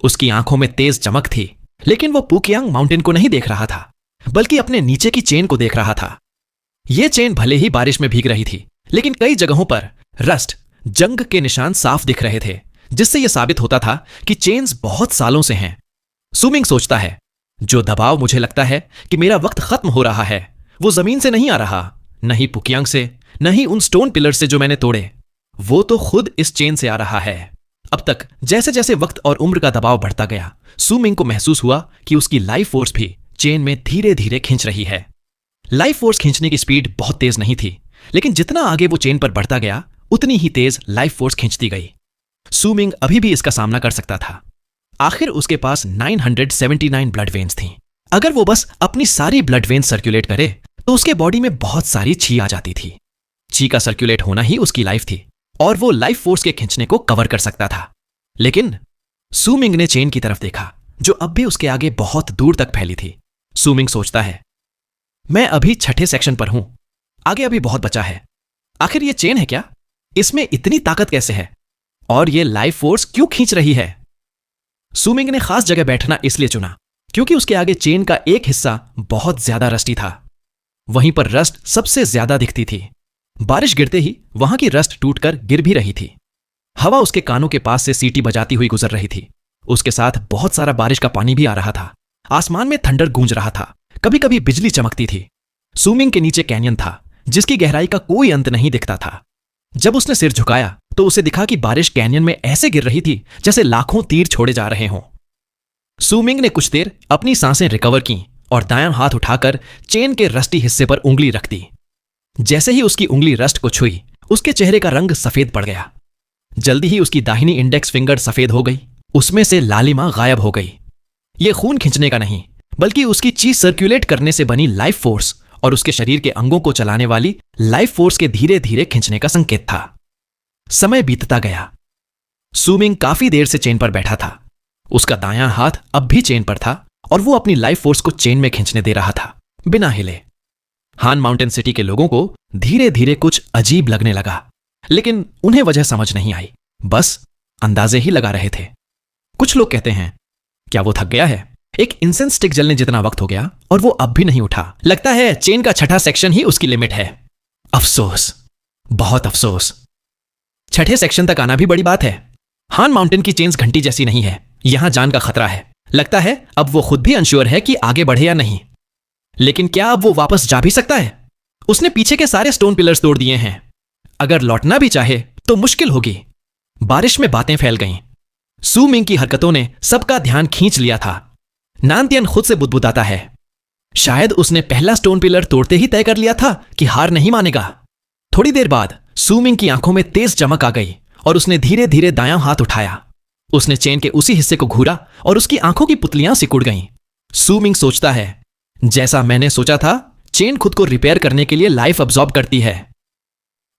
उसकी आंखों में तेज चमक थी, लेकिन वो पुकियांग माउंटेन को नहीं देख रहा था, बल्कि अपने नीचे की चेन को देख रहा था। यह चेन भले ही बारिश में भीग रही थी, लेकिन कई जगहों पर रस्ट, जंग के निशान साफ दिख रहे थे, जिससे यह साबित होता था कि चेन्स बहुत सालों से हैं। सू मिंग सोचता है, जो दबाव मुझे लगता है कि मेरा वक्त खत्म हो रहा है, वो जमीन से नहीं आ रहा, न ही पुकियांग से, न ही उन स्टोन पिलर से जो मैंने तोड़े। वो तो खुद इस चेन से आ रहा है। अब तक जैसे जैसे वक्त और उम्र का दबाव बढ़ता गया, सू मिंग को महसूस हुआ कि उसकी लाइफ फोर्स भी चेन में धीरे धीरे खींच रही है। लाइफ फोर्स खींचने की स्पीड बहुत तेज नहीं थी, लेकिन जितना आगे वो चेन पर बढ़ता गया, उतनी ही तेज लाइफ फोर्स खींचती गई। सू मिंग अभी भी इसका सामना कर सकता था। आखिर उसके पास 979 ब्लड वेन्स थीं। अगर वो बस अपनी सारी ब्लड वेन्स सर्कुलेट करे तो उसके बॉडी में बहुत सारी ची आ जाती थी। ची का सर्कुलेट होना ही उसकी लाइफ थी और वो लाइफ फोर्स के खींचने को कवर कर सकता था। लेकिन सू मिंग ने चेन की तरफ देखा, जो अब भी उसके आगे बहुत दूर तक फैली थी। सू मिंग सोचता है, मैं अभी 6ठे सेक्शन पर हूं, आगे अभी बहुत बचा है। आखिर ये चेन है क्या? इसमें इतनी ताकत कैसे है? और ये लाइफ फोर्स क्यों खींच रही है? सू मिंग ने खास जगह बैठना इसलिए चुना क्योंकि उसके आगे चेन का एक हिस्सा बहुत ज्यादा रस्टी था। वहीं पर रस्ट सबसे ज्यादा दिखती थी। बारिश गिरते ही वहां की रस्ट टूटकर गिर भी रही थी। हवा उसके कानों के पास से सीटी बजाती हुई गुजर रही थी। उसके साथ बहुत सारा बारिश का पानी भी आ रहा था। आसमान में थंडर गूंज रहा था। कभी कभी बिजली चमकती थी। सू मिंग के नीचे कैनियन था, जिसकी गहराई का कोई अंत नहीं दिखता था। जब उसने सिर झुकाया तो उसे दिखा कि बारिश कैनियन में ऐसे गिर रही थी जैसे लाखों तीर छोड़े जा रहे हों। सू मिंग ने कुछ देर अपनी सांसें रिकवर की और दायां हाथ उठाकर चेन के रस्टी हिस्से पर उंगली रख दी। जैसे ही उसकी उंगली रस्ट को छुई, उसके चेहरे का रंग सफेद पड़ गया। जल्दी ही उसकी दाहिनी इंडेक्स फिंगर सफेद हो गई। उसमें से लालिमा गायब हो गई। यह खून खींचने का नहीं, बल्कि उसकी ची सर्कुलेट करने से बनी लाइफ फोर्स और उसके शरीर के अंगों को चलाने वाली लाइफ फोर्स के धीरे धीरे खींचने का संकेत था। समय बीतता गया। सू मिंग काफी देर से चेन पर बैठा था। उसका दायां हाथ अब भी चेन पर था और वो अपनी लाइफ फोर्स को चेन में खींचने दे रहा था, बिना हिले। हान माउंटेन सिटी के लोगों को धीरे धीरे कुछ अजीब लगने लगा, लेकिन उन्हें वजह समझ नहीं आई, बस अंदाजे ही लगा रहे थे। कुछ लोग कहते हैं, क्या वो थक गया है? एक इंसेंस स्टिक जलने जितना वक्त हो गया और वो अब भी नहीं उठा। लगता है चेन का 6ठा सेक्शन ही उसकी लिमिट है। अफसोस, बहुत अफसोस। 6ठे सेक्शन तक आना भी बड़ी बात है। हान माउंटेन की चेन्स घंटी जैसी नहीं है। यहां जान का खतरा है। लगता है अब वो खुद भी अनश्योर है कि आगे बढ़े या नहीं। लेकिन क्या अब वो वापस जा भी सकता है? उसने पीछे के सारे स्टोन पिलर्स तोड़ दिए हैं। अगर लौटना भी चाहे तो मुश्किल होगी। बारिश में बातें फैल गईं। सू मिंग की हरकतों ने सबका ध्यान खींच लिया था। नानतियन खुद से बुदबुदाता है, शायद उसने पहला स्टोन पिलर तोड़ते ही तय कर लिया था कि हार नहीं मानेगा। थोड़ी देर बाद सूमिंग की आंखों में तेज चमक आ गई और उसने धीरे धीरे दायां हाथ उठाया। उसने चेन के उसी हिस्से को घूरा और उसकी आंखों की पुतलियां सिकुड़ गईं। सूमिंग सोचता है, जैसा मैंने सोचा था, चेन खुद को रिपेयर करने के लिए लाइफ अब्सॉर्ब करती है।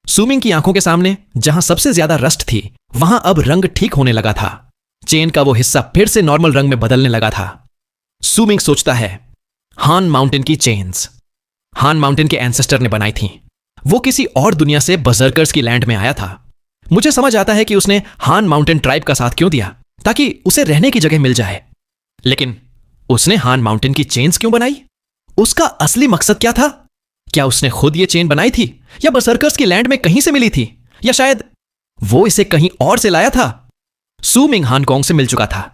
सूमिंग की आंखों के सामने जहां सबसे ज्यादा रस्ट थी, वहां अब रंग ठीक होने लगा था। चेन का वो हिस्सा फिर से नॉर्मल रंग में बदलने लगा था। सूमिंग सोचता है, हान माउंटेन की चेन्स हान माउंटेन के एंसेस्टर ने बनाई थीं। वो किसी और दुनिया से बजर्कर्स की लैंड में आया था। मुझे समझ आता है कि उसने हान माउंटेन ट्राइब का साथ क्यों दिया, ताकि उसे रहने की जगह मिल जाए। लेकिन उसने हान माउंटेन की चेन्स क्यों बनाई? उसका असली मकसद क्या था? क्या उसने खुद ये चेन बनाई थी, या बजर्कर्स की लैंड में कहीं से मिली थी, या शायद वो इसे कहीं और से लाया था? सूमिंग हानकॉन्ग से मिल चुका था।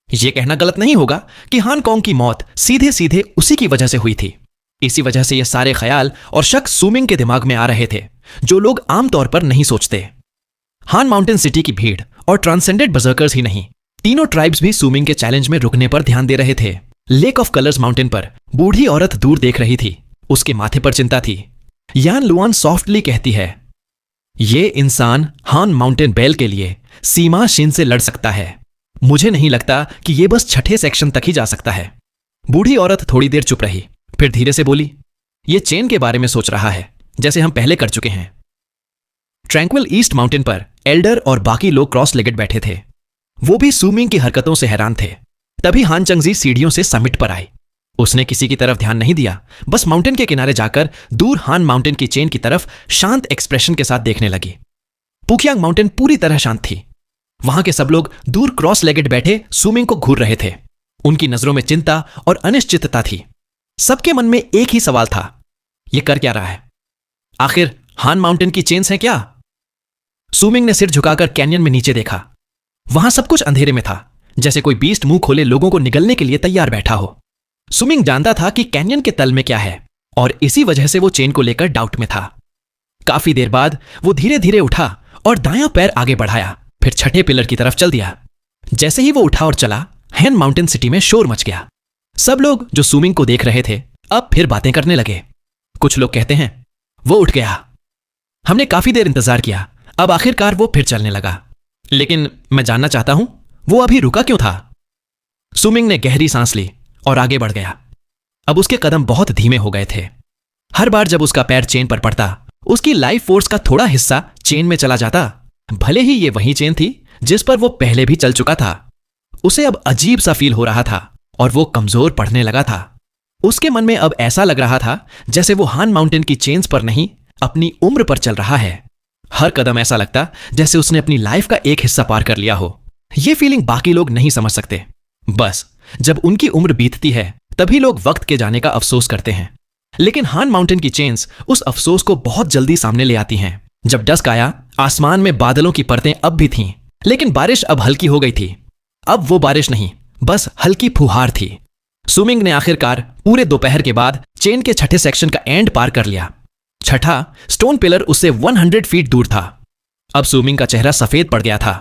यह कहना गलत नहीं होगा कि हानकॉन्ग की मौत सीधे सीधे उसी की वजह से हुई थी। इसी वजह से ये सारे ख्याल और शक सूमिंग के दिमाग में आ रहे थे, जो लोग आमतौर पर नहीं सोचते। हान माउंटेन सिटी की भीड़ और ट्रांसेंडेड बजर्कर्स ही नहीं, तीनों ट्राइब्स भी सूमिंग के चैलेंज में रुकने पर ध्यान दे रहे थे। लेक ऑफ कलर्स माउंटेन पर बूढ़ी औरत दूर देख रही थी। उसके माथे पर चिंता थी। यान लुआन सॉफ्टली कहती है, ये इंसान हान माउंटेन बेल के लिए सीमा शिन से लड़ सकता है। मुझे नहीं लगता कि ये बस छठे सेक्शन तक ही जा सकता है। बूढ़ी औरत थोड़ी देर चुप रही, फिर धीरे से बोली, ये चेन के बारे में सोच रहा है, जैसे हम पहले कर चुके हैं। ट्रैंक्विल ईस्ट माउंटेन पर एल्डर और बाकी लोग क्रॉस लेगेड बैठे थे। वो भी सूमिंग की हरकतों से हैरान थे। तभी हान चंगजी सीढ़ियों से समिट पर आई। उसने किसी की तरफ ध्यान नहीं दिया, बस माउंटेन के किनारे जाकर दूर हान माउंटेन की चेन की तरफ शांत एक्सप्रेशन के साथ देखने लगी। पुकियांग माउंटेन पूरी तरह शांत थी। वहां के सब लोग दूर क्रॉस लेगेड बैठे सूमिंग को घूर रहे थे। उनकी नजरों में चिंता और अनिश्चितता थी। सबके मन में एक ही सवाल था, यह कर क्या रहा है? आखिर हान माउंटेन की चेन्स हैं क्या? सूमिंग ने सिर झुकाकर कैनियन में नीचे देखा। वहां सब कुछ अंधेरे में था, जैसे कोई बीस्ट मुंह खोले लोगों को निगलने के लिए तैयार बैठा हो। सूमिंग जानता था कि कैनियन के तल में क्या है, और इसी वजह से वो चेन को लेकर डाउट में था। काफी देर बाद वो धीरे धीरे उठा और दायां पैर आगे बढ़ाया, फिर छठे पिलर की तरफ चल दिया। जैसे ही वो उठा और चला, हान माउंटेन सिटी में शोर मच गया। सब लोग जो सूमिंग को देख रहे थे अब फिर बातें करने लगे। कुछ लोग कहते हैं, वो उठ गया, हमने काफी देर इंतजार किया, अब आखिरकार वो फिर चलने लगा। लेकिन मैं जानना चाहता हूं, वो अभी रुका क्यों था? सूमिंग ने गहरी सांस ली और आगे बढ़ गया। अब उसके कदम बहुत धीमे हो गए थे। हर बार जब उसका पैर चेन पर पड़ता, उसकी लाइफ फोर्स का थोड़ा हिस्सा चेन में चला जाता, भले ही ये वही चेन थी जिस पर वो पहले भी चल चुका था। उसे अब अजीब सा फील हो रहा था और वो कमजोर पड़ने लगा था। उसके मन में अब ऐसा लग रहा था जैसे वो हान माउंटेन की चेन्स पर नहीं, अपनी उम्र पर चल रहा है। हर कदम ऐसा लगता जैसे उसने अपनी लाइफ का एक हिस्सा पार कर लिया हो। यह फीलिंग बाकी लोग नहीं समझ सकते। बस जब उनकी उम्र बीतती है तभी लोग वक्त के जाने का अफसोस करते हैं। लेकिन हान माउंटेन की चेन्स उस अफसोस को बहुत जल्दी सामने ले आती हैं। जब डस्क आया, आसमान में बादलों की परतें अब भी थीं, लेकिन बारिश अब हल्की हो गई थी। अब वो बारिश नहीं, बस हल्की फुहार थी। सूमिंग ने आखिरकार पूरे दोपहर के बाद चेन के छठे सेक्शन का एंड पार कर लिया। छठा स्टोन पिलर उससे 100 फीट दूर था। अब सूमिंग का चेहरा सफेद पड़ गया था।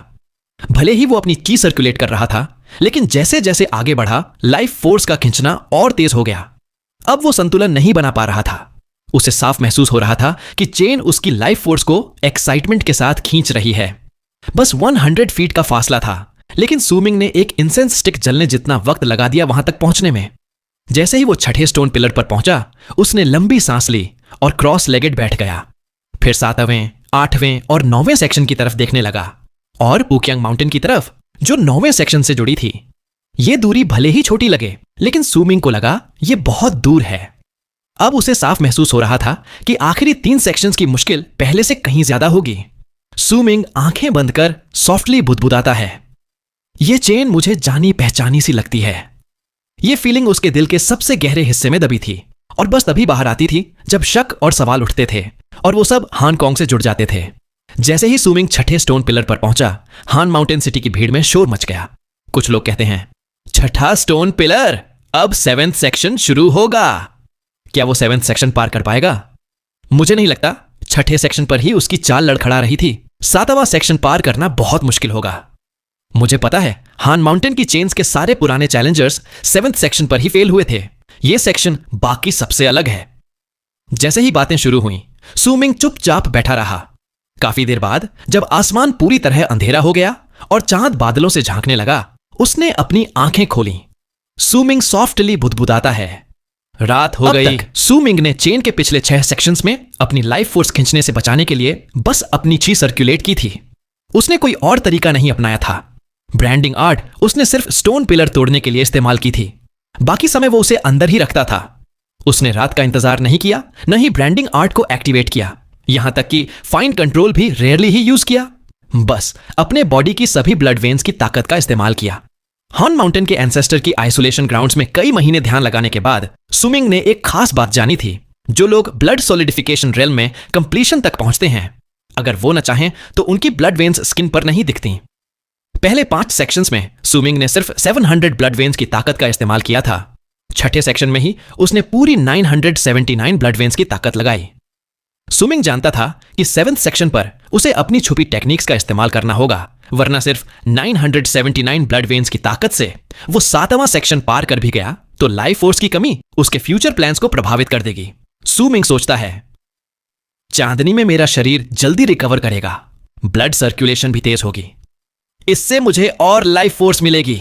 भले ही वो अपनी की सर्कुलेट कर रहा था, लेकिन जैसे जैसे आगे बढ़ा, लाइफ फोर्स का खींचना और तेज हो गया। अब वो संतुलन नहीं बना पा रहा था। उसे साफ महसूस हो रहा था कि चेन उसकी लाइफ फोर्स को एक्साइटमेंट के साथ खींच रही है। बस 100 फीट का फासला था, लेकिन सूमिंग ने एक इंसेंस स्टिक जलने जितना वक्त लगा दिया वहां तक पहुंचने में। जैसे ही वो छठे स्टोन पिलर पर पहुंचा, उसने लंबी सांस ली और क्रॉस लेगेड बैठ गया। फिर 7वें, 8वें और 9वें सेक्शन की तरफ देखने लगा, और पुकियांग माउंटेन की तरफ, जो 9वें सेक्शन से जुड़ी थी। यह दूरी भले ही छोटी लगे, लेकिन सूमिंग को लगा यह बहुत दूर है। अब उसे साफ महसूस हो रहा था कि आखिरी 3 सेक्शंस की मुश्किल पहले से कहीं ज्यादा होगी। सूमिंग आंखें बंद कर सॉफ्टली बुदबुदाता है, यह चेन मुझे जानी पहचानी सी लगती है। यह फीलिंग उसके दिल के सबसे गहरे हिस्से में दबी थी, और बस तभी बाहर आती थी जब शक और सवाल उठते थे, और वो सब हानकॉन्ग से जुड़ जाते थे। जैसे ही सूमिंग छठे स्टोन पिलर पर पहुंचा, हान माउंटेन सिटी की भीड़ में शोर मच गया। कुछ लोग कहते हैं, छठा स्टोन पिलर, अब 7th सेक्शन शुरू होगा। क्या वो 7th सेक्शन पार कर पाएगा? मुझे नहीं लगता। छठे सेक्शन पर ही उसकी चाल लड़खड़ा रही थी। 7वां सेक्शन पार करना बहुत मुश्किल होगा। मुझे पता है, हान माउंटेन की चेन्स के सारे पुराने चैलेंजर्स 7th सेक्शन पर ही फेल हुए थे। यह सेक्शन बाकी सबसे अलग है। जैसे ही बातें शुरू हुई, सूमिंग चुपचाप बैठा रहा। काफी देर बाद जब आसमान पूरी तरह अंधेरा हो गया और चांद बादलों से झांकने लगा, उसने अपनी आंखें खोली। सूमिंग सॉफ्टली बुदबुदाता है। रात हो गई। सूमिंग ने चेन के पिछले 6 सेक्शंस में अपनी लाइफ फोर्स खींचने से बचाने के लिए बस अपनी ची सर्कुलेट की थी। उसने कोई और तरीका नहीं अपनाया था। ब्रांडिंग आर्ट उसने सिर्फ स्टोन पिलर तोड़ने के लिए इस्तेमाल की थी। बाकी समय वो उसे अंदर ही रखता था। उसने रात का इंतजार नहीं किया, न ही ब्रांडिंग आर्ट को एक्टिवेट किया, यहां तक कि फाइन कंट्रोल भी रेयरली ही यूज किया। बस अपने बॉडी की सभी ब्लड वेन्स की ताकत का इस्तेमाल किया। हॉर्न माउंटेन के एंसेस्टर की आइसोलेशन ग्राउंड्स में कई महीने ध्यान लगाने के बाद सूमिंग ने एक खास बात जानी थी। जो लोग ब्लड सॉलिडिफिकेशन रेल में कंप्लीशन तक पहुंचते हैं, अगर वो न चाहें तो उनकी ब्लड वेन्स स्किन पर नहीं दिखती। पहले 5 सेक्शंस में सूमिंग ने सिर्फ 700 ब्लड वेन्स की ताकत का इस्तेमाल किया था। छठे सेक्शन में ही उसने पूरी 979 ब्लड वेन्स की ताकत लगाई। सूमिंग जानता था कि 7th सेक्शन पर उसे अपनी छुपी टेक्निक्स का इस्तेमाल करना होगा, वरना सिर्फ 979 ब्लड वेन्स की ताकत से वो 7वां सेक्शन पार कर भी गया तो लाइफ फोर्स की कमी उसके फ्यूचर प्लान्स को प्रभावित कर देगी। सूमिंग सोचता है, चांदनी में मेरा शरीर जल्दी रिकवर करेगा, ब्लड सर्कुलेशन भी तेज होगी, इससे मुझे और लाइफ फोर्स मिलेगी।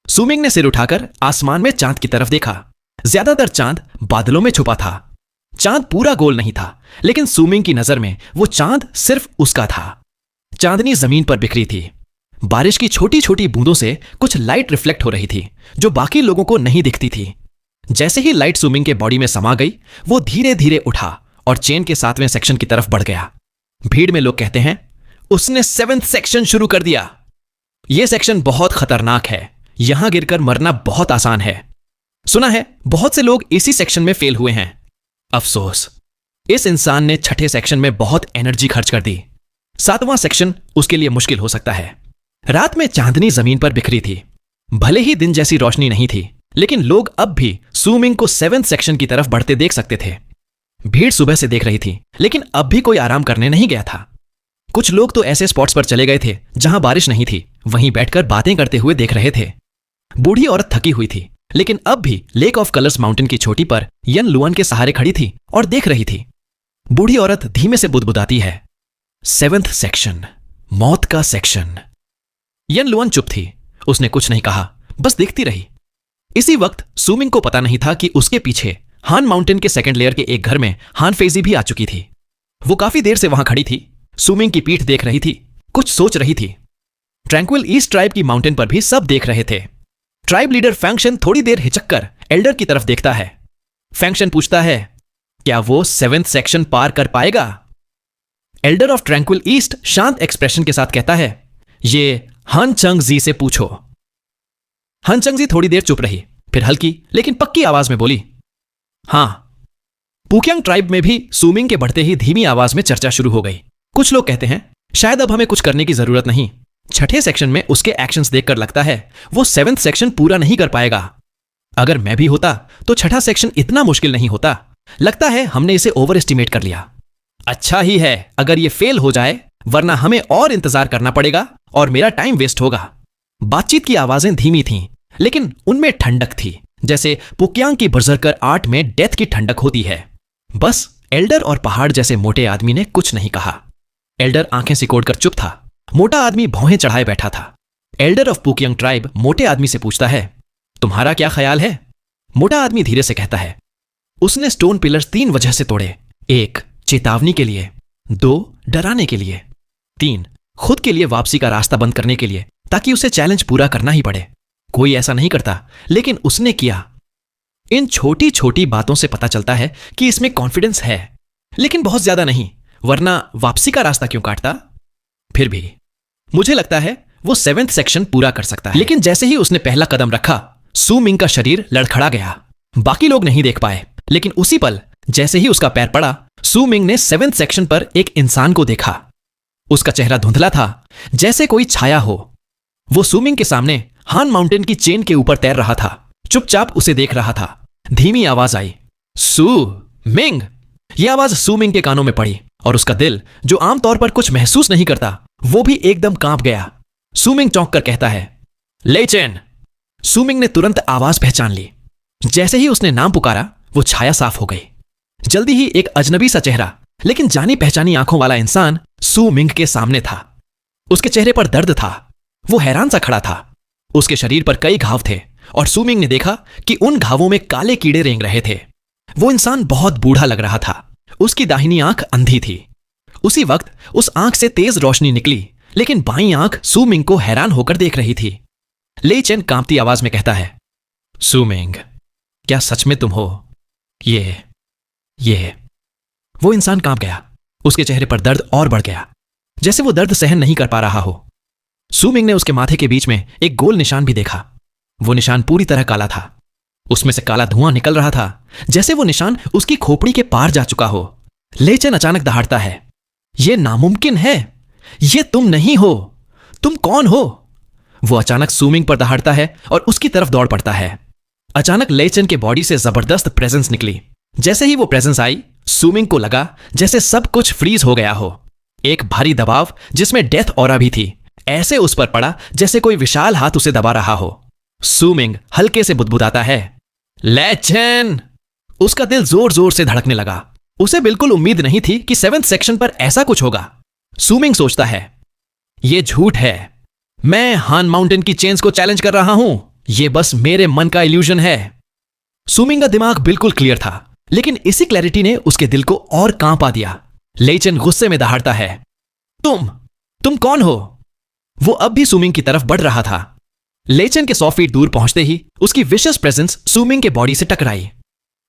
सूमिंग ने सिर उठाकर आसमान में चांद की तरफ देखा। ज्यादातर चांद बादलों में छुपा था। चांद पूरा गोल नहीं था, लेकिन सूमिंग की नजर में वो चांद सिर्फ उसका था। चांदनी जमीन पर बिखरी थी। बारिश की छोटी छोटी बूंदों से कुछ लाइट रिफ्लेक्ट हो रही थी, जो बाकी लोगों को नहीं दिखती थी। जैसे ही लाइट सूमिंग के बॉडी में समा गई, वो धीरे धीरे उठा और चेन के 7वें सेक्शन की तरफ बढ़ गया। भीड़ में लोग कहते हैं, उसने 7th सेक्शन शुरू कर दिया। यह सेक्शन बहुत खतरनाक है, यहां गिरकर मरना बहुत आसान है। सुना है बहुत से लोग इसी सेक्शन में फेल हुए हैं। अफसोस, इस इंसान ने छठे सेक्शन में बहुत एनर्जी खर्च कर दी। 7वां सेक्शन उसके लिए मुश्किल हो सकता है। रात में चांदनी जमीन पर बिखरी थी। भले ही दिन जैसी रोशनी नहीं थी, लेकिन लोग अब भी सूमिंग को 7th सेक्शन की तरफ बढ़ते देख सकते थे। भीड़ सुबह से देख रही थी, लेकिन अब भी कोई आराम करने नहीं गया था। कुछ लोग तो ऐसे स्पॉट्स पर चले गए थे जहां बारिश नहीं थी, वहीं बैठकर बातें करते हुए देख रहे थे। बूढ़ी औरत थकी हुई थी, लेकिन अब भी लेक ऑफ कलर्स माउंटेन की चोटी पर यन लुआन के सहारे खड़ी थी और देख रही थी। बूढ़ी औरत धीमे से बुदबुदाती है, 7th सेक्शन, मौत का सेक्शन। यन लुआन चुप थी, उसने कुछ नहीं कहा, बस देखती रही। इसी वक्त सूमिंग को पता नहीं था कि उसके पीछे हान माउंटेन के सेकंड लेयर के एक घर में हान फेजी भी आ चुकी थी। वो काफी देर से वहां खड़ी थी, सूमिंग की पीठ देख रही थी, कुछ सोच रही थी। ट्रैंक्विल ईस्ट ट्राइब की माउंटेन पर भी सब देख रहे थे। ट्राइब लीडर फैंक्शन थोड़ी देर हिचककर एल्डर की तरफ देखता है। फैंक्शन पूछता है, क्या वो 7th सेक्शन पार कर पाएगा? एल्डर ऑफ ट्रैंक्विल ईस्ट शांत एक्सप्रेशन के साथ कहता है, ये हन चंग जी से पूछो। हन चंग जी थोड़ी देर चुप रही, फिर हल्की लेकिन पक्की आवाज में बोली, हां। पुकियांग ट्राइब में भी सूमिंग के बढ़ते ही धीमी आवाज में चर्चा शुरू हो गई। कुछ लोग कहते हैं, शायद अब हमें कुछ करने की जरूरत नहीं। छठे सेक्शन में उसके एक्शंस देखकर लगता है वो 7th सेक्शन पूरा नहीं कर पाएगा। अगर मैं भी होता तो छठा सेक्शन इतना मुश्किल नहीं होता। लगता है हमने इसे ओवर एस्टिमेट कर लिया। अच्छा ही है अगर ये फेल हो जाए, वरना हमें और इंतजार करना पड़ेगा और मेरा टाइम वेस्ट होगा। बातचीत की आवाजें धीमी थीं, लेकिन उनमें ठंडक थी, जैसे पुकियांग की बर्जरकर आर्ट में डेथ की ठंडक होती है। बस एल्डर और पहाड़ जैसे मोटे आदमी ने कुछ नहीं कहा। एल्डर आंखें सिकोड़कर चुप था। मोटा आदमी भौहें चढ़ाए बैठा था। एल्डर ऑफ पुकियांग ट्राइब मोटे आदमी से पूछता है, तुम्हारा क्या ख्याल है? मोटा आदमी धीरे से कहता है, उसने स्टोन पिलर्स 3 वजह से तोड़े। 1 चेतावनी के लिए, 2 डराने के लिए, 3 खुद के लिए वापसी का रास्ता बंद करने के लिए, ताकि उसे चैलेंज पूरा करना ही पड़े। कोई ऐसा नहीं करता, लेकिन उसने किया। इन छोटी छोटी बातों से पता चलता है कि इसमें कॉन्फिडेंस है, लेकिन बहुत ज्यादा नहीं, वरना वापसी का रास्ता क्यों काटता? फिर भी मुझे लगता है वो 7th सेक्शन पूरा कर सकता है। लेकिन जैसे ही उसने पहला कदम रखा, सूमिंग का शरीर लड़खड़ा गया। बाकी लोग नहीं देख पाए, लेकिन उसी पल जैसे ही उसका पैर पड़ा, सूमिंग ने 7th सेक्शन पर एक इंसान को देखा। उसका चेहरा धुंधला था, जैसे कोई छाया हो। वो सूमिंग के सामने हान माउंटेन की चेन के ऊपर तैर रहा था, चुपचाप उसे देख रहा था। धीमी आवाज आई, सू-मिंग। यह आवाज सूमिंग के कानों में पड़ी और उसका दिल, जो आमतौर पर कुछ महसूस नहीं करता, वो भी एकदम कांप गया। सूमिंग चौंक कर कहता है, ले चेन। सूमिंग ने तुरंत आवाज पहचान ली। जैसे ही उसने नाम पुकारा, वो छाया साफ हो गई। जल्दी ही एक अजनबी सा चेहरा, लेकिन जानी पहचानी आंखों वाला इंसान सू मिंग के सामने था। उसके चेहरे पर दर्द था। वो हैरान सा खड़ा था। उसके शरीर पर कई घाव थे और सू मिंग ने देखा कि उन घावों में काले कीड़े रेंग रहे थे। वो इंसान बहुत बूढ़ा लग रहा था। उसकी दाहिनी आंख अंधी थी। उसी वक्त उस आंख से तेज रोशनी निकली, लेकिन बाईं आंख सू मिंग को हैरान होकर देख रही थी। ले चेन कांपती आवाज में कहता है, सू मिंग, क्या सच में तुम हो? ये वो इंसान कांप गया। उसके चेहरे पर दर्द और बढ़ गया, जैसे वो दर्द सहन नहीं कर पा रहा हो। सू मिंग ने उसके माथे के बीच में एक गोल निशान भी देखा। वो निशान पूरी तरह काला था। उसमें से काला धुआं निकल रहा था, जैसे वो निशान उसकी खोपड़ी के पार जा चुका हो। ले चेन अचानक दहाड़ता है, यह नामुमकिन है। यह तुम नहीं हो। तुम कौन हो? वो अचानक सू मिंग पर दहाड़ता है और उसकी तरफ दौड़ पड़ता है। अचानक ले चेन के बॉडी से जबरदस्त प्रेजेंस निकली। जैसे ही वो प्रेजेंस आई, सू मिंग को लगा जैसे सब कुछ फ्रीज हो गया हो। एक भारी दबाव जिसमें डेथ ऑरा भी थी, ऐसे उस पर पड़ा जैसे कोई विशाल हाथ उसे दबा रहा हो। सू मिंग हल्के से बुदबुदाता है, ले चेन। उसका दिल जोर जोर से धड़कने लगा। उसे बिल्कुल उम्मीद नहीं थी कि 7th सेक्शन पर ऐसा कुछ होगा। सू मिंग सोचता है, यह झूठ है। मैं हान माउंटेन की चेन्स को चैलेंज कर रहा हूं। यह बस मेरे मन का इल्यूजन है। सू मिंग का दिमाग बिल्कुल क्लियर था, लेकिन इसी क्लैरिटी ने उसके दिल को और कांपा दिया। ले चेन गुस्से में दहाड़ता है, तुम कौन हो? वो अब भी सू मिंग की तरफ बढ़ रहा था। ले चेन के 100 फीट दूर पहुंचते ही उसकी विशस प्रेजेंस सू मिंग के बॉडी से टकराई।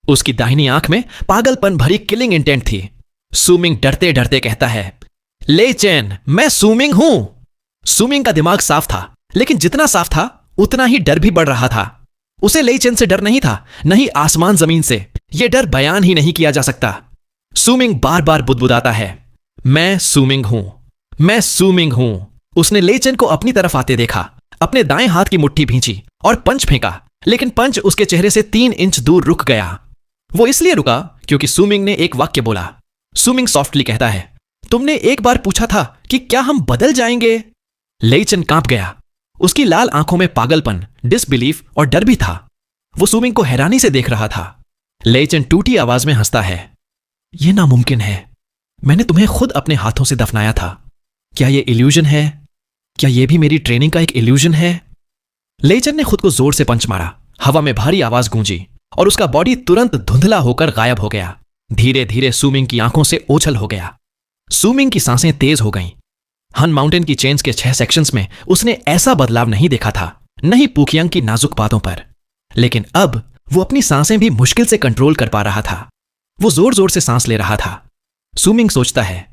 उसकी दाहिनी आंख में पागलपन भरी किलिंग इंटेंट थी। सू मिंग डरते डरते कहता है, ले चेन, मैं सू मिंग हूं। सू मिंग का दिमाग साफ था, लेकिन जितना साफ था उतना ही डर भी बढ़ रहा था। उसे ले चेन से डर नहीं था, नहीं आसमान जमीन से। यह डर बयान ही नहीं किया जा सकता। सू मिंग बार बार बुदबुदाता है, मैं सू मिंग हूं, मैं सू मिंग हूं। उसने ले चेन को अपनी तरफ आते देखा, अपने दाएं हाथ की मुट्ठी भींची और पंच फेंका, लेकिन पंच उसके चेहरे से 3 इंच दूर रुक गया। वो इसलिए रुका क्योंकि सू मिंग ने एक वाक्य बोला। सू मिंग सॉफ्टली कहता है, तुमने एक बार पूछा था कि क्या हम बदल जाएंगे? ले चेन कांप गया। उसकी लाल आंखों में पागलपन, डिसबिलीफ और डर भी था। वो सू मिंग को हैरानी से देख रहा था। ले चेन टूटी आवाज में हंसता है, यह नामुमकिन है। मैंने तुम्हें खुद अपने हाथों से दफनाया था। क्या यह इल्यूजन है? क्या यह भी मेरी ट्रेनिंग का एक इल्यूजन है? ले चेन ने खुद को जोर से पंच मारा। हवा में भारी आवाज गूंजी और उसका बॉडी तुरंत धुंधला होकर गायब हो गया। धीरे धीरे सू मिंग की आंखों से ओझल हो गया। सू मिंग की सांसें तेज हो गईं। हन माउंटेन की चेन्स के 6 सेक्शंस में उसने ऐसा बदलाव नहीं देखा था, नहीं पुकियांग की नाजुक बातों पर। लेकिन अब वो अपनी सांसें भी मुश्किल से कंट्रोल कर पा रहा था। वो जोर जोर से सांस ले रहा था। सू मिंग सोचता है,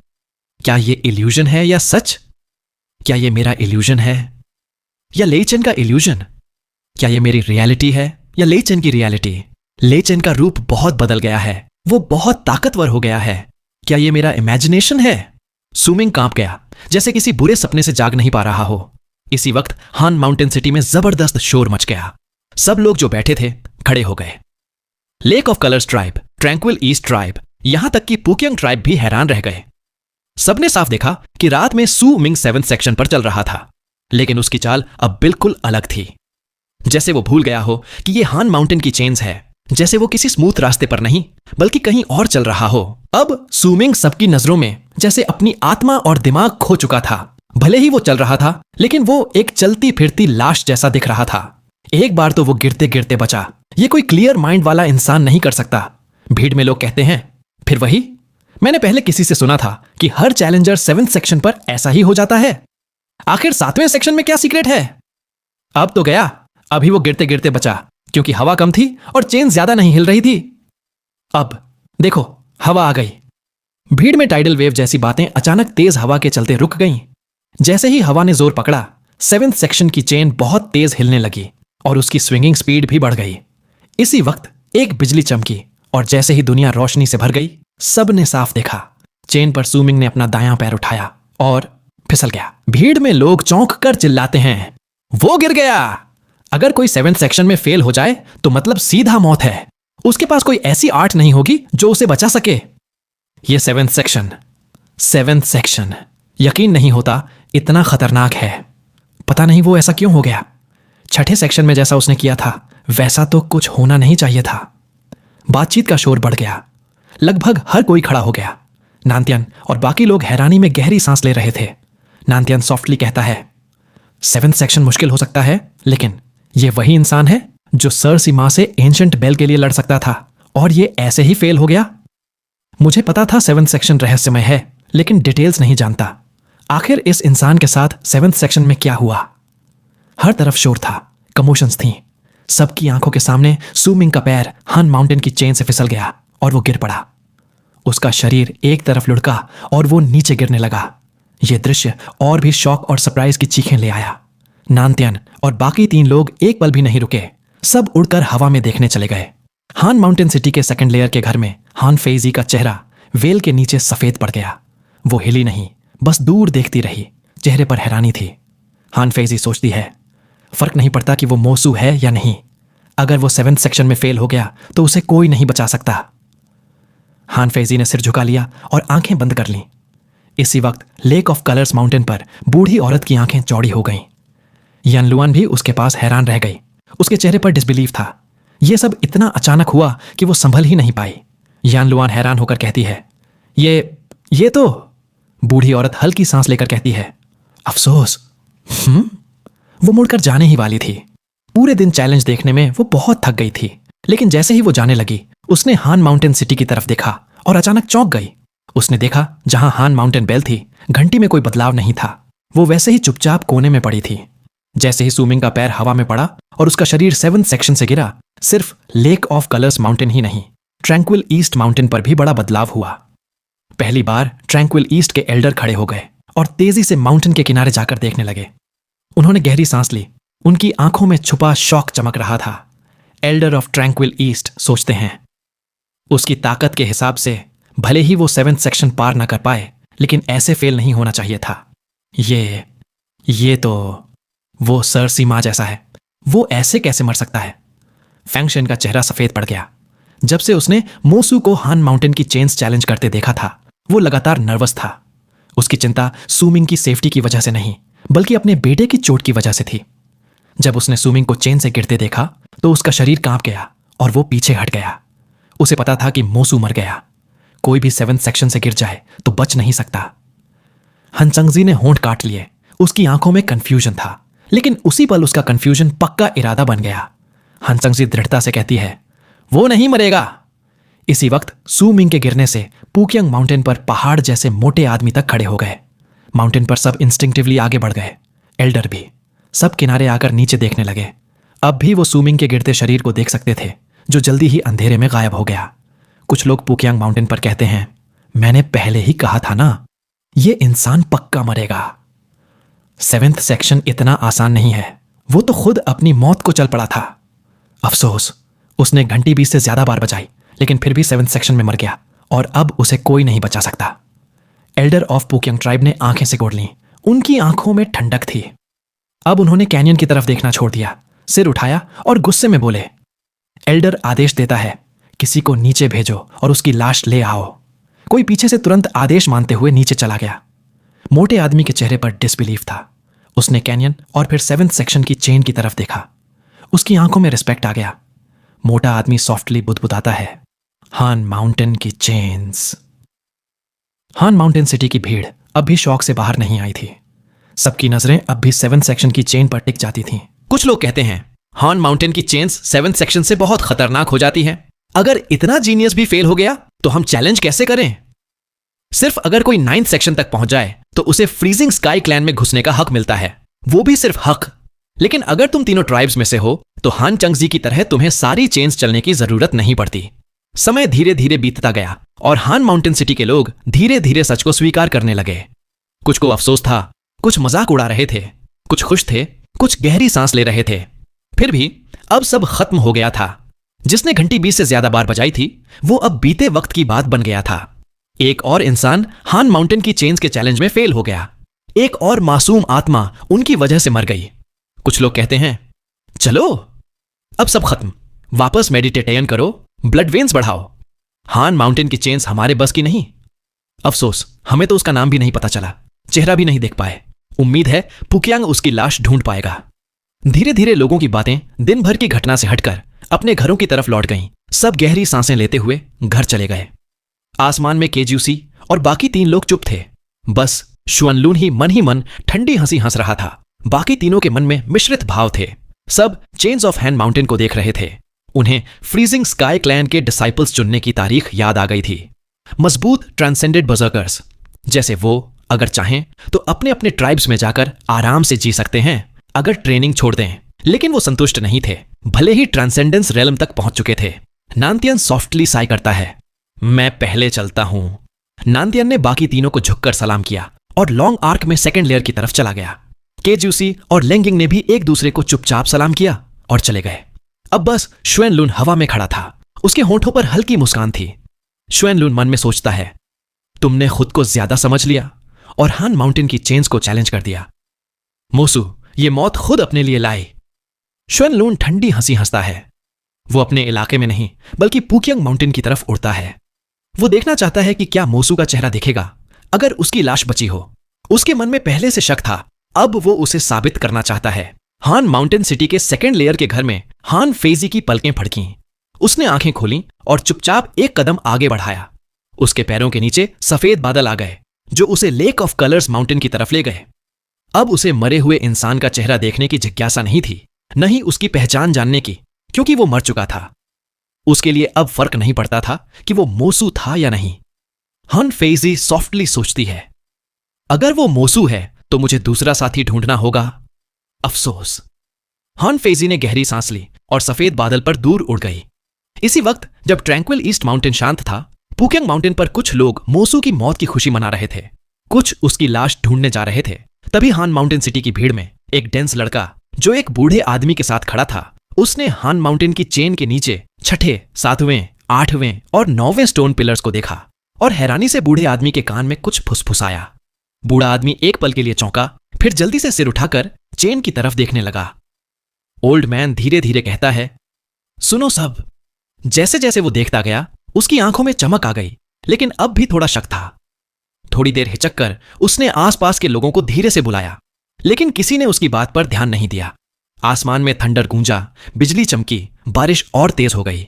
क्या ये इल्यूजन है या सच? क्या ये मेरा इल्यूजन है या ले चेन का इल्यूजन? क्या ये मेरी रियलिटी है या ले चेन की रियलिटी? ले चेन का रूप बहुत बदल गया है। वो बहुत ताकतवर हो गया है। क्या ये मेरा इमेजिनेशन है? सू मिंग कांप गया, जैसे किसी बुरे सपने से जाग नहीं पा रहा हो। इसी वक्त हान माउंटेन सिटी में जबरदस्त शोर मच गया। सब लोग जो बैठे थे खड़े हो गए। Lake of colours tribe, tranquil east tribe, यहां तक कि पुकियांग ट्राइब भी हैरान रह गए। सबने साफ देखा कि रात में सू मिंग 7th सेक्शन पर चल रहा था, लेकिन उसकी चाल अब बिल्कुल अलग थी। जैसे वो भूल गया हो कि ये हान माउंटेन की चेन्स है, जैसे वो किसी स्मूथ रास्ते पर नहीं बल्कि कहीं और चल रहा हो। अब सू मिंग सबकी नजरों में जैसे अपनी आत्मा और दिमाग खो चुका था। भले ही वो चल रहा था, लेकिन वो एक चलती फिरती लाश जैसा दिख रहा था। एक बार तो वो गिरते गिरते बचा। ये कोई क्लियर माइंड वाला इंसान नहीं कर सकता। भीड़ में लोग कहते हैं, फिर वही। मैंने पहले किसी से सुना था कि हर चैलेंजर 7th सेक्शन पर ऐसा ही हो जाता है। आखिर 7वें सेक्शन में क्या सीक्रेट है? अब तो गया। अभी वो गिरते गिरते बचा क्योंकि हवा कम थी और चेन ज्यादा नहीं हिल रही थी। अब देखो, हवा आ गई। भीड़ में टाइडल वेव जैसी बातें अचानक तेज हवा के चलते रुक गईं। जैसे ही हवा ने जोर पकड़ा, 7th सेक्शन की चेन बहुत तेज हिलने लगी और उसकी स्विंगिंग स्पीड भी बढ़ गई। इसी वक्त एक बिजली चमकी और जैसे ही दुनिया रोशनी से भर गई, सब ने साफ देखा। चेन पर सू मिंग ने अपना दायां पैर उठाया और फिसल गया। भीड़ में लोग चौंक कर चिल्लाते हैं, वो गिर गया। अगर कोई 7th सेक्शन में फेल हो जाए तो मतलब सीधा मौत है। उसके पास कोई ऐसी आर्ट नहीं होगी जो उसे बचा सके। ये 7th सेक्शन यकीन नहीं होता इतना खतरनाक है। पता नहीं वो ऐसा क्यों हो गया। 6ठे सेक्शन में जैसा उसने किया था वैसा तो कुछ होना नहीं चाहिए था। बातचीत का शोर बढ़ गया। लगभग हर कोई खड़ा हो गया। नानत्यान और बाकी लोग हैरानी में गहरी सांस ले रहे थे। नानत्यान सॉफ्टली कहता है, 7th सेक्शन मुश्किल हो सकता है, लेकिन ये वही इंसान है जो सर सीमा से एंशंट बेल के लिए लड़ सकता था, और ये ऐसे ही फेल हो गया। मुझे पता था 7th सेक्शन रहस्यमय है, लेकिन डिटेल्स नहीं जानता। आखिर इस इंसान के साथ 7th सेक्शन में क्या हुआ? हर तरफ शोर था, कमोशंस थीं। सबकी आंखों के सामने सू मिंग का पैर हान माउंटेन की चेन से फिसल गया और वो गिर पड़ा। उसका शरीर एक तरफ लुढ़का और वो नीचे गिरने लगा। यह दृश्य और भी शॉक और सरप्राइज की चीखें ले आया। नानत्यान और बाकी 3 लोग एक पल भी नहीं रुके, सब उड़कर हवा में देखने चले गए। हान माउंटेन सिटी के सेकंड लेयर के घर में हान फेइजी का चेहरा वेल के नीचे सफेद पड़ गया। वो हिली नहीं, बस दूर देखती रही। चेहरे पर हैरानी थी। हान फेइजी सोचती है, फर्क नहीं पड़ता कि वो मोसू है या नहीं। अगर वो 7th सेक्शन में फेल हो गया तो उसे कोई नहीं बचा सकता। हान फेइजी ने सिर झुका लिया और आंखें बंद कर लीं। इसी वक्त लेक ऑफ कलर्स माउंटेन पर बूढ़ी औरत की आंखें चौड़ी हो गईं। यान लुआन भी उसके पास हैरान रह गई। उसके चेहरे पर डिसबिलीफ था। यह सब इतना अचानक हुआ कि वो संभल ही नहीं पाई। यान लुआन हैरान होकर कहती है, ये तो। बूढ़ी औरत हल्की सांस लेकर कहती है, अफसोस। वो मुड़कर जाने ही वाली थी। पूरे दिन चैलेंज देखने में वो बहुत थक गई थी, लेकिन जैसे ही वो जाने लगी उसने हान माउंटेन सिटी की तरफ देखा और अचानक चौंक गई। उसने देखा जहां हान माउंटेन बेल थी, घंटी में कोई बदलाव नहीं था। वो वैसे ही चुपचाप कोने में पड़ी थी। जैसे ही सूमिंग का पैर हवा में पड़ा और उसका शरीर 7th सेक्शन से गिरा, सिर्फ लेक ऑफ कलर्स माउंटेन ही नहीं, ट्रैंक्विल ईस्ट माउंटेन पर भी बड़ा बदलाव हुआ। पहली बार ट्रैंक्विल ईस्ट के एल्डर खड़े हो गए और तेजी से माउंटेन के किनारे जाकर देखने लगे। उन्होंने गहरी सांस ली। उनकी आंखों में छुपा शौक चमक रहा था। एल्डर ऑफ ट्रैंक्विल ईस्ट सोचते हैं, उसकी ताकत के हिसाब से भले ही वो 7th सेक्शन पार ना कर पाए, लेकिन ऐसे फेल नहीं होना चाहिए था। ये तो वो सर सीमा जैसा है। वो ऐसे कैसे मर सकता है? फैंगशन का चेहरा सफेद पड़ गया। जब से उसने मोसू को हान माउंटेन की चेन्स चैलेंज करते देखा था, वो लगातार नर्वस था। उसकी चिंता सूमिंग की सेफ्टी की वजह से नहीं, बल्कि अपने बेटे की चोट की वजह से थी। जब उसने सूमिंग को चेन से गिरते देखा तो उसका शरीर कांप गया और वो पीछे हट गया। उसे पता था कि मोसू मर गया। कोई भी 7th सेक्शन से गिर जाए तो बच नहीं सकता। हनचंगजी ने होंठ काट लिए। उसकी आंखों में कंफ्यूजन था, लेकिन उसी पल उसका कंफ्यूजन पक्का इरादा बन गया। हनचंगजी दृढ़ता से कहती है, वो नहीं मरेगा। इसी वक्त सू मिंग के गिरने से पुकियांग माउंटेन पर पहाड़ जैसे मोटे आदमी तक खड़े हो गए। माउंटेन पर सब इंस्टिंक्टिवली आगे बढ़ गए। एल्डर भी। सब किनारे आकर नीचे देखने लगे। अब भी वो सू मिंग के गिरते शरीर को देख सकते थे, जो जल्दी ही अंधेरे में गायब हो गया। कुछ लोग पुकियांग माउंटेन पर कहते हैं, मैंने पहले ही कहा था ना, ये इंसान पक्का मरेगा। 7th सेक्शन इतना आसान नहीं है। वो तो खुद अपनी मौत को चल पड़ा था। अफसोस, उसने घंटी 20 से ज्यादा बार बजाई, लेकिन फिर भी 7th सेक्शन में मर गया और अब उसे कोई नहीं बचा सकता। एल्डर ऑफ पुकियांग ट्राइब ने आंखें सिकोड़ लीं। उनकी आंखों में ठंडक थी। अब उन्होंने कैनियन की तरफ देखना छोड़ दिया, सिर उठाया और गुस्से में बोले, एल्डर आदेश देता है, किसी को नीचे भेजो और उसकी लाश ले आओ। कोई पीछे से तुरंत आदेश मानते हुए नीचे चला गया। मोटे आदमी के चेहरे पर डिसबिलीफ था। उसने कैनियन और फिर 7th सेक्शन की चेन की तरफ देखा। उसकी आंखों में रिस्पेक्ट आ गया। मोटा आदमी सॉफ्टली बुदबुदाता है, हान माउंटेन की चेन्स। हान माउंटेन सिटी की भीड़ अब भी शौक से बाहर नहीं आई थी। सबकी नजरें अब भी 7th सेक्शन की चेन पर टिक जाती थीं। कुछ लोग कहते हैं, हान माउंटेन की चेन्स 7th सेक्शन से बहुत खतरनाक हो जाती हैं। अगर इतना जीनियस भी फेल हो गया तो हम चैलेंज कैसे करें? सिर्फ अगर कोई 9th सेक्शन तक पहुंच जाए तो उसे फ्रीजिंग स्काई क्लैन में घुसने का हक मिलता है, वो भी सिर्फ हक। लेकिन अगर तुम तीनों ट्राइब्स में से हो तो हान चंगजी की तरह तुम्हें सारी चेन्स चलने की जरूरत नहीं पड़ती। समय धीरे धीरे बीतता गया और हान माउंटेन सिटी के लोग धीरे धीरे सच को स्वीकार करने लगे। कुछ को अफसोस था, कुछ मजाक उड़ा रहे थे, कुछ खुश थे, कुछ गहरी सांस ले रहे थे। फिर भी अब सब खत्म हो गया था। जिसने घंटी 20 से ज्यादा बार बजाई थी, वो अब बीते वक्त की बात बन गया था। एक और इंसान हान माउंटेन की चेन्स के चैलेंज में फेल हो गया। एक और मासूम आत्मा उनकी वजह से मर गई। कुछ लोग कहते हैं, चलो अब सब खत्म, वापस मेडिटेशन करो, ब्लड वेन्स बढ़ाओ। हान माउंटेन की चेन्स हमारे बस की नहीं। अफसोस, हमें तो उसका नाम भी नहीं पता चला, चेहरा भी नहीं देख पाए। उम्मीद है पुकियांग उसकी लाश ढूंढ पाएगा। धीरे धीरे लोगों की बातें दिन भर की घटना से हटकर अपने घरों की तरफ लौट गईं। सब गहरी सांसें लेते हुए घर चले गए। आसमान में केज्यूसी और बाकी 3 लोग चुप थे। बस शुअनलून ही मन ठंडी हंसी हंस रहा था। बाकी तीनों के मन में मिश्रित भाव थे। सब चेन्स ऑफ हैन माउंटेन को देख रहे थे। उन्हें फ्रीजिंग स्काई क्लैन के डिसाइपल्स चुनने की तारीख याद आ गई थी। मजबूत ट्रांसेंडेड बर्जर्कर्स, जैसे वो अगर चाहें तो अपने अपने ट्राइब्स में जाकर आराम से जी सकते हैं अगर ट्रेनिंग छोड़ दें। लेकिन वो संतुष्ट नहीं थे, भले ही ट्रांसेंडेंस रेलम तक पहुंच चुके थे। नानतियन सॉफ्टली साई करता है। मैं पहले चलता हूं। नानतियन ने बाकी तीनों को झुककर सलाम किया और लॉन्ग आर्क में सेकेंड लेयर की तरफ चला गया। केजूसी और लेंगिंग ने भी एक दूसरे को चुपचाप सलाम किया और चले गए। अब बस शुएनलून हवा में खड़ा था। उसके होंठों पर हल्की मुस्कान थी। शुएनलून मन में सोचता है, तुमने खुद को ज्यादा समझ लिया और हान माउंटेन की चेन्स को चैलेंज कर दिया। मोसू, ये मौत खुद अपने लिए लाई। शुएनलून ठंडी हंसी हंसता है। वो अपने इलाके में नहीं बल्कि पुकियांग माउंटेन की तरफ उड़ता है। वो देखना चाहता है कि क्या मोसू का चेहरा दिखेगा अगर उसकी लाश बची हो। उसके मन में पहले से शक था, अब वो उसे साबित करना चाहता है। हान माउंटेन सिटी के सेकेंड लेयर के घर में हान फेजी की पलकें फड़कीं। उसने आंखें खोलीं और चुपचाप एक कदम आगे बढ़ाया। उसके पैरों के नीचे सफेद बादल आ गए जो उसे लेक ऑफ कलर्स माउंटेन की तरफ ले गए। अब उसे मरे हुए इंसान का चेहरा देखने की जिज्ञासा नहीं थी, न ही उसकी पहचान जानने की, क्योंकि वो मर चुका था। उसके लिए अब फर्क नहीं पड़ता था कि वो मोसू था या नहीं। हन फेजी सॉफ्टली सोचती है, अगर वो मोसू है तो मुझे दूसरा साथी ढूंढना होगा। अफसोस। हन फेजी ने गहरी सांस ली और सफेद बादल पर दूर उड़ गई। इसी वक्त जब ट्रैंक्विल ईस्ट माउंटेन शांत था, पुकियांग माउंटेन पर कुछ लोग मोसू की मौत की खुशी मना रहे थे, कुछ उसकी लाश ढूंढने जा रहे थे। तभी हान माउंटेन सिटी की भीड़ में एक डेंस लड़का जो एक बूढ़े आदमी के साथ खड़ा था, उसने हान माउंटेन की चेन के नीचे 6ठे, 7वें, 8वें और 9वें स्टोन पिलर्स को देखा और हैरानी से बूढ़े आदमी के कान में कुछ फुसफुसाया। बूढ़ा आदमी एक पल के लिए चौंका, फिर जल्दी से सिर उठाकर चेन की तरफ देखने लगा। ओल्ड मैन धीरे धीरे कहता है, सुनो सब। जैसे जैसे वो देखता गया उसकी आंखों में चमक आ गई, लेकिन अब भी थोड़ा शक था। थोड़ी देर हिचककर उसने आसपास के लोगों को धीरे से बुलाया, लेकिन किसी ने उसकी बात पर ध्यान नहीं दिया। आसमान में थंडर गूंजा, बिजली चमकी, बारिश और तेज हो गई।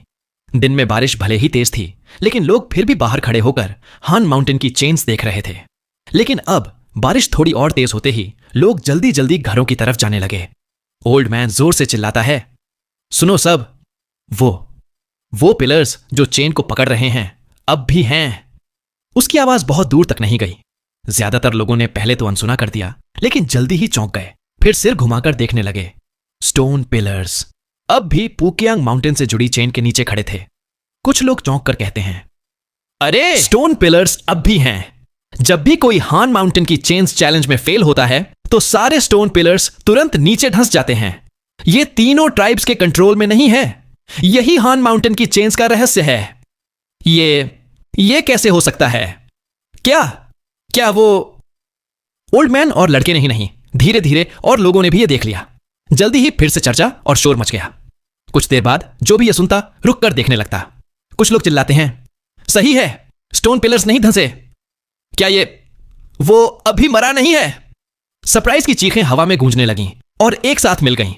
दिन में बारिश भले ही तेज थी, लेकिन लोग फिर भी बाहर खड़े होकर हान माउंटेन की चेन्स देख रहे थे। लेकिन अब बारिश थोड़ी और तेज होते ही लोग जल्दी जल्दी घरों की तरफ जाने लगे। ओल्ड मैन जोर से चिल्लाता है, सुनो सब, वो पिलर्स जो चेन को पकड़ रहे हैं अब भी हैं। उसकी आवाज बहुत दूर तक नहीं गई। ज्यादातर लोगों ने पहले तो अनसुना कर दिया, लेकिन जल्दी ही चौंक गए, फिर सिर घुमाकर देखने लगे। स्टोन पिलर्स अब भी पुकियांग माउंटेन से जुड़ी चेन के नीचे खड़े थे। कुछ लोग चौंक कर कहते हैं, अरे स्टोन पिलर्स अब भी हैं। जब भी कोई हान माउंटेन की चेन्स चैलेंज में फेल होता है तो सारे स्टोन पिलर्स तुरंत नीचे धंस जाते हैं। ये तीनों ट्राइब्स के कंट्रोल में नहीं है। यही हान माउंटेन की चेन्स का रहस्य है। ये कैसे हो सकता है? क्या वो? ओल्ड मैन और लड़के नहीं, धीरे धीरे और लोगों ने भी ये देख लिया। जल्दी ही फिर से चर्चा और शोर मच गया। कुछ देर बाद जो भी ये सुनता रुक कर देखने लगता। कुछ लोग चिल्लाते हैं, सही है, स्टोन पिलर्स नहीं धंसे। क्या वो अभी मरा नहीं है? सरप्राइज की चीखें हवा में गूंजने लगीं और एक साथ मिल गईं।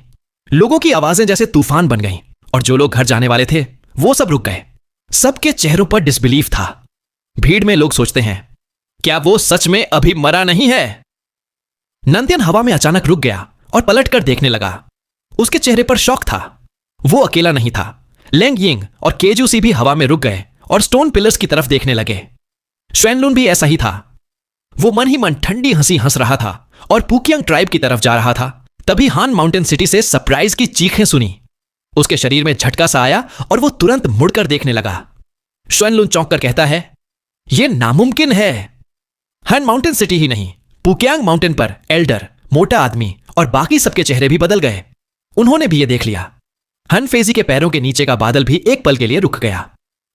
लोगों की आवाजें जैसे तूफान बन गईं और जो लोग घर जाने वाले थे वो सब रुक गए। सबके चेहरों पर डिसबिलीफ था। भीड़ में लोग सोचते हैं, क्या वो सच में अभी मरा नहीं है? नंतियन हवा में अचानक रुक गया और पलटकर देखने लगा। उसके चेहरे पर शौक था। वो अकेला नहीं था। लेंग यिंग और केजूसी भी हवा में रुक गए और स्टोन पिलर्स की तरफ देखने लगे। शुएनलून भी ऐसा ही था। वो मन ही मन ठंडी हंसी हंस रहा था और पुकियांग ट्राइब की तरफ जा रहा था। तभी हान माउंटेन सिटी से सरप्राइज की चीखें सुनी। उसके शरीर में झटका सा आया और वो तुरंत मुड़कर देखने लगा। शुएनलून चौंक कर कहता है, यह नामुमकिन है। हान माउंटेन सिटी ही नहीं, पुकियांग माउंटेन पर एल्डर, मोटा आदमी और बाकी सबके चेहरे भी बदल गए। उन्होंने भी यह देख लिया। हन फेजी के पैरों के नीचे का बादल भी एक पल के लिए रुक गया।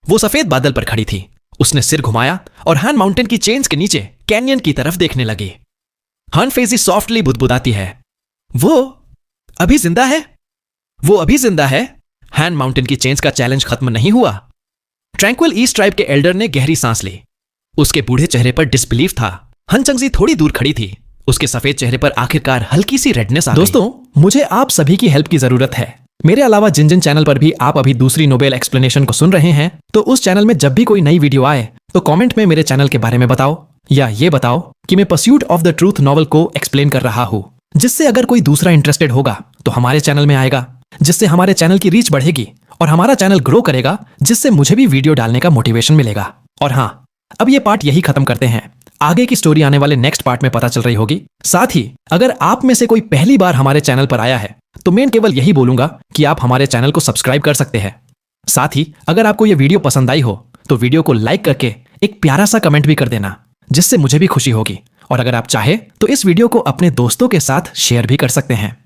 वो सफेद बादल पर खड़ी थी। उसने सिर घुमाया और हान माउंटेन की चेन्स के नीचे कैनियन की तरफ देखने लगी। हन फेजी सॉफ्टली बुदबुदाती है, वो अभी जिंदा है। वो अभी जिंदा है। हान माउंटेन की चेन्स का चैलेंज खत्म नहीं हुआ। ट्रैंक्विल ईस्ट ट्राइब के एल्डर ने गहरी सांस ली। उसके बूढ़े चेहरे पर डिसबिलीफ था। हन चंगजी थोड़ी दूर खड़ी थी। उसके सफेद चेहरे पर आखिरकार हल्की सी रेडनेस आ गई। दोस्तों, मुझे आप सभी की हेल्प की जरूरत है। मेरे अलावा जिन जिन चैनल पर भी आप अभी दूसरी नोबेल एक्सप्लेनेशन को सुन रहे हैं, तो उस चैनल में जब भी कोई नई वीडियो आए तो कमेंट में मेरे चैनल के बारे में बताओ, या ये बताओ कि मैं pursuit of the truth novel को एक्सप्लेन कर रहा हूँ, जिससे अगर कोई दूसरा इंटरेस्टेड होगा तो हमारे चैनल में आएगा, जिससे हमारे चैनल की रीच बढ़ेगी और हमारा चैनल ग्रो करेगा, जिससे मुझे भी वीडियो डालने का मोटिवेशन मिलेगा। और हाँ, अब ये पार्ट यही खत्म करते हैं। आगे की स्टोरी आने वाले नेक्स्ट पार्ट में पता चल रही होगी। साथ ही अगर आप में से कोई पहली बार हमारे चैनल पर आया है तो मैं केवल यही बोलूंगा कि आप हमारे चैनल को सब्सक्राइब कर सकते हैं। साथ ही अगर आपको ये वीडियो पसंद आई हो तो वीडियो को लाइक करके एक प्यारा सा कमेंट भी कर देना, जिससे मुझे भी खुशी होगी। और अगर आप चाहे तो इस वीडियो को अपने दोस्तों के साथ शेयर भी कर सकते हैं।